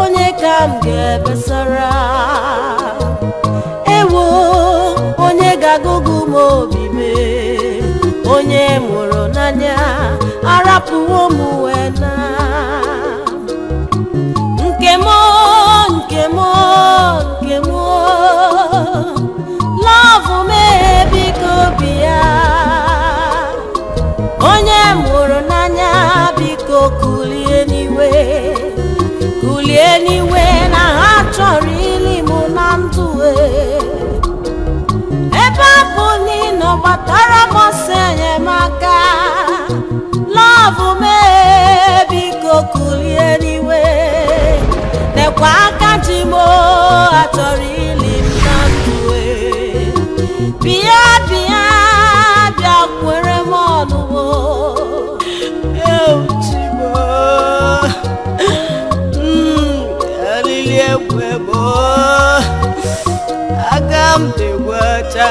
onye ka m ga-ebesara. Ewo onye ga-agụgụ m obi me. Onye mụrụ n'anya arapụwo m wee na. Nkemo love me biko bịa. Onye mụrụ n'anya biko kulie n'iwe na ha chọrọ ili mụ na ndụ. Ebe abụ n'ịnọ gbatara m ọsọ enyemaka. Love me biko kulie n'iwe. Nekwa aka ji m achọrọ ili m na ndụ. Bịa kwere m ọnụ. Chibo alili ekwe m aka m dịgwa ọcha.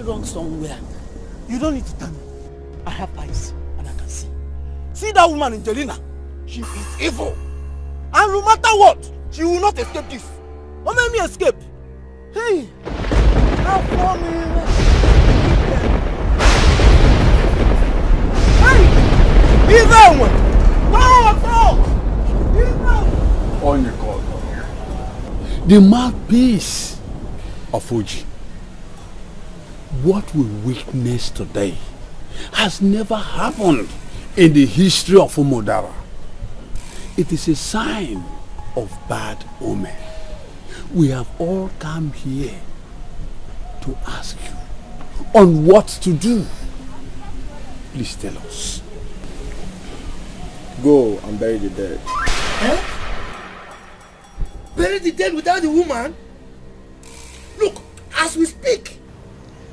Wrong somewhere. You don't need to tell me. I have eyes and I can see. See that woman Angelina? She is evil. And no matter what, she will not escape this. What made me escape? Hey, how far me? Hey, evil! On your call. The mouthpiece of Fuji. What we witness today has never happened in the history of Umodara. It is a sign of bad omen. We have all come here to ask you on what to do. Please tell us. Go and bury the dead. Eh? Bury the dead without the woman? Look, as we speak,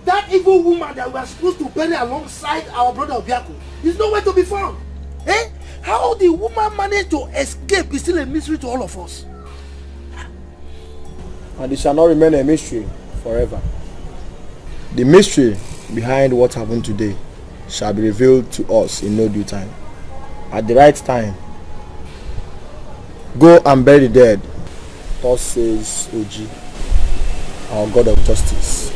that evil woman that we are supposed to bury alongside our brother Obiako is nowhere to be found. Eh? How the woman managed to escape is still a mystery to all of us. And it shall not remain a mystery forever. The mystery behind what happened today shall be revealed to us in no due time. At the right time. Go and bury the dead. Thus says Oji, our God of justice.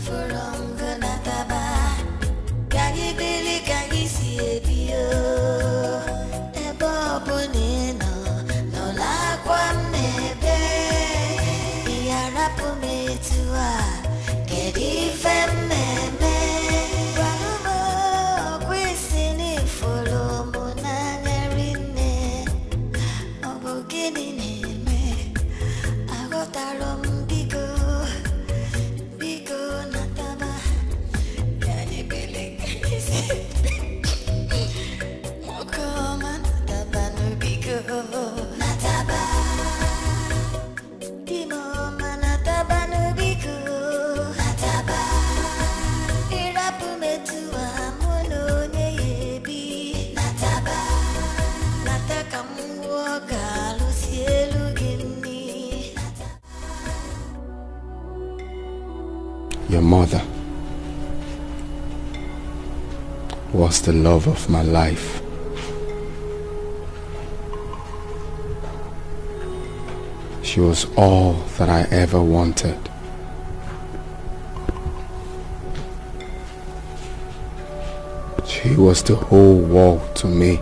For all Your mother was the love of my life. She was all that I ever wanted. She was the whole world to me.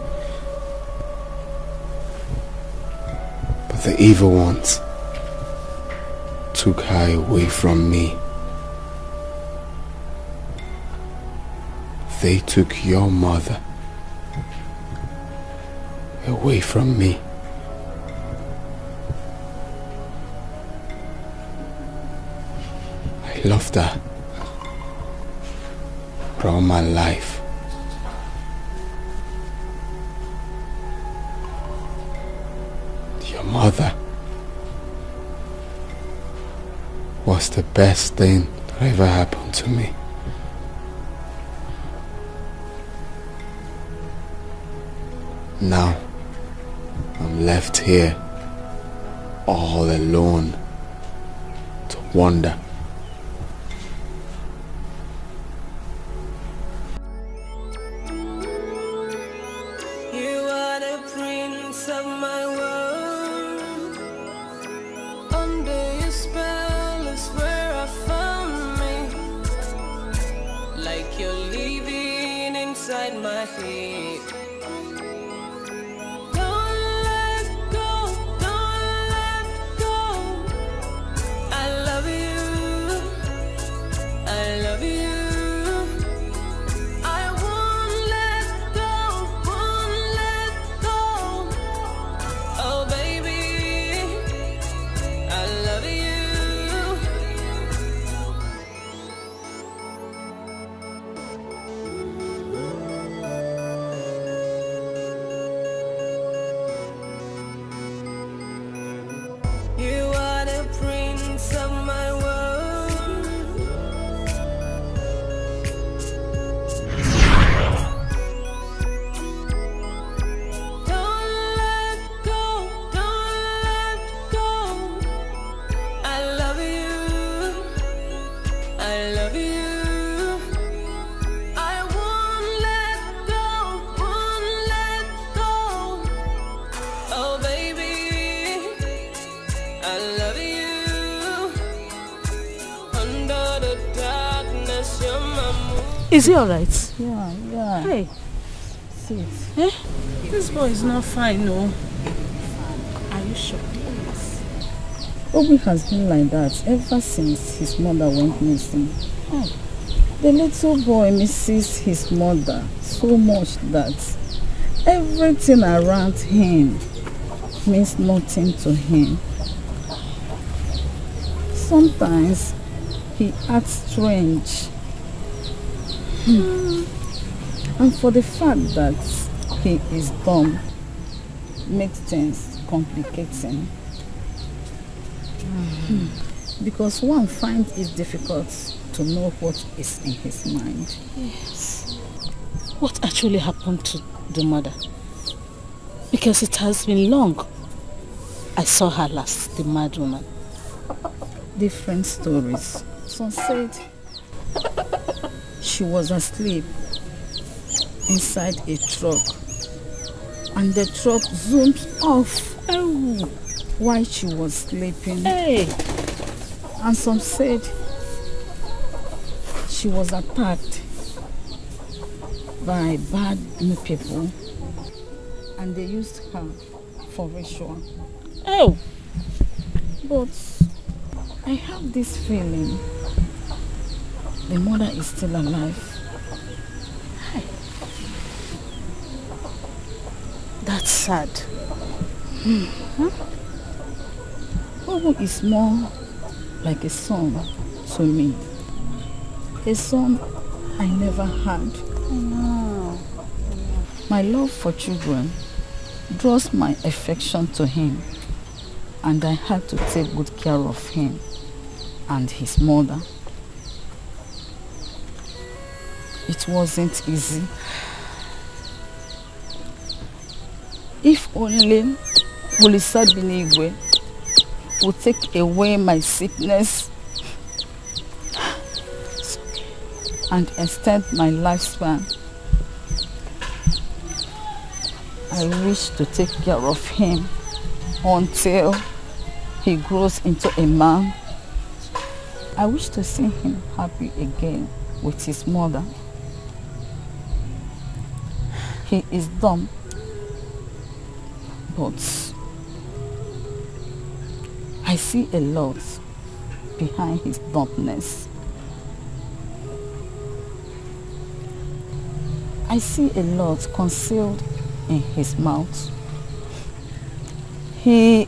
But the evil ones took her away from me. They took your mother away from me. I loved her for all my life. Your mother was the best thing that ever happened to me. Now, I'm left here, all alone, to wonder. You are the prince of my world. Under your spell is where I found me. Like you're living inside my head. Is he alright? Yeah. Hey. Sit. Eh? This boy is not fine, no. Are you sure? Yes. Obi has been like that ever since his mother went missing. Oh. The little boy misses his mother so much that everything around him means nothing to him. Sometimes he acts strange. And for the fact that he is dumb makes things complicating. Because one finds it difficult to know what is in his mind. Yes. What actually happened to the mother? Because it has been long. I saw her last, the mad woman. Different stories. Some said she was asleep inside a truck and the truck zoomed off while she was sleeping. Hey. And some said she was attacked by bad people and they used her for ritual. Oh. But I have this feeling the mother is still alive. That's sad. Obu is more like a son to me. A son I never had. No. My love for children draws my affection to him, and I had to take good care of him and his mother. It wasn't easy. If only Mulisa Binigwe would take away my sickness, and extend my lifespan. I wish to take care of him until he grows into a man. I wish to see him happy again with his mother. He is dumb, but I see a lot behind his dumbness. I see a lot concealed in his mouth. He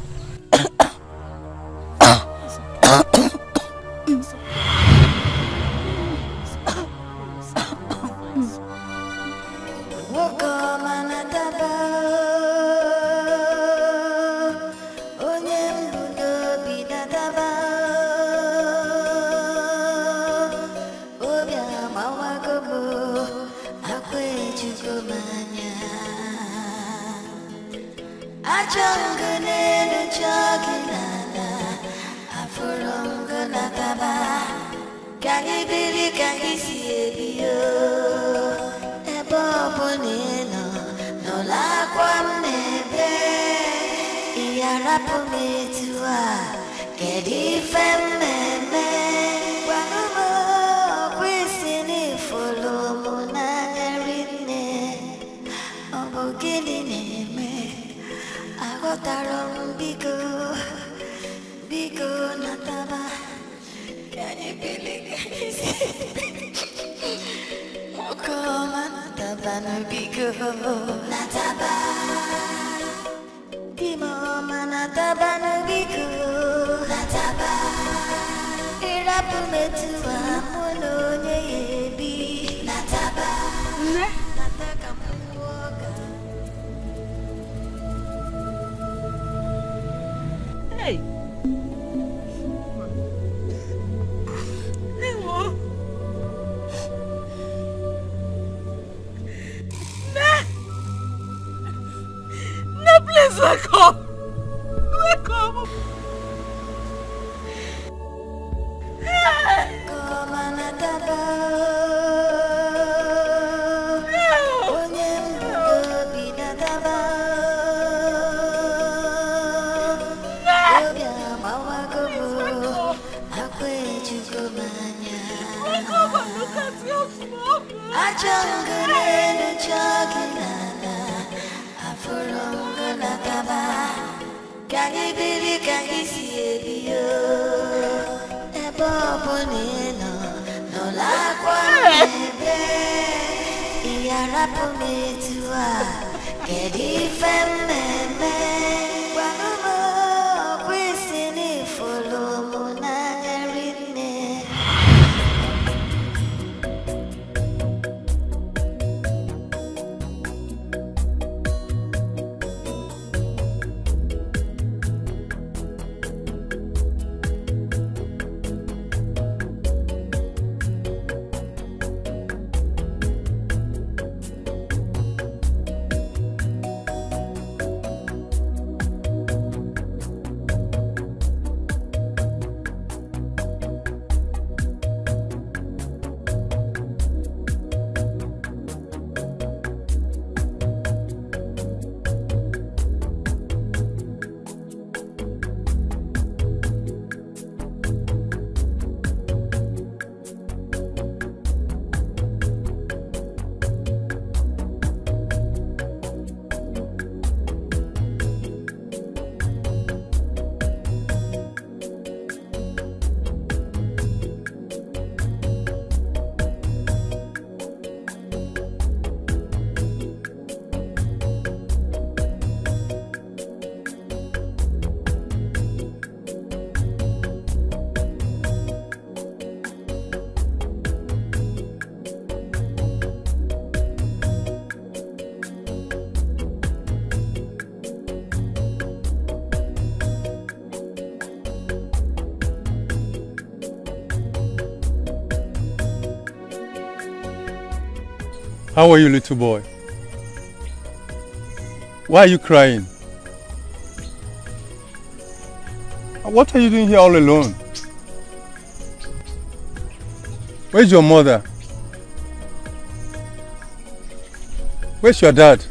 How are you, little boy? Why are you crying? What are you doing here all alone? Where's your mother? Where's your dad?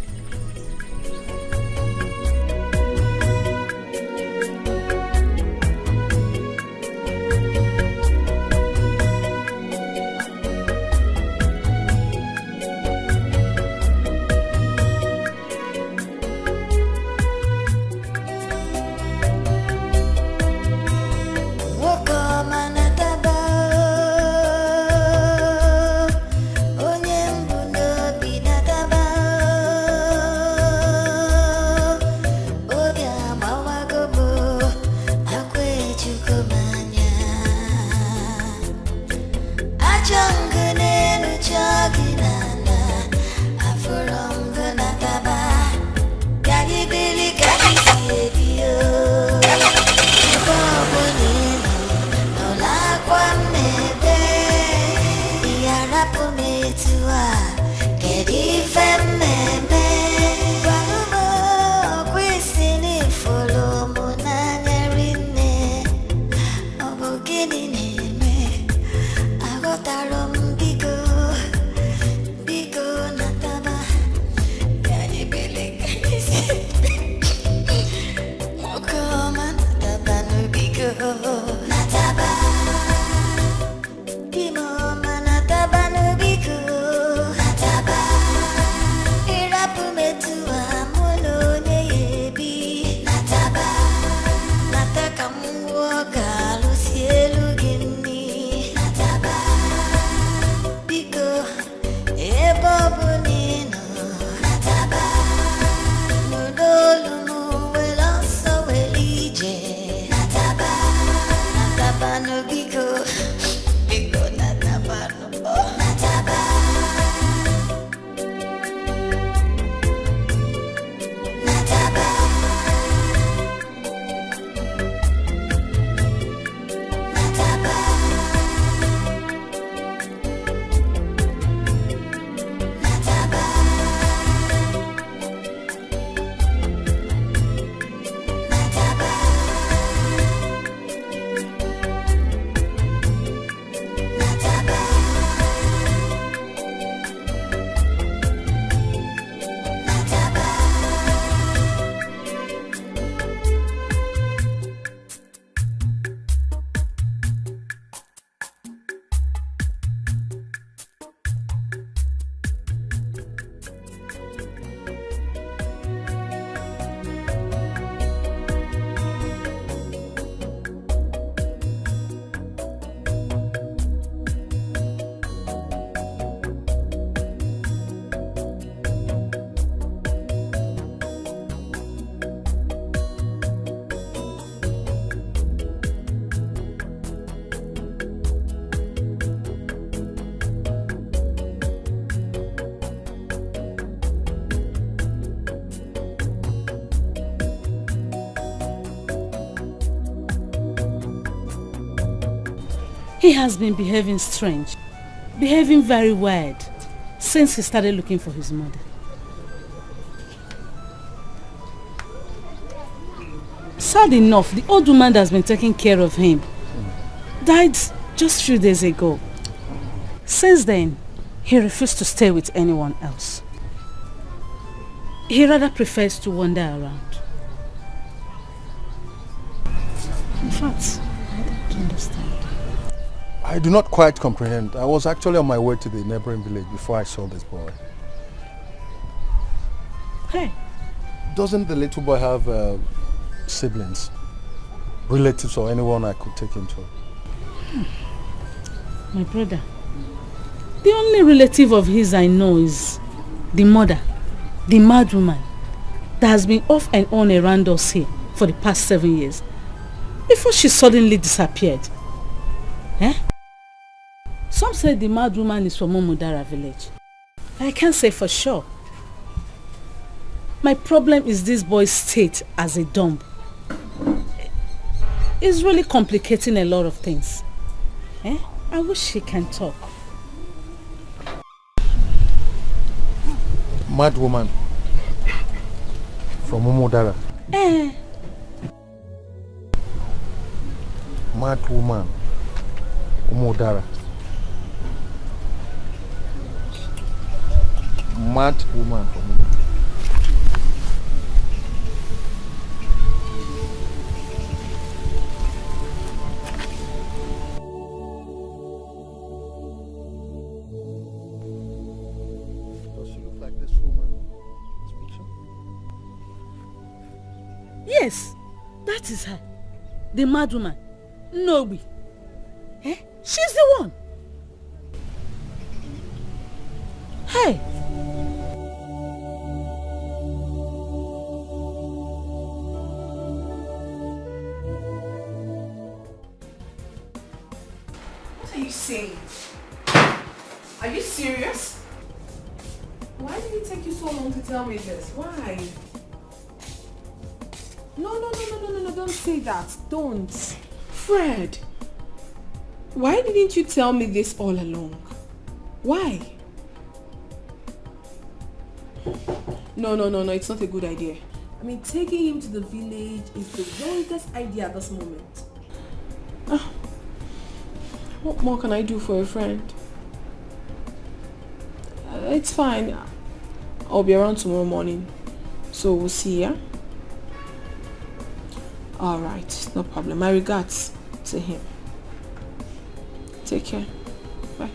He has been behaving strange, behaving very weird since he started looking for his mother. Sad enough, the old woman that has been taking care of him died just a few days ago. Since then, he refused to stay with anyone else. He rather prefers to wander around. In fact, I don't understand. I do not quite comprehend. I was actually on my way to the neighboring village before I saw this boy. Hey. Doesn't the little boy have siblings, relatives, or anyone I could take him to? My brother, the only relative of his I know is the mother, the mad woman that has been off and on around us here for the past 7 years before she suddenly disappeared. Eh? Some say the mad woman is from Mumudara village. I can't say for sure. My problem is this boy's state as a dumb. It's really complicating a lot of things. Eh? I wish he can talk. Mad woman from Mumudara. Eh? Mad woman, Mumudara. mad woman for me. Does she look like this woman in this picture? Yes, that is her. The mad woman. Nobi. Eh? She's the one. Hey. What are you saying? Are you serious? Why did it take you so long to tell me this? Why? No, don't say that. Don't. Fred, why didn't you tell me this all along? Why? No, it's not a good idea. I mean, taking him to the village is the wrongest idea at this moment. What more can I do for a friend? It's fine. I'll be around tomorrow morning. So we'll see, yeah? Alright, no problem. My regards to him. Take care. Bye.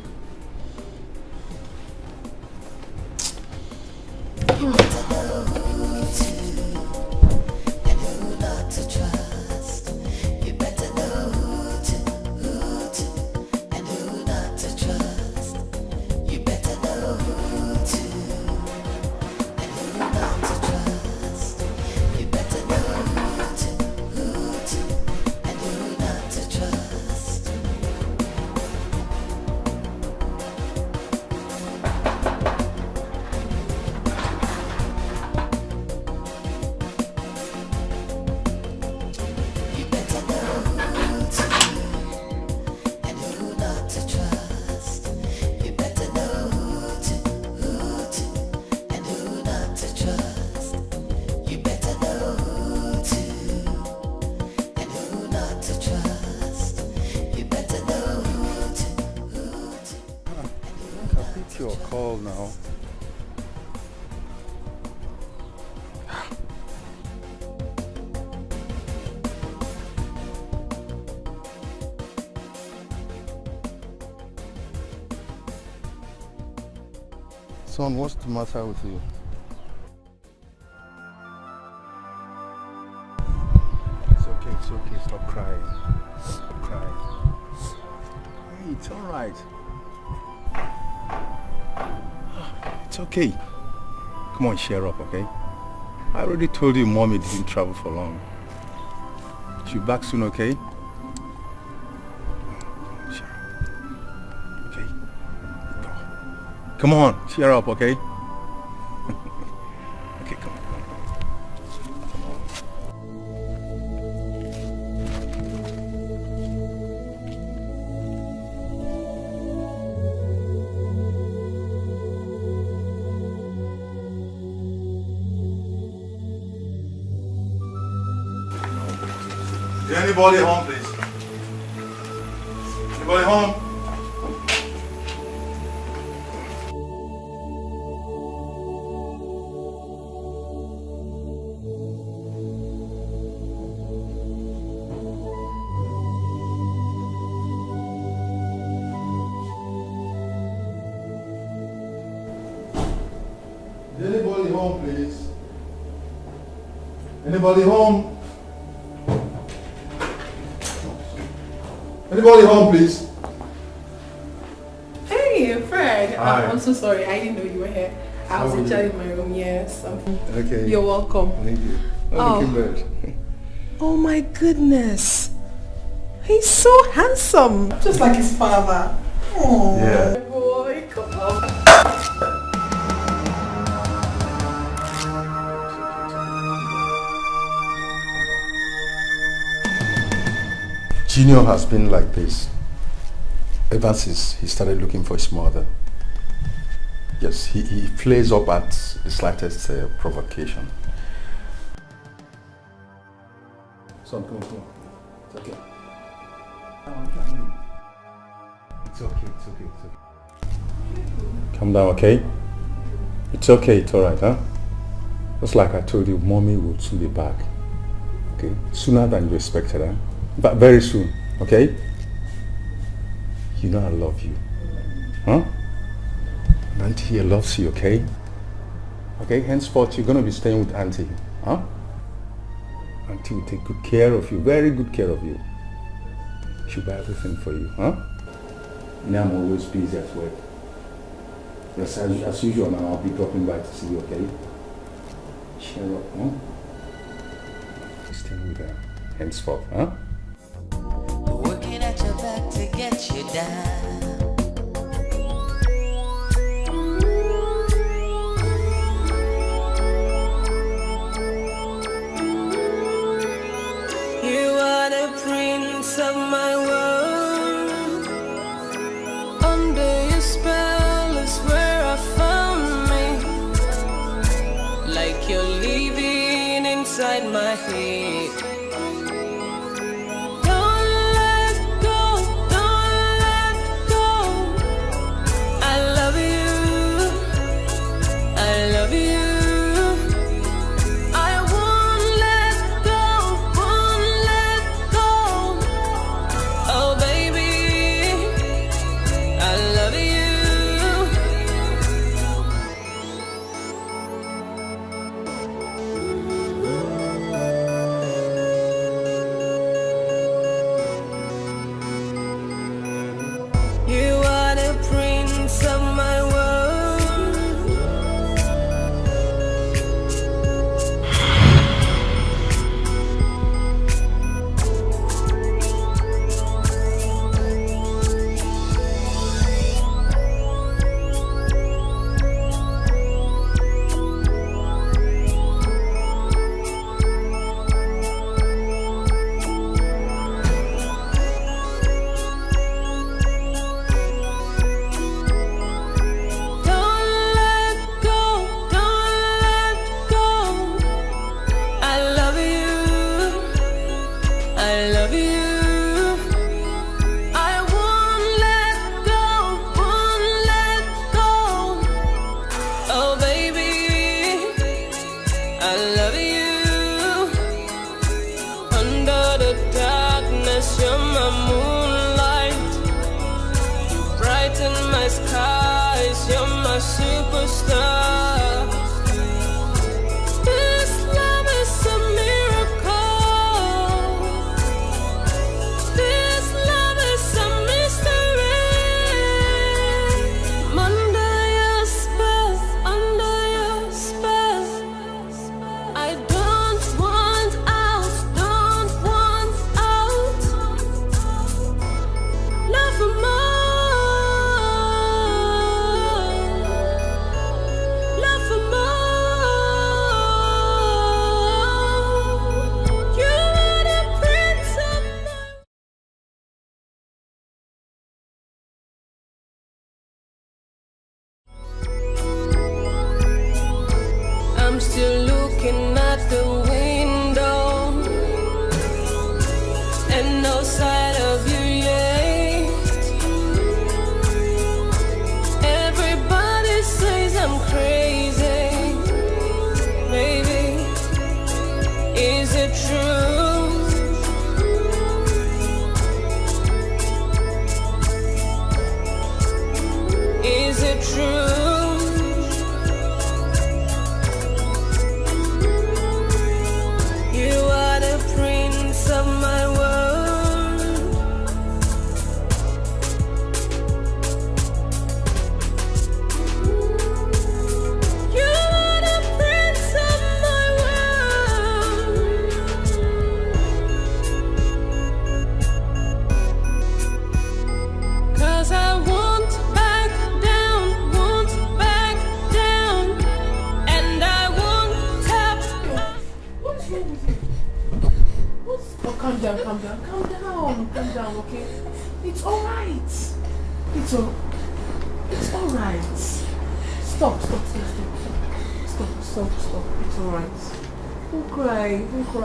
Your call now. Son, what's the matter with you? It's okay, stop crying. Stop crying. Hey, it's alright. It's okay. Come on, cheer up, okay? I already told you mommy didn't travel for long. She'll be back soon, okay? Cheer up. Okay? Come on, cheer up, okay? Okay, come on. Is anybody home, please? Anybody home? Is anybody home, please? Anybody home? Anybody home, please? Hey, Fred. Hi. I'm so sorry. I didn't know you were here. I was actually in my room. Yes. Okay. You're welcome. Thank you. Oh. Looking good. Oh my goodness. He's so handsome. Just like his father. Oh, Yeah. boy, come on. Junior has been like this ever since he started looking for his mother. Yes, he flares up at the slightest provocation. Son, come on. It's okay. It's okay. Calm down, okay? It's okay, it's alright, huh? Just like I told you, mommy will soon be back. Okay? Sooner than you expected, huh? But very soon, okay? You know I love you. Huh? And Auntie here loves you, okay? Okay, henceforth you're gonna be staying with Auntie, huh? Auntie will take good care of you, very good care of you. She'll buy everything for you, huh? Now I'm always busy at work. Yes, as usual now, I'll be dropping by to see you, okay? Cheer up, huh? Staying with her henceforth, huh? Working at your back to get you down. You are the prince of my world. Under your spell is where I found me. Like you're living inside my head.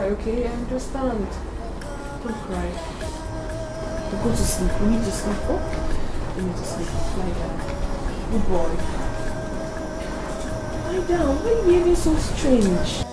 Okay, I understand. Don't cry. Go to sleep. You need to sleep. Oh, you need to sleep. Lie down. Good boy. Lie down. Why are you behaving so strange?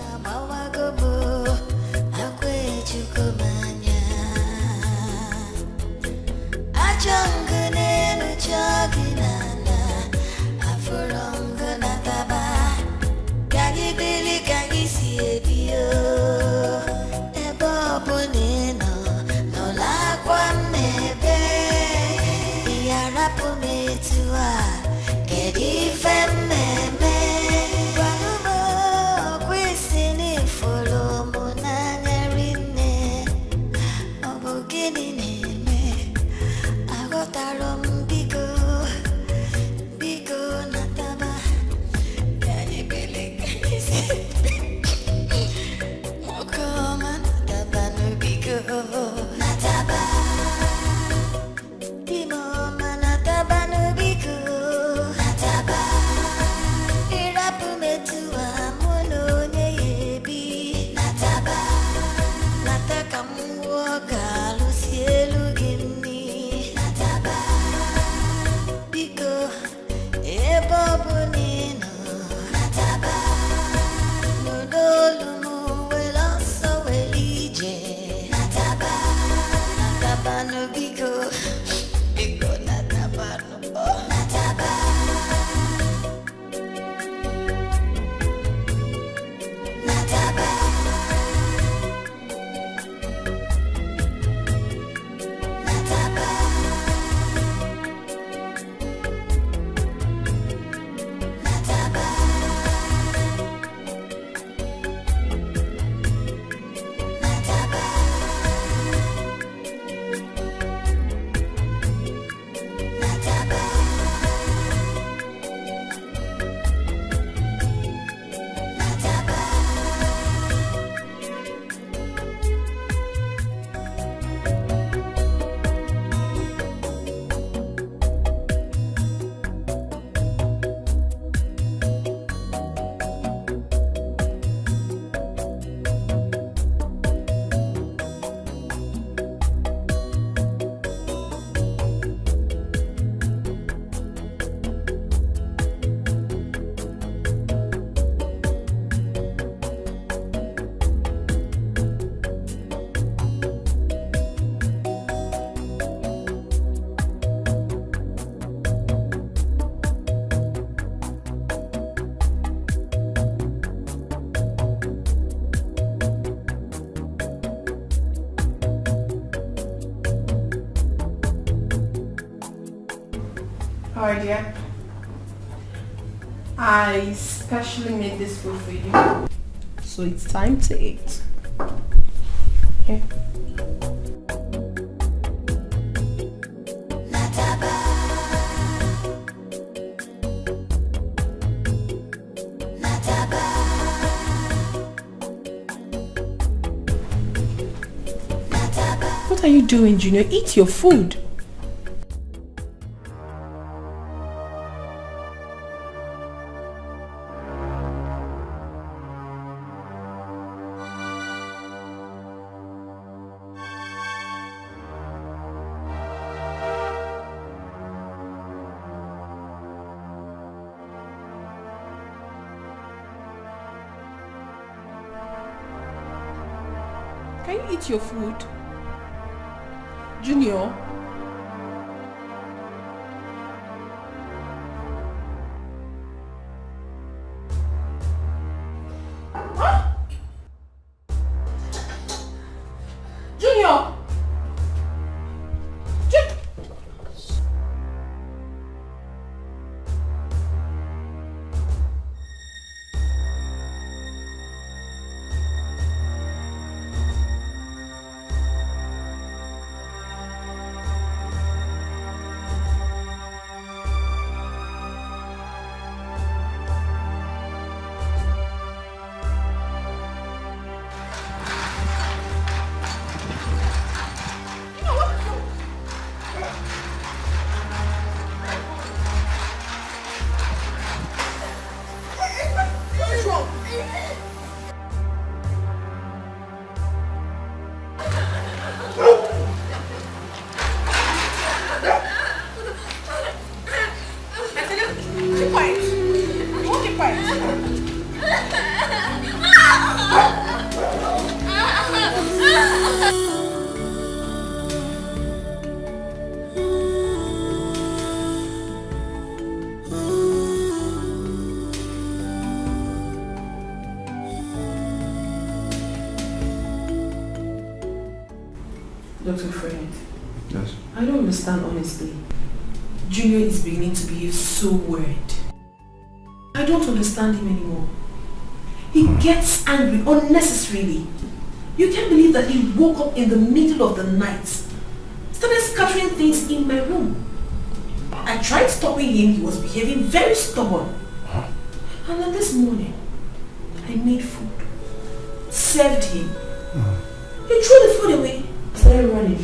Alright, dear. I specially made this food for you. So it's time to eat. Here. What are you doing, Junior? Eat your food. Can you eat your food? Junior? Huh? Junior! Dr. Fred. Yes. I don't understand honestly. Junior is beginning to behave so weird. I don't understand him anymore. He gets angry unnecessarily. You can't believe that he woke up in the middle of the night, started scattering things in my room. I tried stopping him, he was behaving very stubborn. And then this morning, I made food, served him. He threw the food away, started running.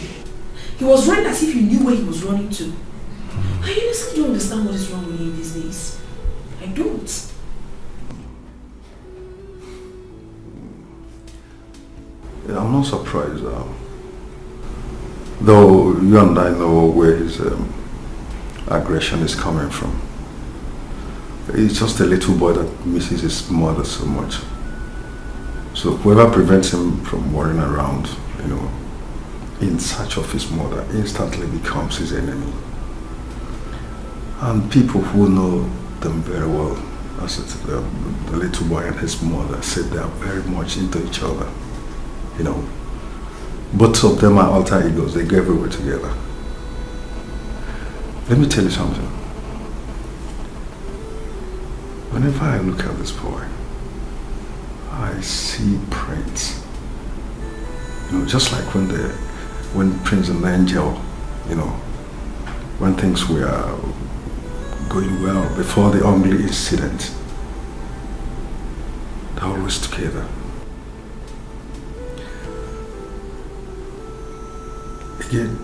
He was running as if he knew where he was running to. I honestly don't understand what is wrong with him these days. I don't. Yeah, I'm not surprised. Though you and I know where his aggression is coming from. He's just a little boy that misses his mother so much. So whoever prevents him from worrying around, in search of his mother, instantly becomes his enemy. And people who know them very well, as the little boy and his mother, said they are very much into each other. Both of them are alter egos. They go everywhere together. Let me tell you something. Whenever I look at this boy, I see prints. Just like when Prince and Angel, when things were going well before the ugly incident, they're always together. Again,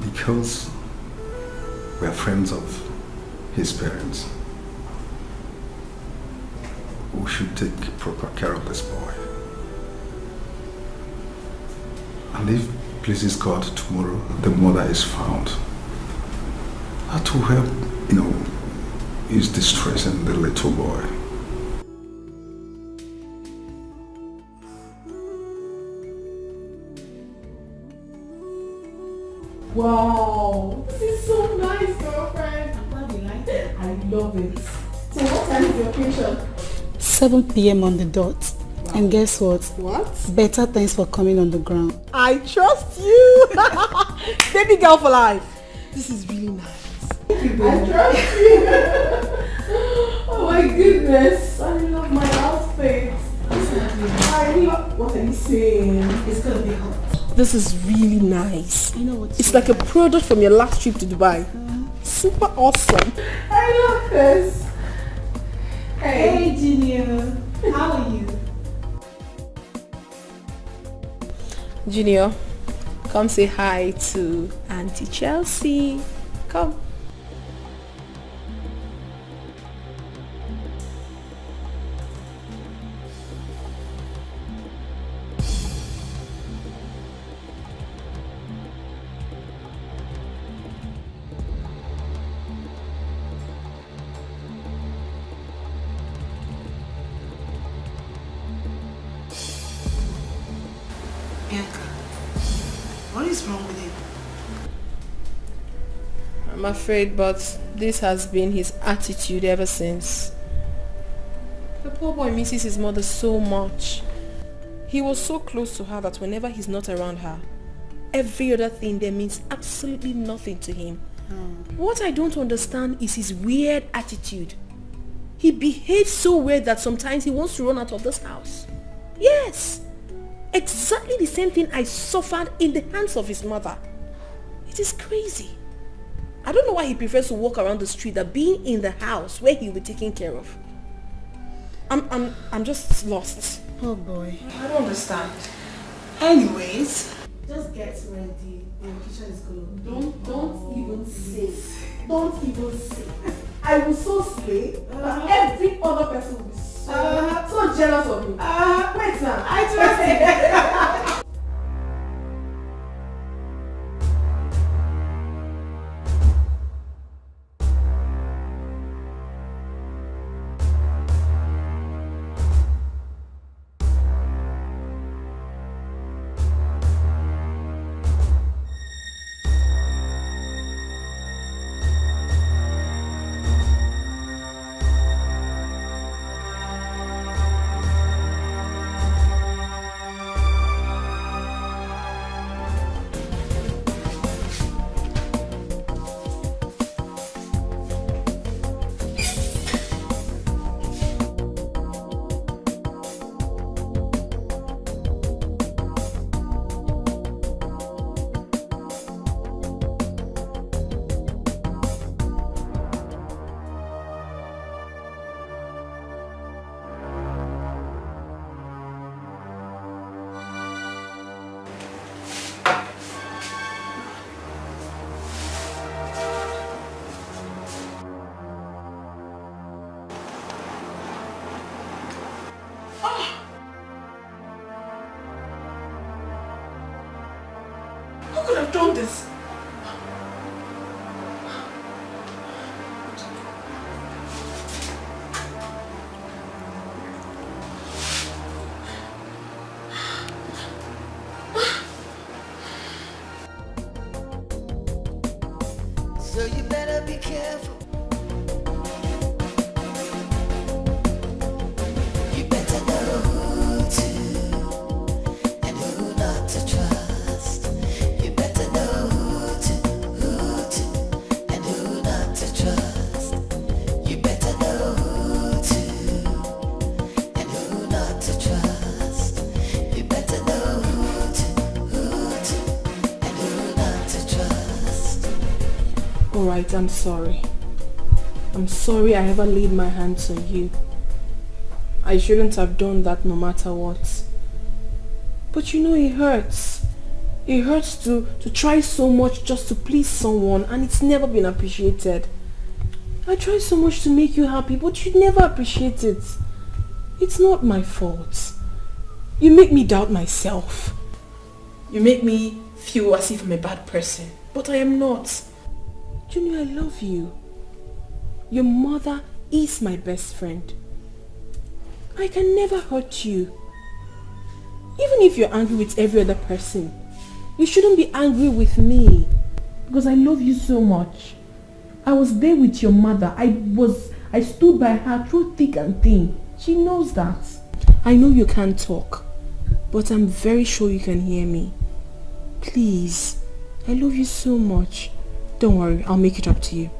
because we are friends of his parents, we should take proper care of this boy. And if pleases God, tomorrow the mother is found, that will help, ease distress in the little boy. Wow, this is so nice, girlfriend. I'm glad you like it. I love it. So what time is your patient? 7 p.m. on the dot. Wow. And guess what? What? Better thanks for coming on the ground. I trust you. Baby girl for life. This is really nice. Thank you, I trust you. Oh my goodness. I love my outfit. I love... What are you saying? It's gonna be hot. This is really nice. I know what it's like a product from your last trip to Dubai. Super awesome. I love this. Hey Junior, how are you? Junior, come say hi to Auntie Chelsea. Come. What is wrong with him? I'm afraid, but this has been his attitude ever since. The poor boy misses his mother so much. He was so close to her that whenever he's not around her, every other thing there means absolutely nothing to him. What I don't understand is his weird attitude. He behaves so weird that sometimes he wants to run out of this house. Yes! Exactly the same thing I suffered in the hands of his mother. It is crazy. I don't know why he prefers to walk around the street than being in the house where he'll be taken care of. I'm just lost. Oh boy. I don't understand. Anyways, just get ready. The kitchen is good. Don't even say. Don't even say. I will so slay that every other person will be so jealous of me. Wait now. I trust you. have done this? So you better be careful. You better know who to and who not to trust. You better know who to and who not to trust. You better know who to and who not to trust. You better know who to and who not to trust. Alright, I'm sorry. I'm sorry I ever laid my hands on you. I shouldn't have done that no matter what. But you know it hurts. It hurts to try so much just to please someone and it's never been appreciated. I try so much to make you happy but you never appreciate it. It's not my fault. You make me doubt myself. You make me feel as if I'm a bad person. But I am not. Junior, I love you. Your mother is my best friend. I can never hurt you. Even if you're angry with every other person, you shouldn't be angry with me. Because I love you so much. I was there with your mother. I stood by her through thick and thin. She knows that. I know you can't talk, but I'm very sure you can hear me. Please, I love you so much. Don't worry, I'll make it up to you.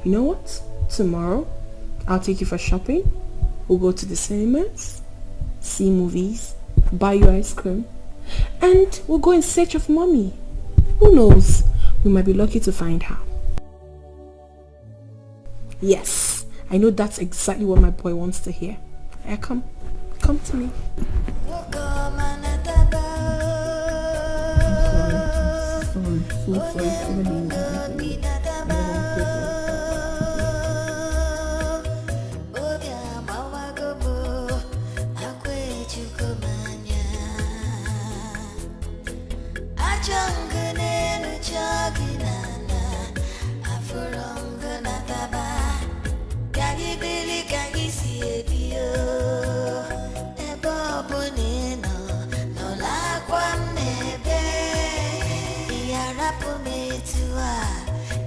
You know what? Tomorrow, I'll take you for shopping. We'll go to the cinemas, see movies, buy you ice cream, and we'll go in search of mommy. Who knows? We might be lucky to find her. Yes, I know that's exactly what my boy wants to hear. Come to me.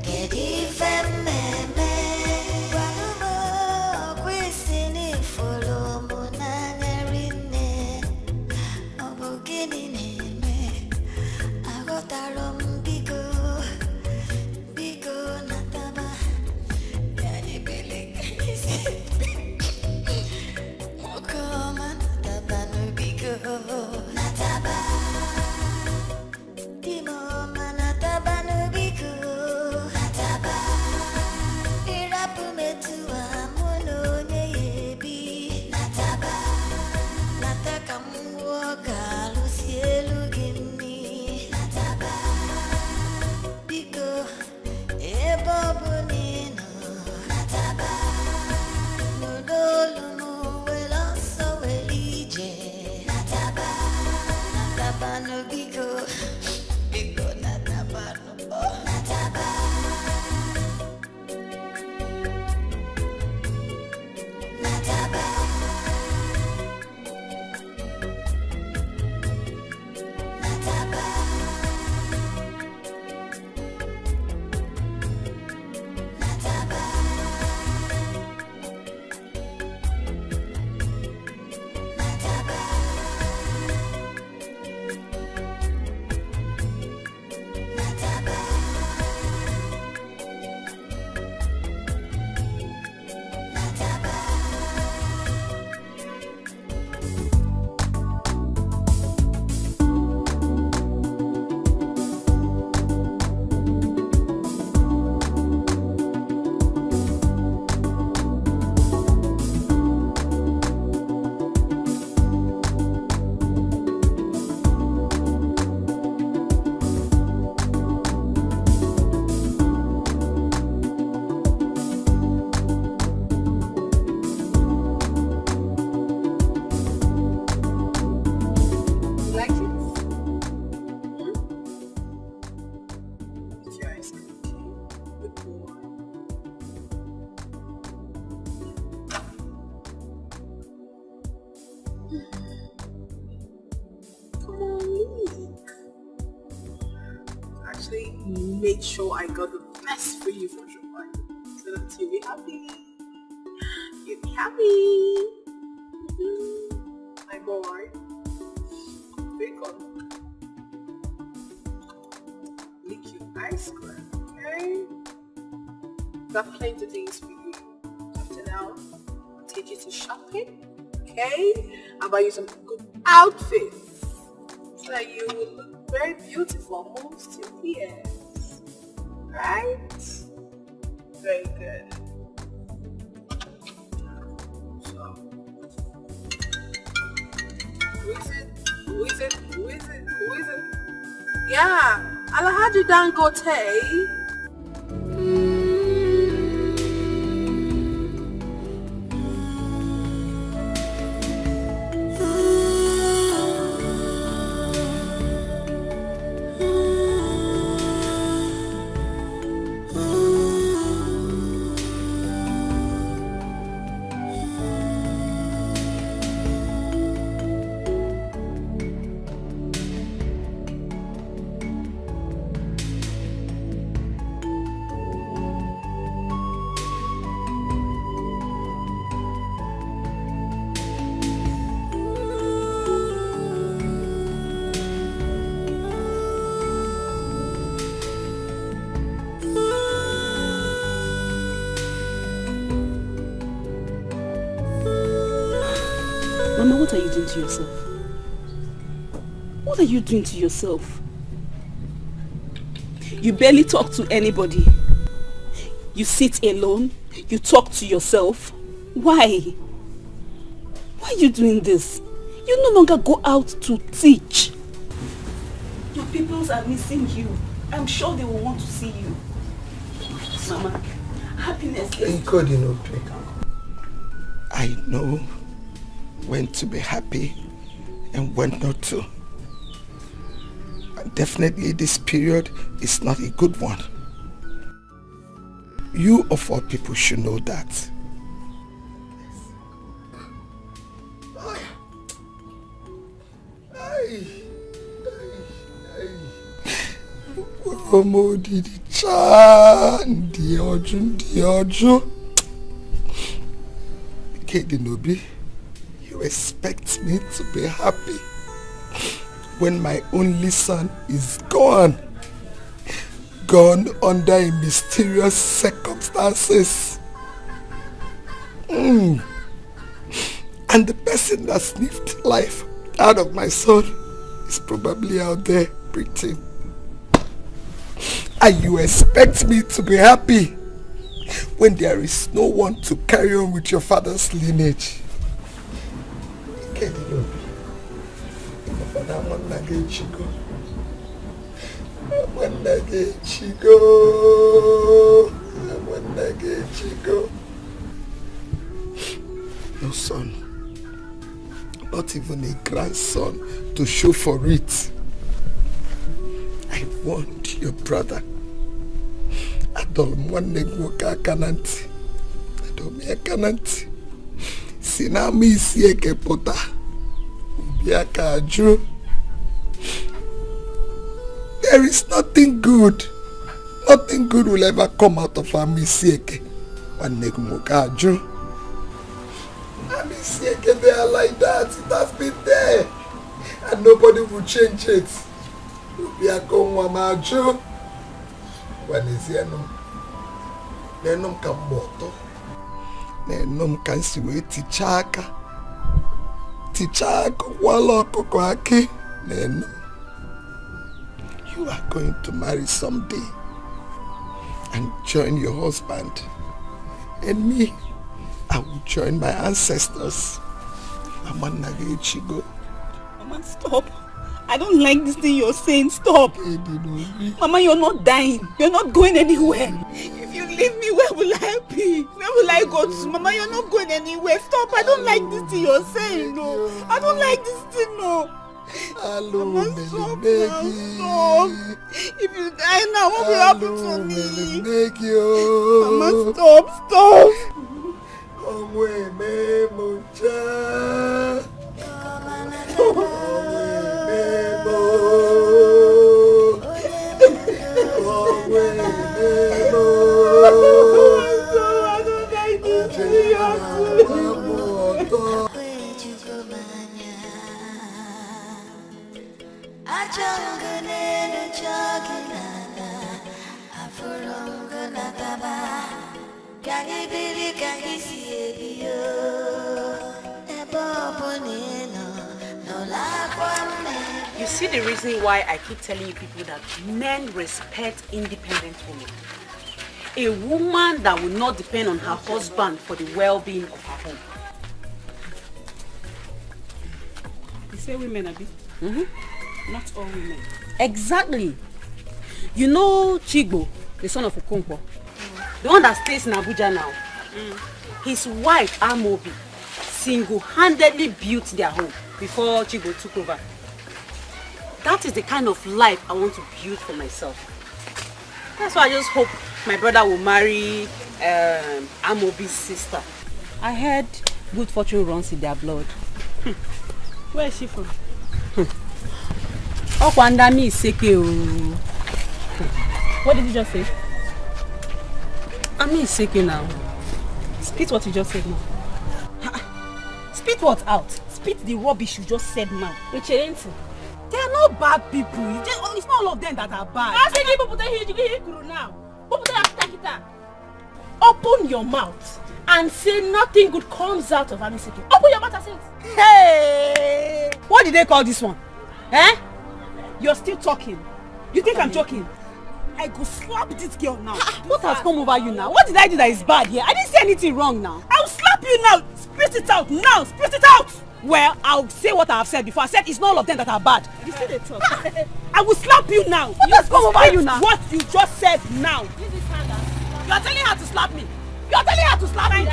Get Come on, leave. Actually, made sure I got the best for you for your party. So that you'll be happy. You'll be happy. My boy. Very good. Lick your ice cream, okay? Got plenty of things for you. After now, I'll take you to shopping, okay? I'll buy you some good outfits so that you will look very beautiful amongst your peers. Right? Very good. So, who is it? Who is it? Who is it? Who is it? Yeah, Alhaji Dangote. Mama, what are you doing to yourself? What are you doing to yourself? You barely talk to anybody. You sit alone. You talk to yourself. Why? Why are you doing this? You no longer go out to teach. Your pupils are missing you. I'm sure they will want to see you. Mama, happiness is... I know when to be happy and when not to. And definitely this period is not a good one. You of all people should know that. Kedinobi, you expect me to be happy when my only son is gone under a mysterious circumstances. And the person that sniffed life out of my son is probably out there breathing. And you expect me to be happy when there is no one to carry on with your father's lineage? No son, not even a grandson to show for it. I want your brother. Sinami sieke pota biakaju. There is nothing good. Nothing good will ever come out of Amisieke. Wanegmokaju. Amisieke, they are like that. It has been there. And nobody will change it. Biakomwamaju. Wanesianum. Nenum kamoto. Nenum kansiwe tichaka. Tichaka waloko kwake. Nenum. You are going to marry someday and join your husband. And me, I will join my ancestors. Mama Nagechigo. Mama, stop. I don't like this thing you're saying. Stop. Mama, you're not dying. You're not going anywhere. If you leave me, where will I be? Where will I go to? Mama, you're not going anywhere. Stop. I don't like this thing you're saying. No. I don't like this thing. No. Mama, stop now. Stop. If you die now, what will happen to me? Mama, stop. Stop. You see the reason why I keep telling you people that men respect independent women. A woman that will not depend on her husband for the well-being of her home. You say women, Abi? Not all women. Exactly. You know Chigbo, the son of Okonkwo, the one that stays in Abuja now. His wife, Amobi, single-handedly built their home before Chigbo took over. That is the kind of life I want to build for myself. That's why I just hope my brother will marry Amobi's sister. I heard good fortune runs in their blood. Where is she from? Okwandami Iseke. What did you just say? Ami Iseke now. Spit what you just said now. Spit what out? Spit the rubbish you just said now. Retribution. They are not bad people. It's not all of them that are bad. I say people now. Open your mouth and say nothing good comes out of Amiseke. Open your mouth and say it. Hey! What did they call this one? Eh? You're still talking. You think I'm joking? I go slap this girl now. What has come over you now? What did I do that is bad here? I didn't say anything wrong now. I'll slap you now. Spit it out now. Spit it out. Well, I'll say what I have said before. I said it's not all of them that are bad. You said it. I will slap you now. What has come over you now? What you just said now. Use this hand. You are telling her to slap me. You are telling her to slap me.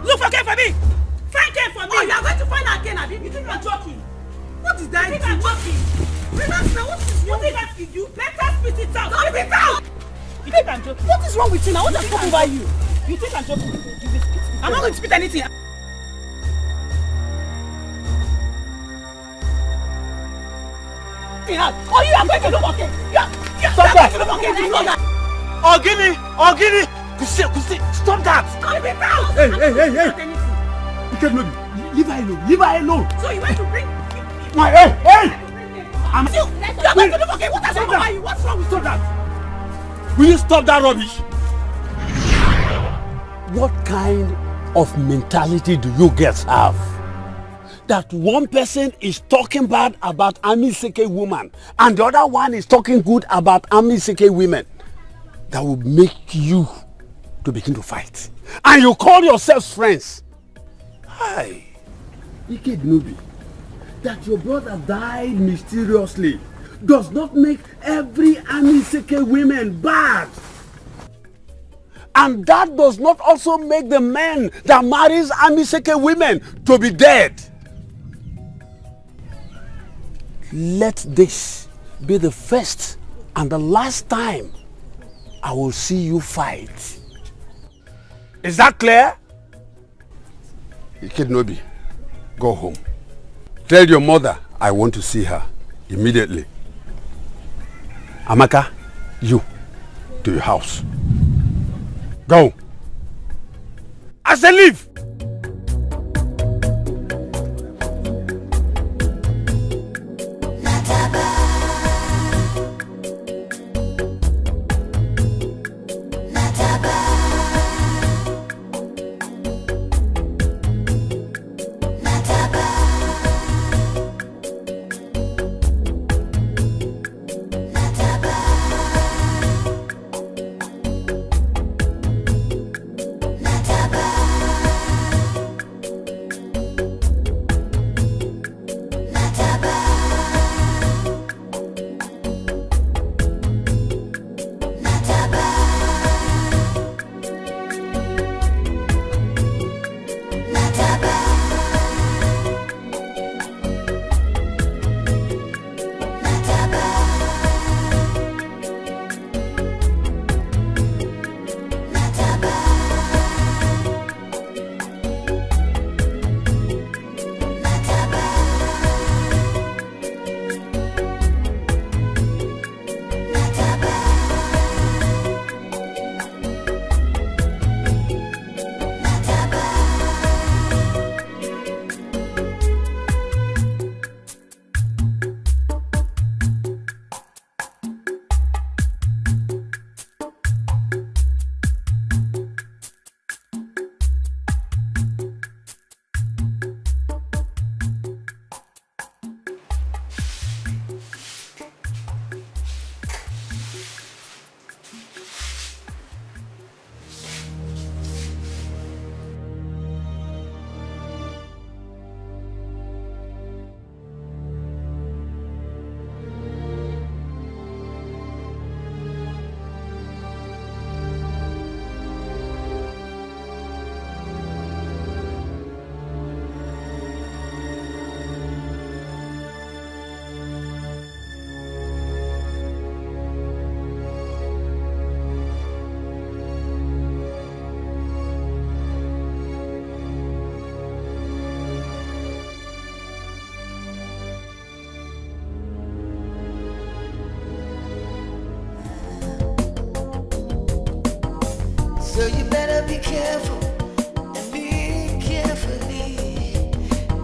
Look for game for me. Find game for me. Oh, you are going to find her again, Abi. You think I'm joking? What is that? You think I'm joking? Relax now. What is wrong with you? You better spit it out. Spit it out. You think I'm joking? What is wrong with you now? What has come over you? You think I'm joking? I'm not going to spit anything. Oh, you are going to look okay. You are going to look okay. You know that. Ogini! Kusi, stop that! Spit it out. Hey! Leave her alone. So you want to bring... Hey! I'm still... You are going to look okay. What has wrong with you? What's wrong with that? Will you stop that rubbish? What kind of mentality do you guys have? That one person is talking bad about Amiseke woman and the other one is talking good about Amiseke women. That will make you to begin to fight. And you call yourselves friends. Hi. Dikeh Nubi, that your brother died mysteriously does not make every Amiseke women bad. And that does not also make the men that marries Amiseke women to be dead. Let this be the first and the last time I will see you fight. Is that clear? Dikeh Nubi, go home. Tell your mother I want to see her immediately. Amaka, you, to your house. Go. I say leave. better be careful and be carefully.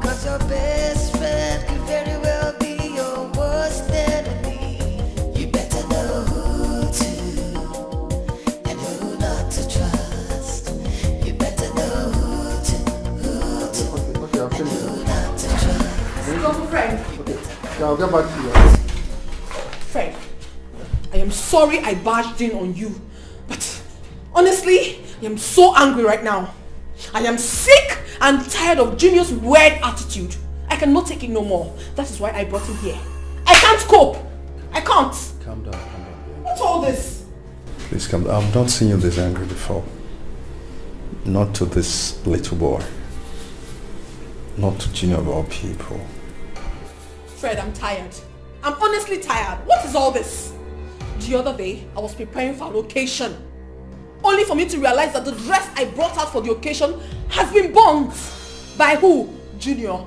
Cause your best friend could very well be your worst enemy. You better know who to and who not to trust. You better know who to and who not to trust. Go, friend. Yeah, I'll get back to you. Fred, I am sorry I barged in on you, but honestly, I am so angry right now. I am sick and tired of Junior's weird attitude. I cannot take it no more. That is why I brought him here. I can't cope. I can't. Calm down. What's all this? Please calm down. I've not seen you this angry before. Not to this little boy. Not to Junior of all people. Fred, I'm tired. I'm honestly tired. What is all this? The other day, I was preparing for an occasion, only for me to realize that the dress I brought out for the occasion has been burnt. By who? Junior.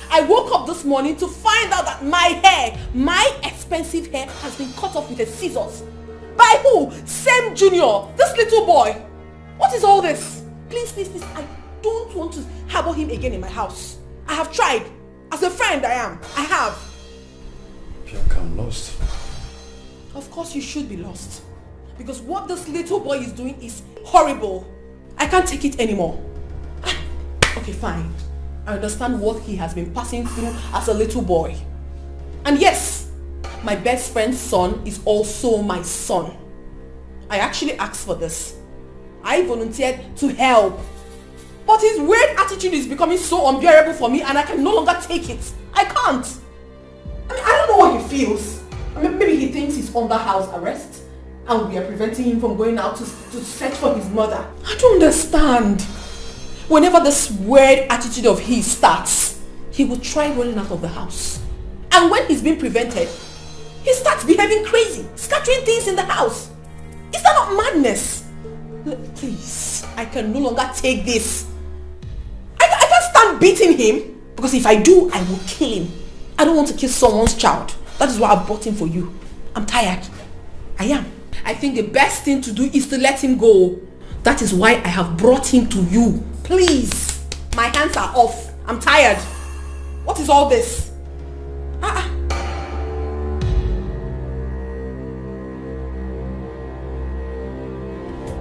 I woke up this morning to find out that my hair, my expensive hair, has been cut off with a scissors. By who? Same Junior. This little boy. What is all this? Please, I don't want to harbor him again in my house. I have tried. As a friend I am. I have. Bianca, I'm lost. Of course you should be lost. Because what this little boy is doing is horrible. I can't take it anymore. Okay, fine. I understand what he has been passing through as a little boy. And yes, my best friend's son is also my son. I actually asked for this. I volunteered to help. But his weird attitude is becoming so unbearable for me and I can no longer take it. I can't. I mean, I don't know what he feels. I mean, maybe he thinks he's under house arrest and we are preventing him from going out to search for his mother. I don't understand. Whenever this weird attitude of his starts, he will try running out of the house. And when he's being prevented, he starts behaving crazy, scattering things in the house. Is that not madness? Please, I can no longer take this. I can't stand beating him, because if I do, I will kill him. I don't want to kill someone's child. That is why I brought him for you. I'm tired. I am. I think the best thing to do is to let him go. That is why I have brought him to you. Please. My hands are off. I'm tired. What is all this?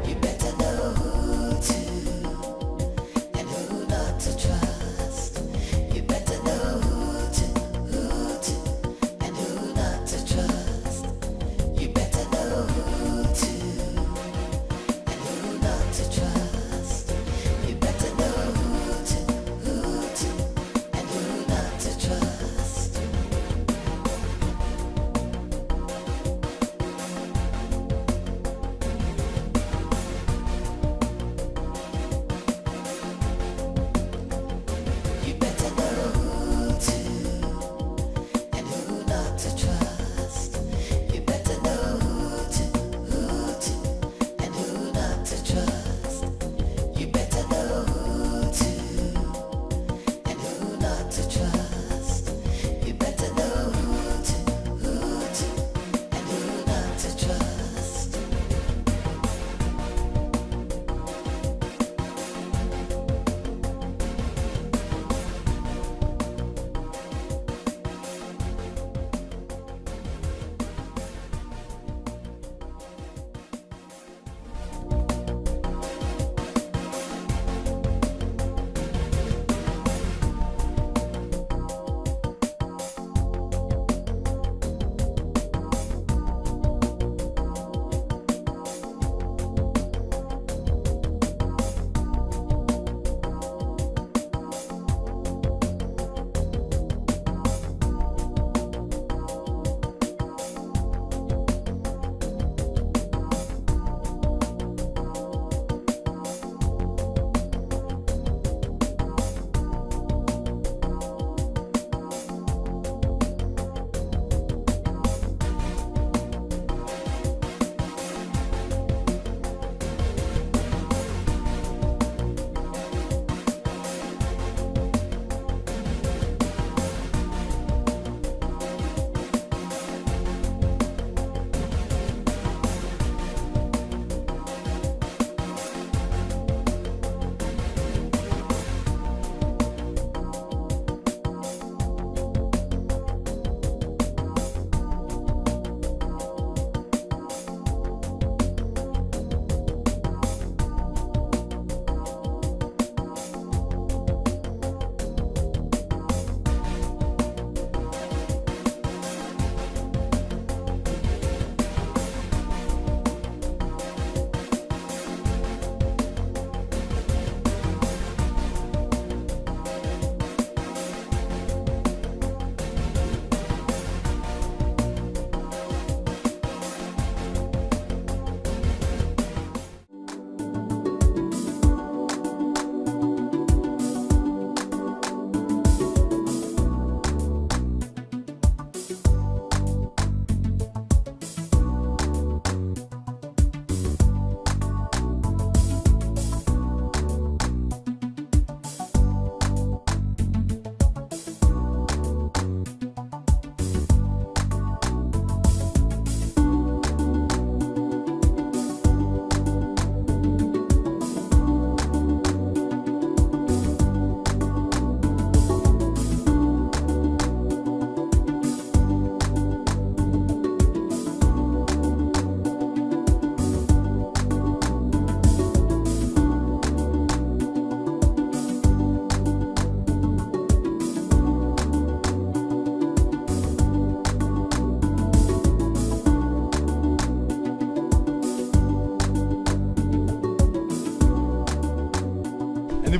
You better know who to and who not to trust. You better know who to and who not to trust. You better know who to and who not to trust. You better know who to and who not to trust.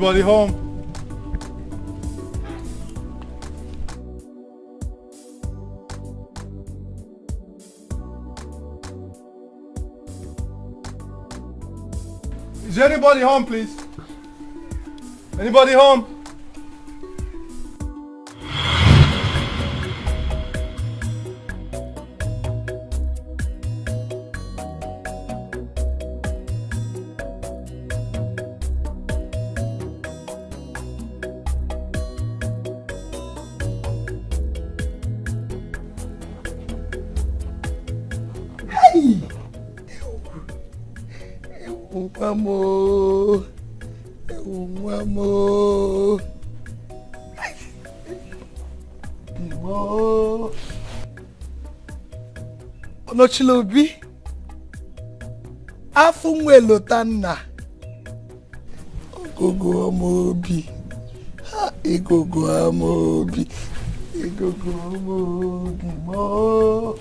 Anybody home? Is there anybody home, please? Anybody home? Mamo, mamo, mamo. Onochilobi, afumwelo tanna. Ogogo amobi, ha egogo amobi, egogo amobi mo.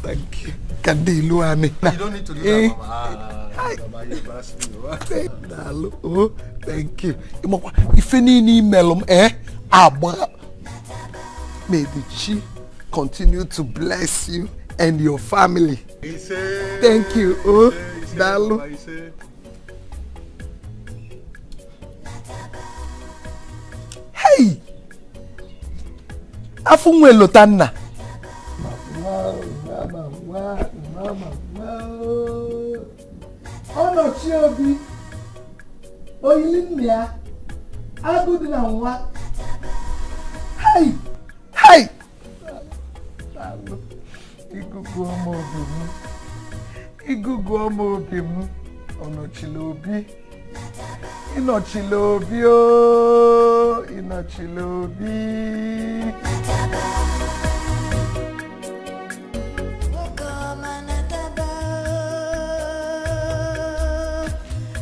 Thank you. Kandilu ane. You don't need to do that, Mama. Mama, you embarrass me. Oh, thank you. If any email, may the Chi continue to bless you and your family. Thank you. Oh, Dalu. Hey! Afumwe lotanna. Ono chiobi oyilimia agudu na nwa. Hey! Hey! Igugu ọmọ obi mu. Ono chilobi. Ino chilobi o. Ino chilobi.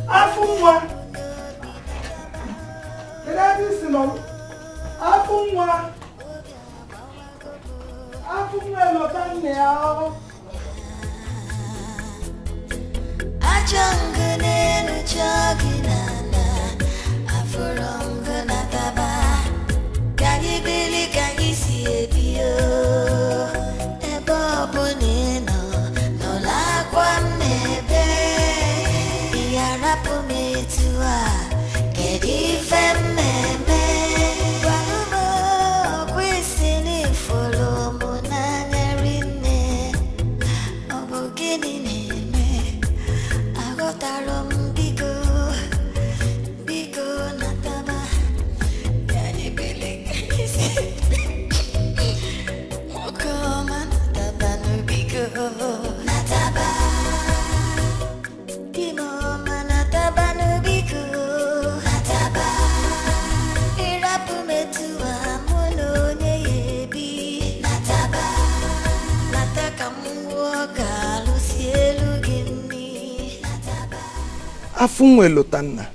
Afunwa. Kirabi sino. Afunwa. Afunwa lo tanne ao. Ajangane no chaginana. Afurongana taba. Kangi bili kangi siebio. Ebo bonino. No la kwanebe. Yarapu metua. Kedi femmeme. Wanumo kwisini follow munanyarine. Obogini neme. Agotarom bigo. Bigo nataba. Yani bele Mokoma nataba no bigo. Nataba. Dimoma nataba no bigo. Nataba. Irapu metua mono nyebi. Nataba. Nataka muoga lusielu gini. Afunwe lotanna.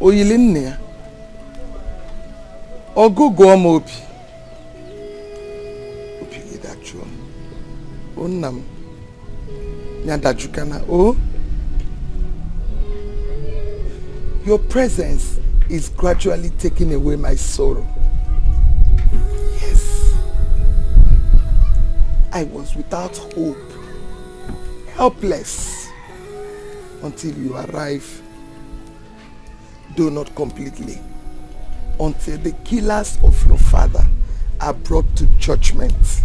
Oyilinne ya. Ogogo ọmọ obi. Obi idachu. Onnam. Nyadajukana. Oh. Your presence is gradually taking away my sorrow. Yes. I was without hope. Helpless. Until you arrive. Though not completely. Until the killers of your father are brought to judgment.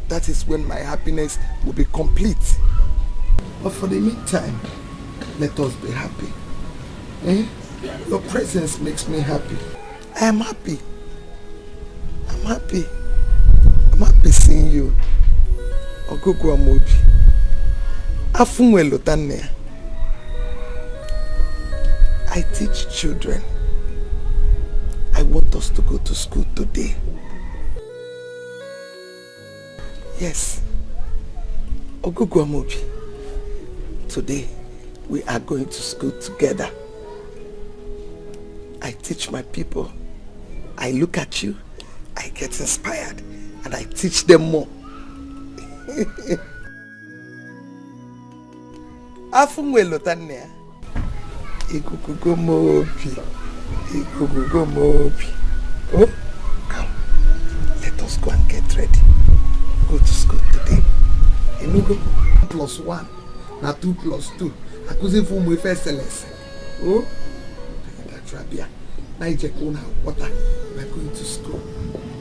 That is when my happiness will be complete. But for the meantime, let us be happy. Eh? Your presence makes me happy. I am happy. I'm happy. I'm happy seeing you. Ogogo amobi. Afunwe lotanne. I teach children. I want us to go to school today. Yes. Ogogo amobi. Today, we are going to school together. I teach my people. I look at you, I get inspired, and I teach them more. Afumwe lotanne. Oh, come. Let us go and get ready. Go to school today. Enugo 1+1. Now 2+2. Accusing for my first lesson. Oh, that's Rabia. Now you check on water. We are going to school.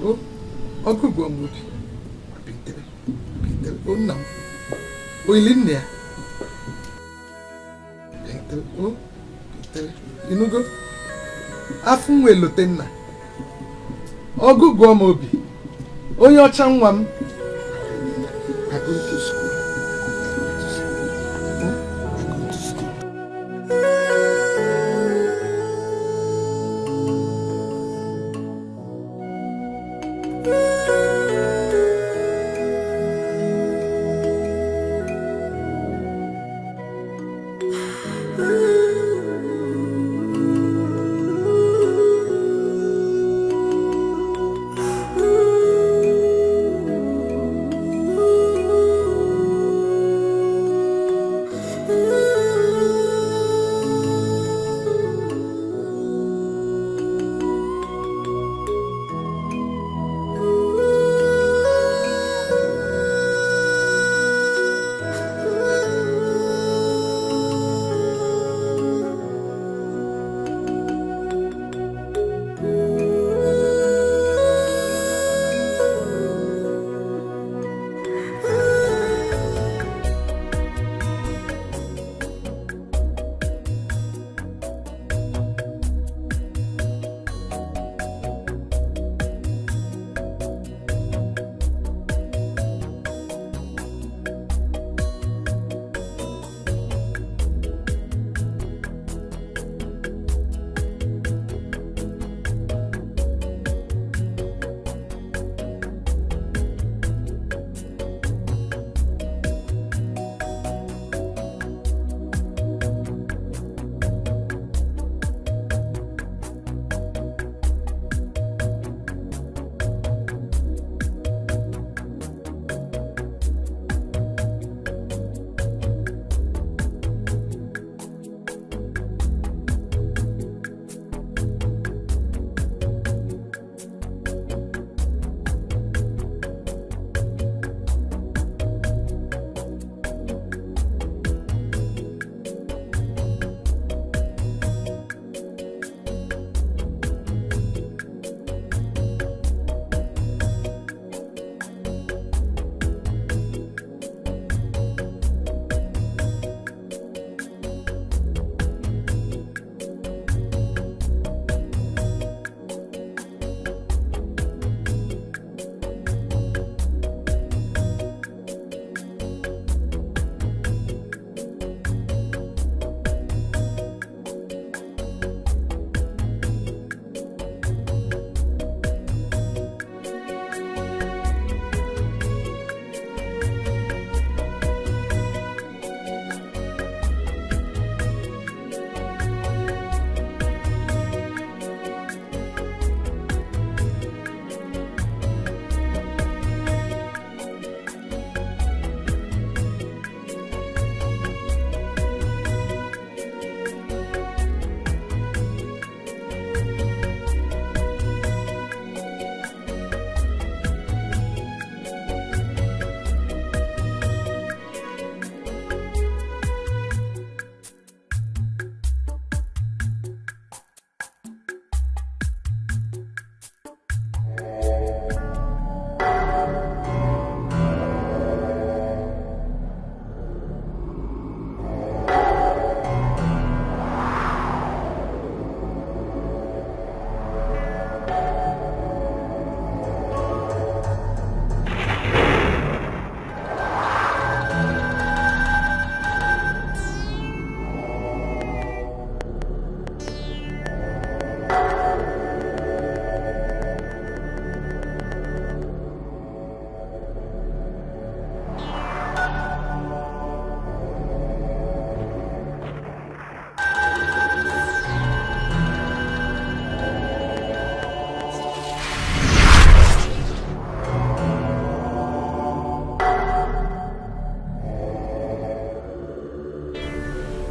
Oh, Uncle go and oh, no. Oh, in there. Oh, Enugo. Afun we lotenna. Ogu go mobi. Onye ocha nwa m. I go to school.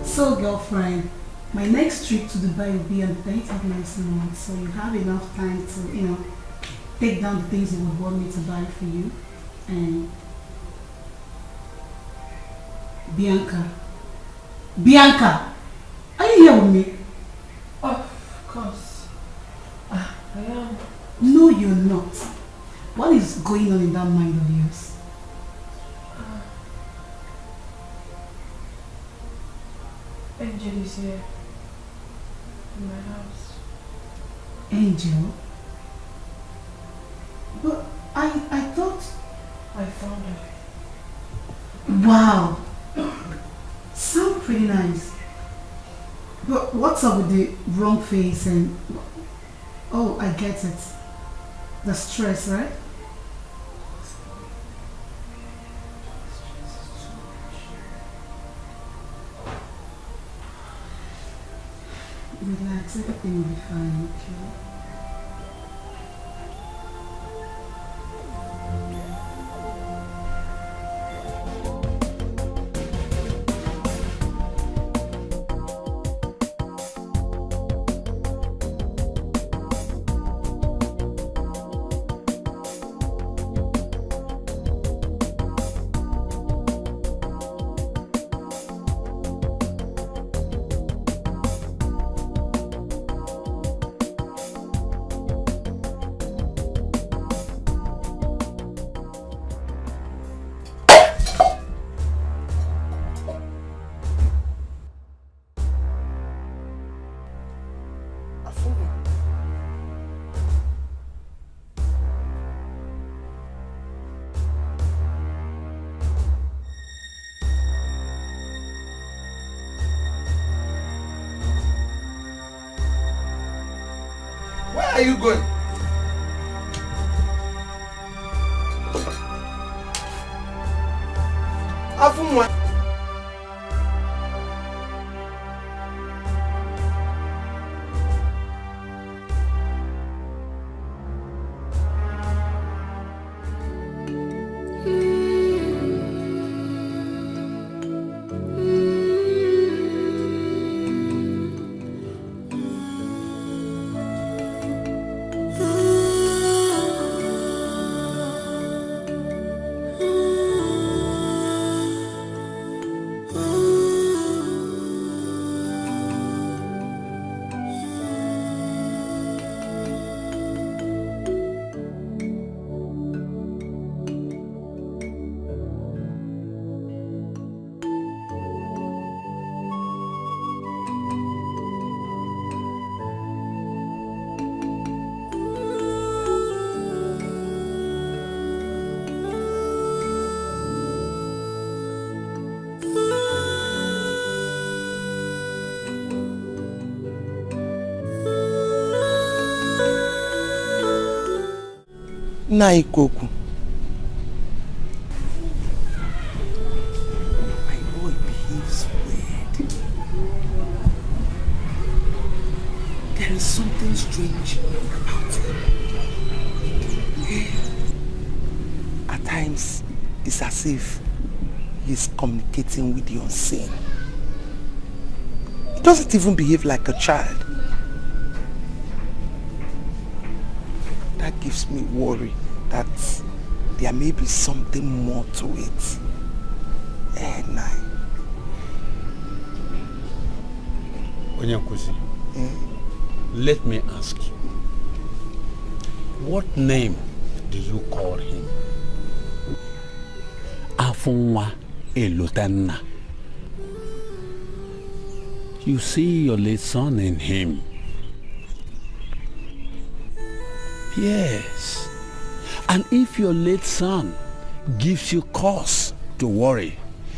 So, girlfriend, My next trip to Dubai will be on the 10th of next month, so you have enough time to, take down the things you would want me to buy for you. And Bianca, are you here with me? Of course. I am. No, you're not. What is going on in that mind of yours? Angel is here. In my house. Angel? But I thought... I found her. Wow! Sound pretty nice. But what's up with the wrong face and... Oh, I get it. The stress, right? Relax, everything will be fine, okay? Where are you going? Afumwa. Naikoku. My boy behaves weird. There is something strange about him. At times, it's as if he's communicating with the unseen. He doesn't even behave like a child. That gives me worry that there may be something more to it. Onyankuzi, let me ask you, what name do you call him? Afunwa Elotanna. You see your late son in him. Yes. And if your late son gives you cause to worry,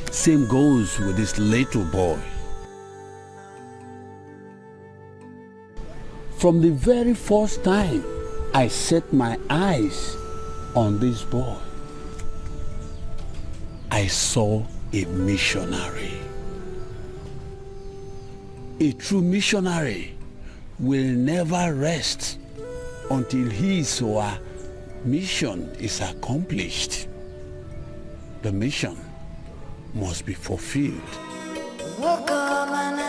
same goes with this little boy. From the very first time I set my eyes on this boy, I saw a missionary. A true missionary will never rest until his or her mission is accomplished. The mission must be fulfilled. Woke up and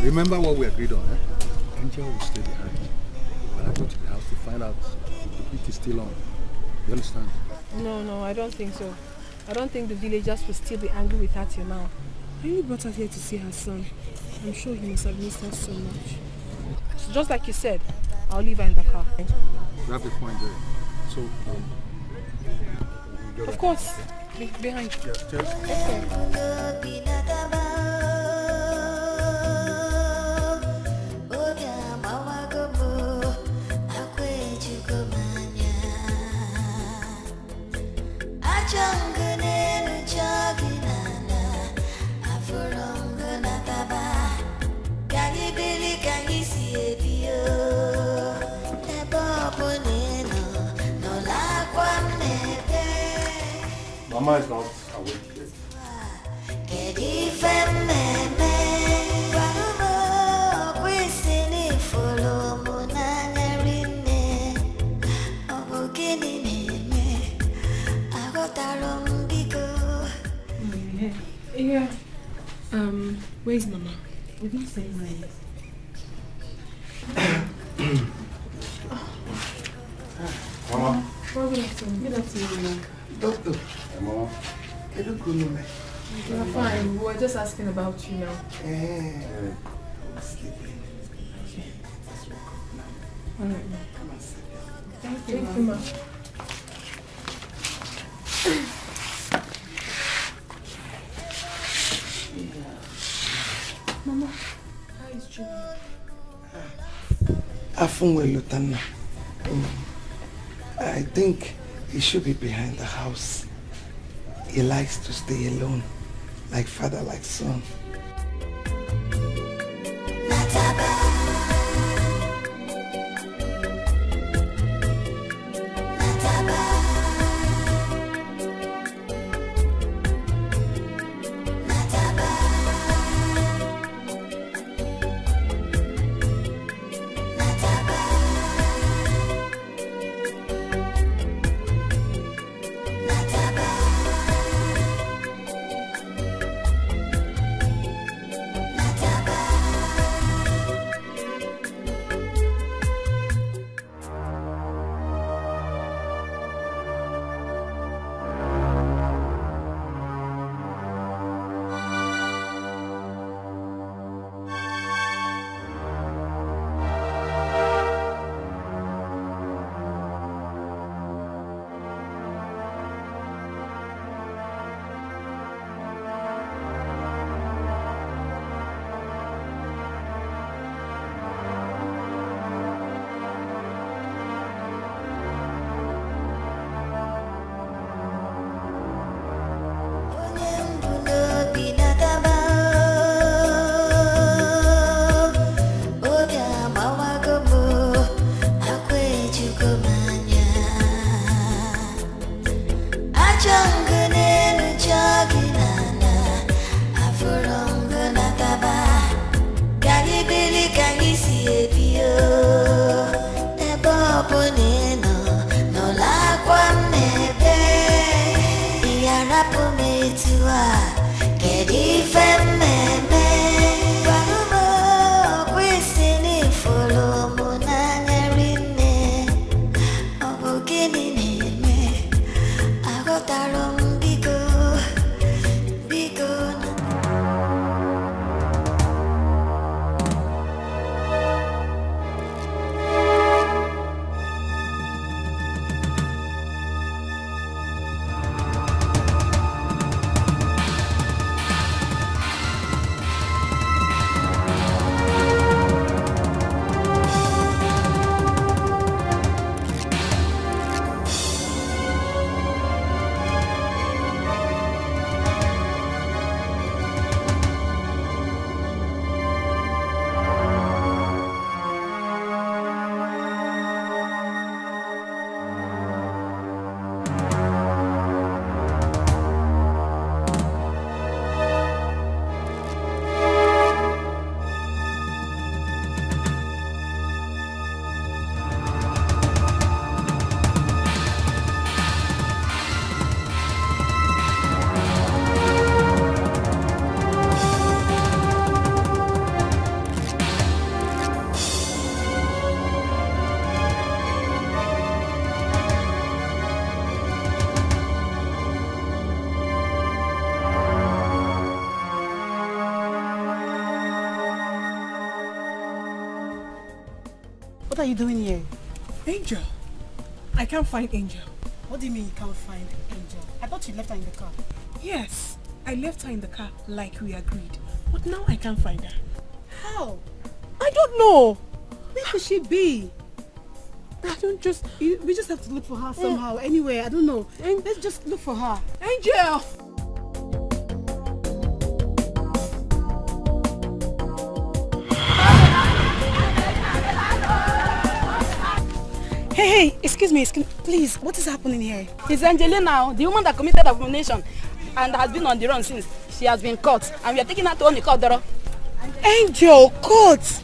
Remember what we agreed on, eh? Angel will stay behind. When I go to the house to find out if the heat is still on. You understand? No, I don't think so. I don't think the villagers will still be angry with her till now. I only brought her here to see her son. I'm sure he must have missed her so much. So just like you said, I'll leave her in the car. You have a point there. So, of course. Behind. Yeah, cheers. Mama is not awake yet. Yeah. Where's Mama? We didn't say where. Mama. Good afternoon. Good afternoon. Doctor. Hey, Mama. We're fine. We were just asking about you now. Alright. Thank you, Ma. Mama, how is Junior? I think he should be behind the house. He likes to stay alone, like father, like son. What are you doing here? Angel. I can't find Angel. What do you mean you can't find Angel? I thought you left her in the car. Yes, I left her in the car like we agreed. But now I can't find her. How? I don't know. Where could she be? We just have to look for her somehow. Anyway, I don't know. Let's just look for her. Angel! Hey, excuse me, please, what is happening here? It's Angelina, the woman that committed abomination and has been on the run since she has been caught. And we are taking her to the court, Doro. Angel, caught!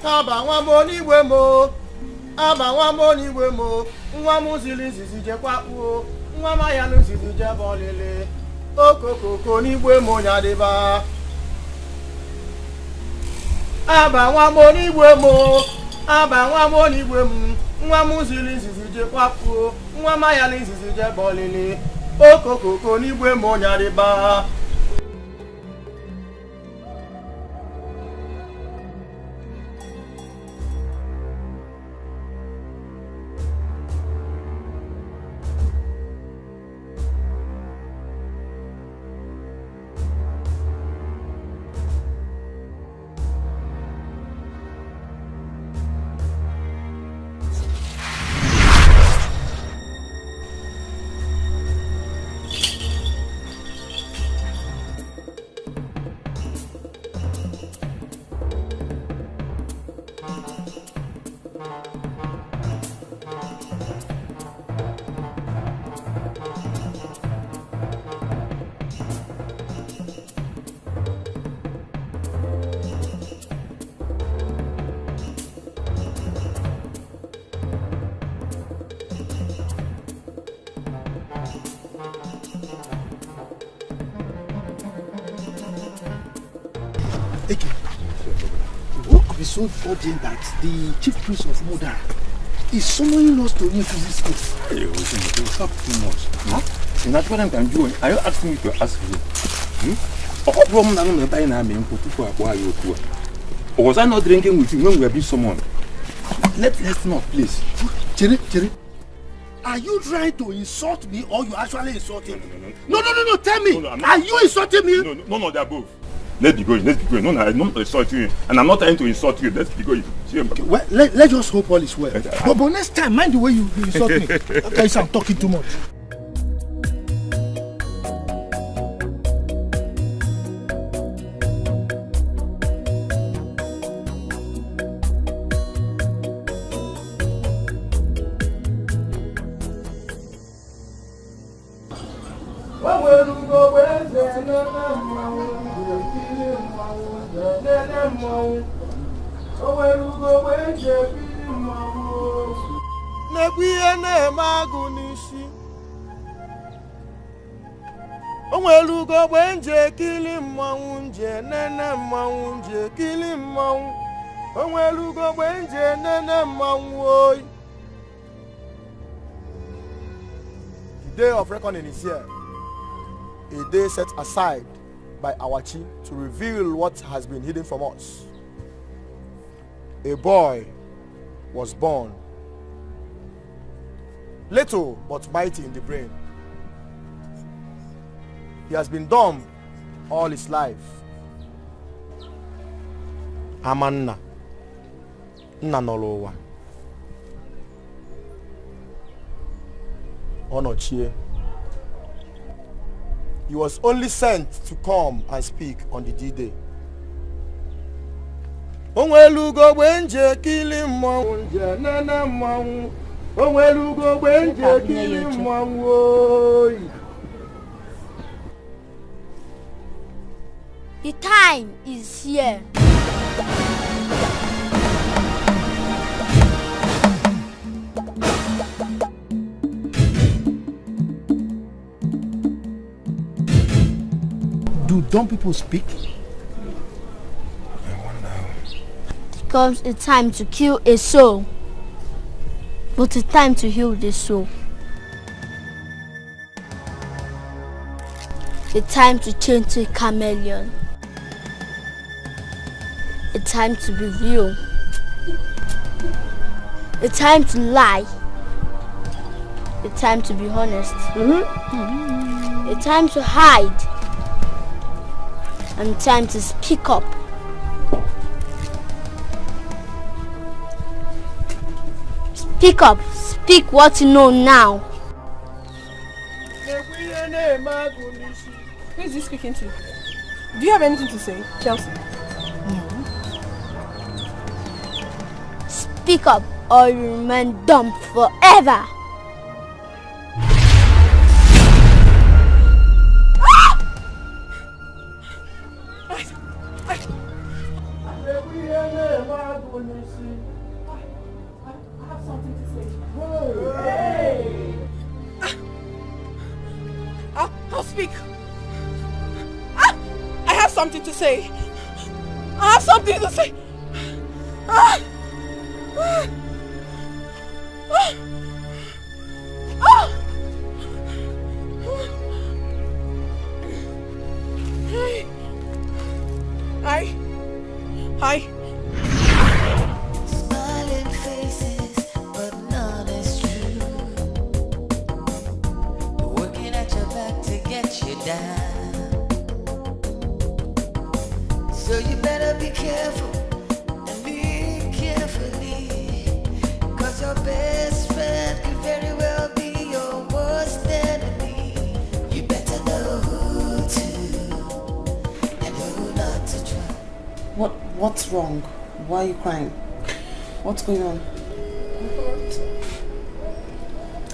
Aba nwa mo n'igwe mo, aba nwa mo n'igwe mo, nwa m ziri nzizi jekwa kpuo, nwa m ya nzizi jebe olile, okokoko n'igwe mo nyadịba. Aba nwa mo n'igwe mo, aba nwa mo n'igwe m, nwa m ziri nzizi jekwa kpuo, nwa m ya nzizi jebe olile, okokoko n'igwe mo nyadịba. So urgent that the chief priest of Muda is summoning us to into this place. Hey, you have too much. Huh? And that's what I'm going to do. Are you asking me to ask you? What problem am I buying a man for people who are you to? Or was I not drinking with you when we have been summoned? Let's not, please. Jerry, are you trying to insult me or you actually insulting me? No, tell me. No, are you insulting me? No, they're both. Let's be going. No, I'm not insulting you. And I'm not trying to insult you. Let's be going. Okay, well, let's just hope all is well. But next time, mind the way you insult me. Okay, so I'm talking too much. The day of reckoning is here, a day set aside by our chief to reveal what has been hidden from us. A boy was born, little but mighty in the brain. He has been dumb all his life. Amanna Nanolowa Onochie. He was only sent to come and speak on the D-Day. Onwelugo gbenje kili mmanwụ nje nene mmanwụ. Onwelugo gbenje kili mmanwụ oyi. The time is here. Do dumb people speak? It comes a time to kill a soul, but a time to heal the soul. A time to change to a chameleon. A time to be real. A time to lie. A time to be honest. A time to hide. And time to speak up. Speak up. Speak what you know now. Who is he speaking to? Do you have anything to say, Chelsea? No. Speak up or you remain dumb forever. I'll speak. I have something to say. I have something to say. Hi. Smiling faces, but none is true. Working at your back to get you down. So you better be careful and be carefully. Cause your best friend could very well be your worst enemy. You better know who to and who not to trust. What's wrong? Why are you crying? What's going on? I'm hurt.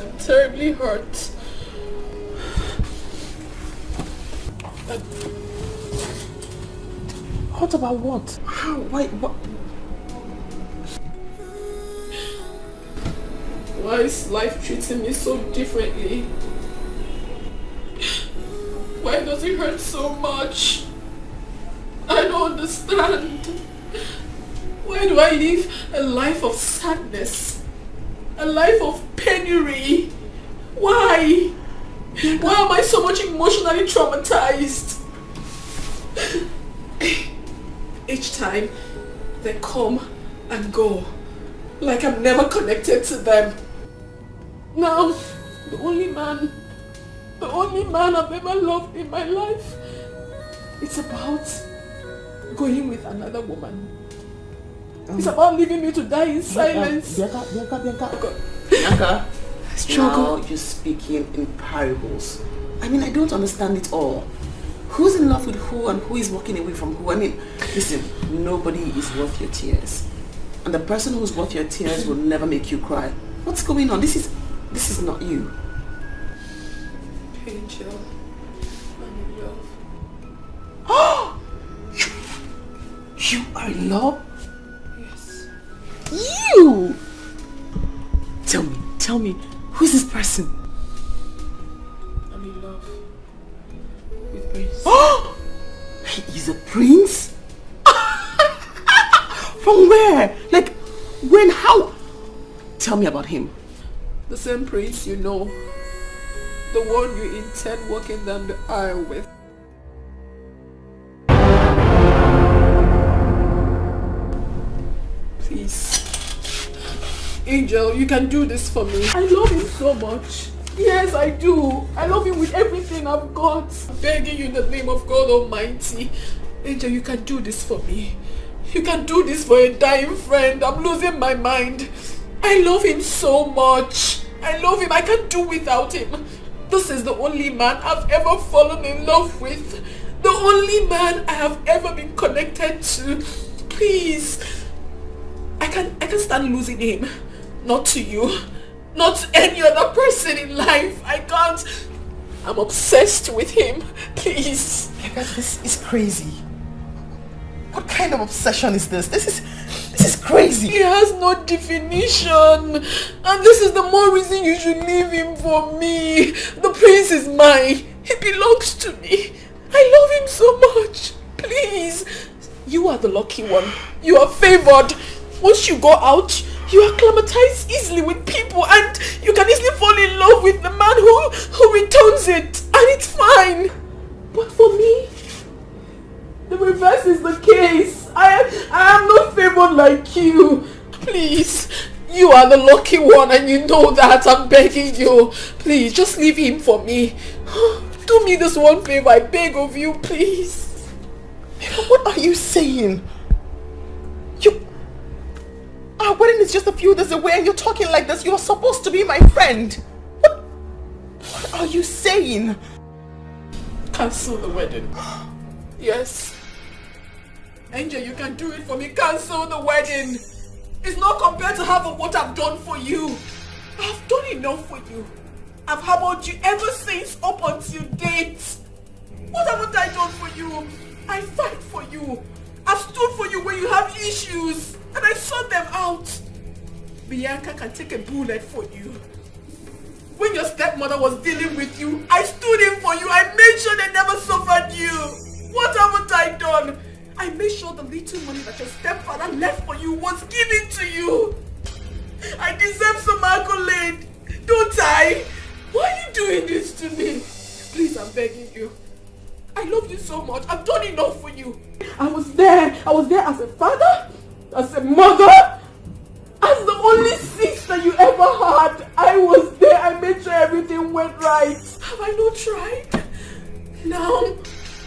I'm terribly hurt. Hurt about what? How? Why? What? Why is life treating me so differently? Why does it hurt so much? I don't understand. Why do I live a life of sadness? A life of penury? Why? Why am I so much emotionally traumatized? Each time they come and go, like I'm never connected to them. Now, the only man I've ever loved in my life, it's about going with another woman. It's about leaving me to die in silence. Bianca, now you're speaking in parables. I mean, I don't understand it all. Who's in love with who and who is walking away from who? I mean, listen, nobody is worth your tears. And the person who's worth your tears will never make you cry. What's going on? This is not you. Angel, I'm in love. Oh! You are in love? Yes. You! Tell me, who is this person? I'm in love with Prince. Oh! He is a prince? From where? Like, when, how? Tell me about him. The same prince you know. The one you intend walking down the aisle with. Please. Angel, you can do this for me. I love him so much. Yes, I do. I love him with everything I've got. I'm begging you in the name of God Almighty. Angel, you can do this for me. You can do this for a dying friend. I'm losing my mind. I love him so much. I love him. I can't do without him. This is the only man I've ever fallen in love with. The only man I have ever been connected to. Please. I can't stand losing him. Not to you. Not to any other person in life. I can't. I'm obsessed with him. Please. This is crazy. What kind of obsession is this? This is crazy. He has no definition. And this is the more reason you should leave him for me. The prince is mine. He belongs to me. I love him so much. Please. You are the lucky one. You are favored. Once you go out, you acclimatize easily with people and you can easily fall in love with the man who returns it. And it's fine. But for me, the reverse is the case. I am not favored like you. Please. You are the lucky one and you know that. I'm begging you. Please, just leave him for me. Do me this one favor. I beg of you, please. What are you saying? Our wedding is just a few days away and you're talking like this. You're supposed to be my friend. What are you saying? Cancel the wedding. Yes. Angel, you can do it for me. Cancel the wedding. It's not compared to half of what I've done for you. I've done enough for you. I've harbored you ever since up until date. What haven't I done for you? I fight for you. I've stood for you when you have issues. And I sort them out. Bianca can take a bullet for you. When your stepmother was dealing with you, I stood in for you. I made sure they never suffered you. What haven't I done? I made sure the little money that your stepfather left for you was given to you. I deserve some accolade, don't I? Why are you doing this to me? Please, I'm begging you. I love you so much. I've done enough for you. I was there as a father, as a mother, as the only sister you ever had. I was there. I made sure everything went right. Have I not tried? Now,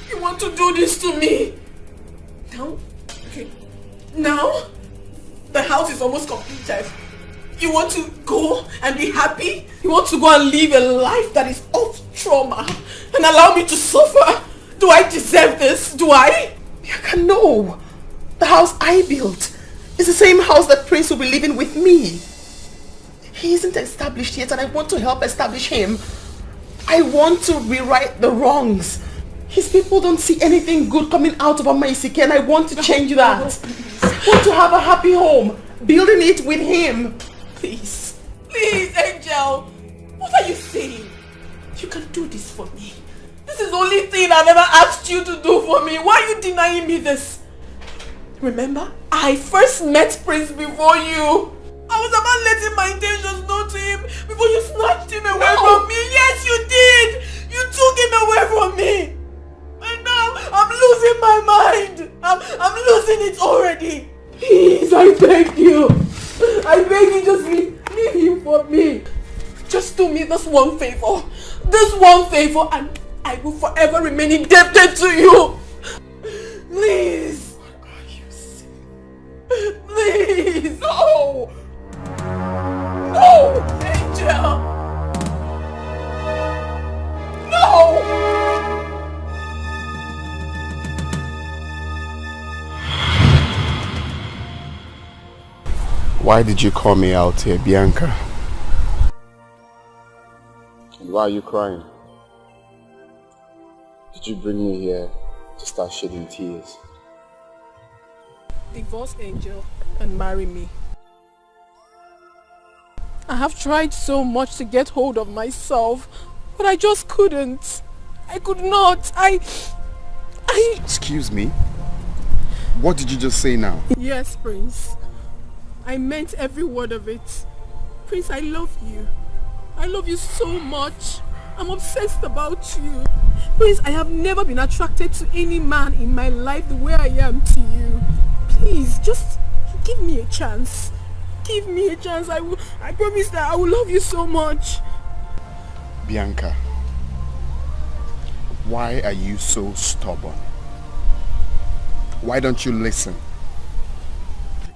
you want to do this to me? Now? Okay. Now, the house is almost completed. You want to go and be happy? You want to go and live a life that is of trauma and allow me to suffer? Do I deserve this? Do I? Bianca, no. The house I built is the same house that Prince will be living with me. He isn't established yet and I want to help establish him. I want to rewrite the wrongs. His people don't see anything good coming out of Amaisike and I want to change that. I want to have a happy home, building it with him. Please. Please, Angel. What are you saying? You can do this for me. This is the only thing I've ever asked you to do for me. Why are you denying me this? Remember, I first met Prince before you. I was about letting my intentions known to him before you snatched him away from me. Yes, you did. You took him away from me. And now I'm losing my mind. I'm losing it already. Please, I beg you. I beg you, just leave him for me. Just do me this one favor. This one favor and I will forever remain indebted to you. Please. What are you saying? Please. No. No, Angel. No. Why did you call me out here, Bianca? And why are you crying? Did you bring me here to start shedding tears? Divorce Angel and marry me. I have tried so much to get hold of myself, but I just couldn't. I could not. I... Excuse me? What did you just say now? Yes, Prince. I meant every word of it. Prince, I love you. I love you so much. I'm obsessed about you. Prince, I have never been attracted to any man in my life the way I am to you. Please, just give me a chance. Give me a chance. I promise that I will love you so much. Bianca, why are you so stubborn? Why don't you listen?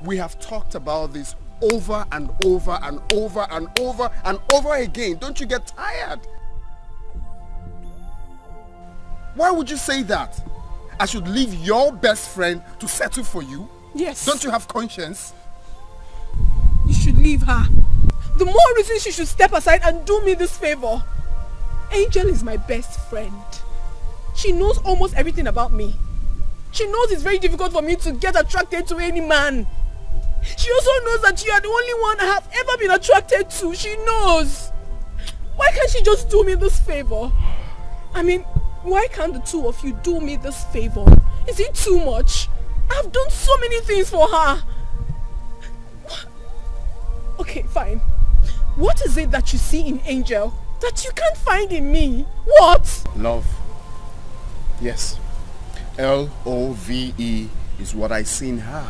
We have talked about this over and over and over and over and over again. Don't you get tired? Why would you say that? I should leave your best friend to settle for you? Yes. Don't you have conscience? You should leave her. The more reason she should step aside and do me this favor. Angel is my best friend. She knows almost everything about me. She knows it's very difficult for me to get attracted to any man. She also knows that you are the only one I have ever been attracted to. She knows. Why can't she just do me this favor? I mean, why can't the two of you do me this favor? Is it too much? I've done so many things for her. Okay, fine. What is it that you see in Angel that you can't find in me? What? Love. Yes. Love is what I see in her.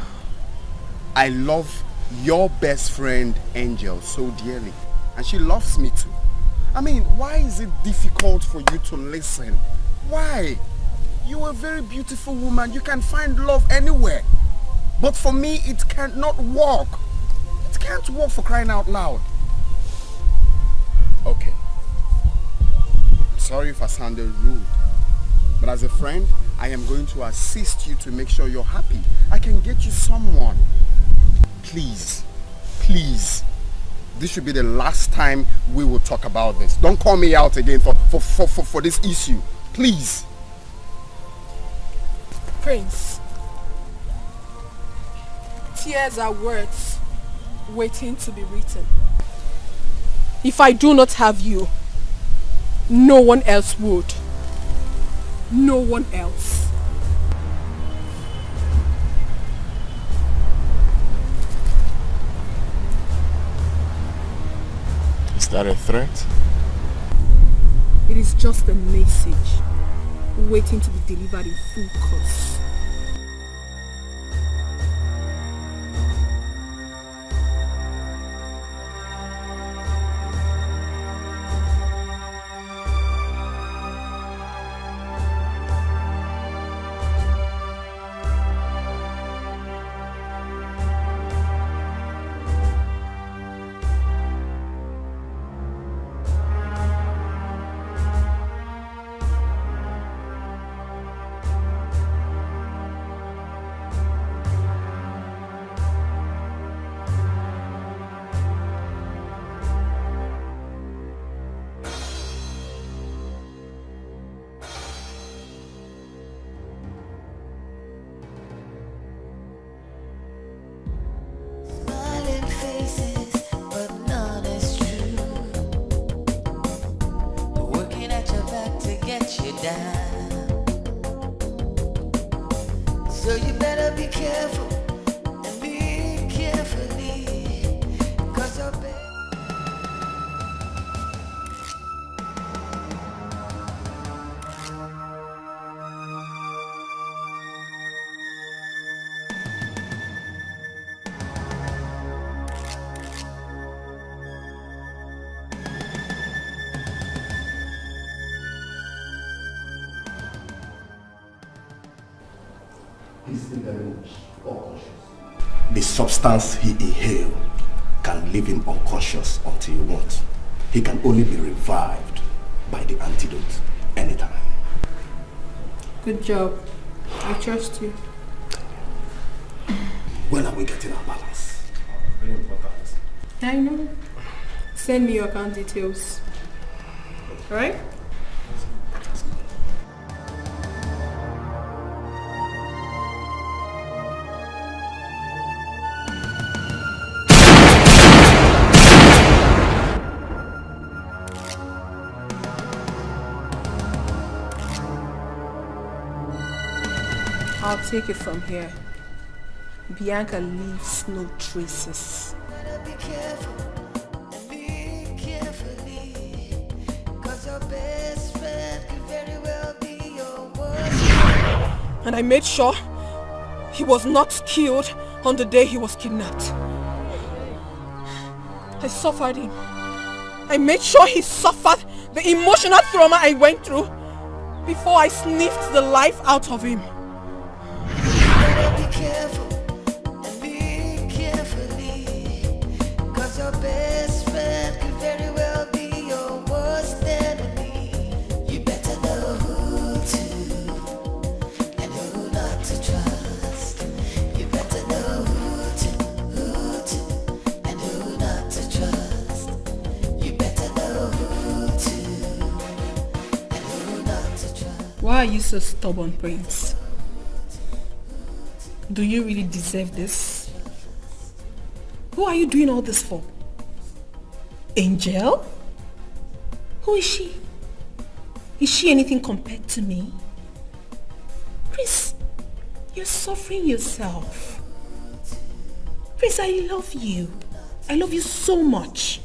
I love your best friend Angel so dearly. And she loves me too. I mean, why is it difficult for you to listen? Why? You're a very beautiful woman. You can find love anywhere. But for me, it cannot work. It can't work, for crying out loud. Okay. Sorry if I sounded rude. But as a friend, I am going to assist you to make sure you're happy. I can get you someone. Please. Please. This should be the last time we will talk about this. Don't call me out again for this issue. Please. Prince. Tears are words waiting to be written. If I do not have you, no one else would. No one else. Is that a threat? It is just a message waiting to be delivered in full course. So you better be careful and be carefully, 'cause your The substance he inhaled can leave him unconscious until he wants. He can only be revived by the antidote anytime. Good job. I trust you. When are we getting our balance? Very important. I know. Send me your account details. Alright? I'll take it from here. Bianca leaves no traces. be careful and be carefully, 'cause your best friend could very well be your worst. And I made sure he was not killed on the day he was kidnapped. I suffered him. I made sure he suffered the emotional trauma I went through before I sniffed the life out of him. Be careful and be carefully, 'cause your best friend could very well be your worst enemy. You better know who to and who not to trust. You better know Why are you so stubborn, Prince? Do you really deserve this? Who are you doing all this for? Angel? Who is she? Is she anything compared to me? Prince, you're suffering yourself. Prince, I love you. I love you so much.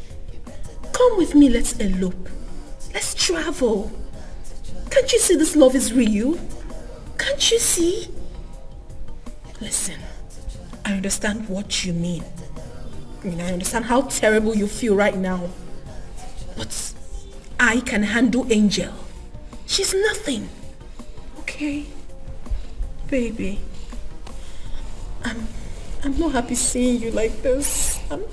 Come with me, let's elope. Let's travel. Can't you see this love is real? Can't you see? Listen, I understand what you mean. I understand how terrible you feel right now. But I can handle Angel. She's nothing. Okay? Baby. I'm not happy seeing you like this. I'm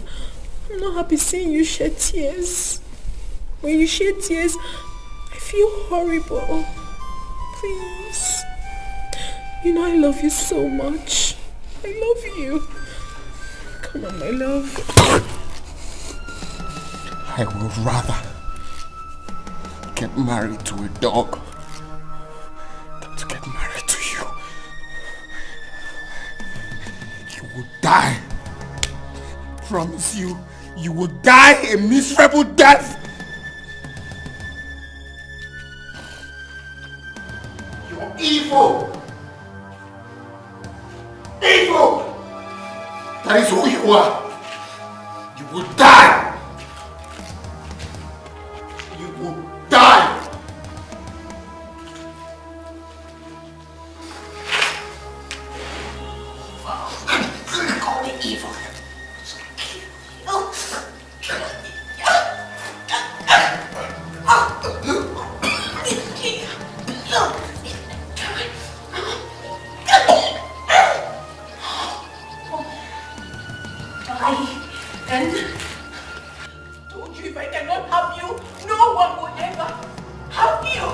not happy seeing you shed tears. When you shed tears, I feel horrible. Please. I love you so much. I love you. Come on, my love. I would rather get married to a dog than to get married to you. You will die. I promise you, you will die a miserable death. You're evil. Evil. That is who you are. You will die. You will die. Call me evil. And told you if I cannot have you, no one will ever have you.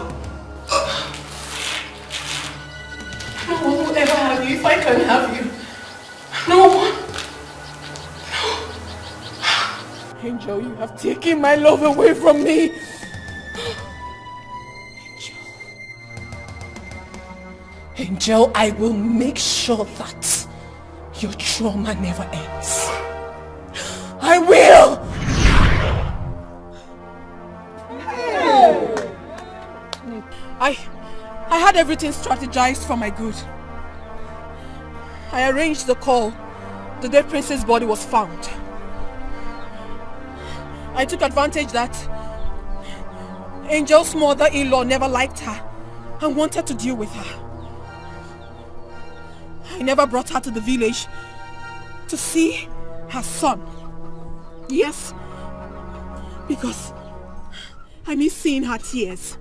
No one will ever have you if I can have you. No one. No. Angel, you have taken my love away from me. Angel, I will make sure that your trauma never ends. I will! I had everything strategized for my good. I arranged the call the day Prince's body was found. I took advantage that Angel's mother-in-law never liked her and wanted to deal with her. I never brought her to the village to see her son. Yes, because I miss seeing her tears.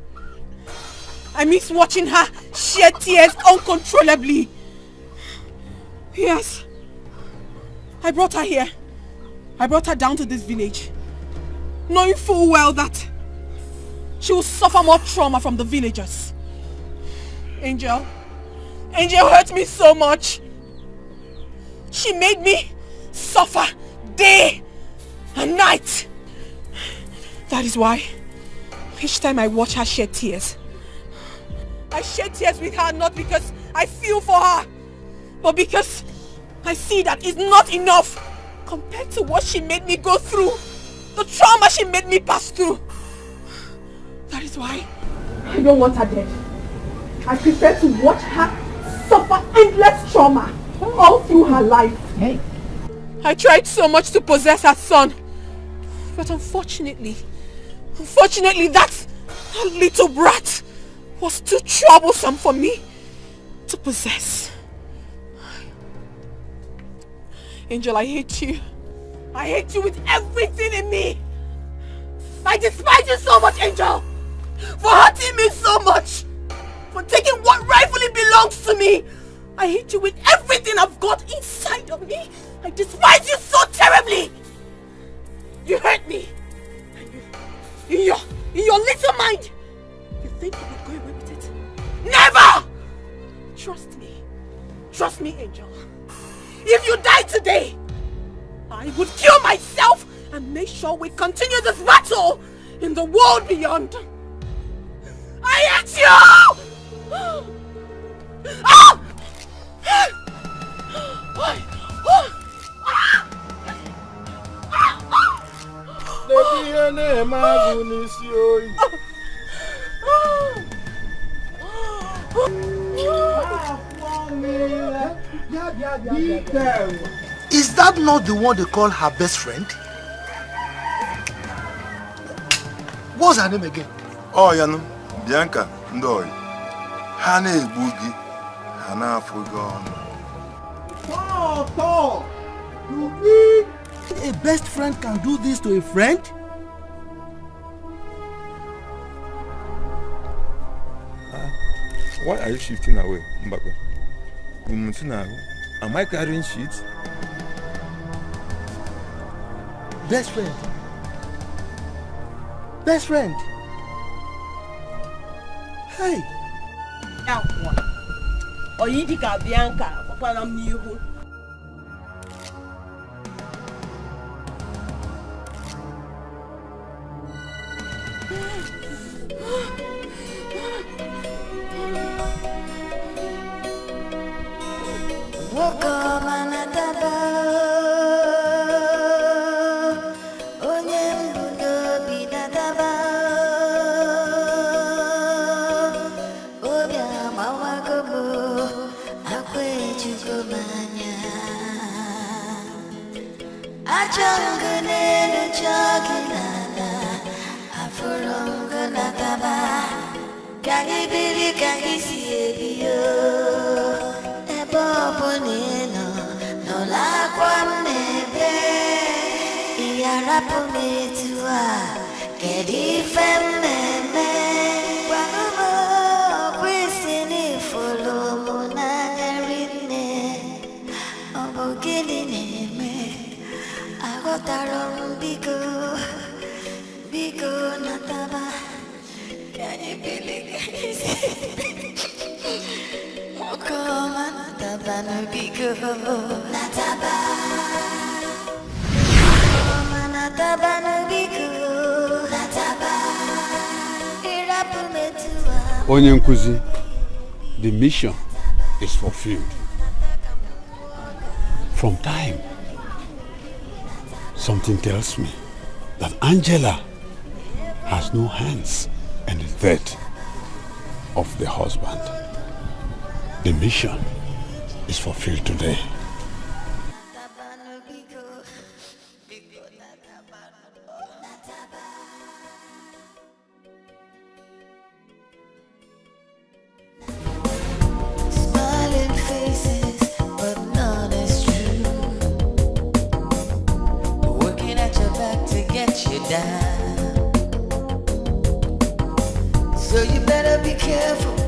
I miss watching her shed tears uncontrollably. Yes, I brought her here. I brought her down to this village, knowing full well that she will suffer more trauma from the villagers. Angel hurt me so much. She made me suffer day and night. That is why each time I watch her shed tears, I shed tears with her not because I feel for her, but because I see that it's not enough compared to what she made me go through, the trauma she made me pass through. That is why I don't want her dead. I prefer to watch her suffer endless trauma all through her life. Hey. I tried so much to possess her son, but unfortunately that little brat was too troublesome for me to possess. Angel, I hate you. I hate you with everything in me. I despise you so much, Angel, for hurting me so much, for taking what rightfully belongs to me. I hate you with everything I've got inside of me. I despise you so terribly. You hurt me. In your little mind, you think you will go away with it? Never! Trust me. Trust me, Angel. If you die today, I would kill myself and make sure we continue this battle in the world beyond. I hate you! Is that not the one they call her best friend? What's her name again? Oh, you know, Bianca, Ndoy. Hane Boogie, Hana Fugon. Tonto! You mean a best friend can do this to a friend? Why are you shifting away, Mbakwe? Am I carrying sheets? Best friend. Best friend. Hey. Oyidika Bianca, Papa nam nihu. Onyenkuzi, the mission is fulfilled. From time, something tells me that Angela has no hands in the death of the husband. The mission is fulfilled today. So you better be careful.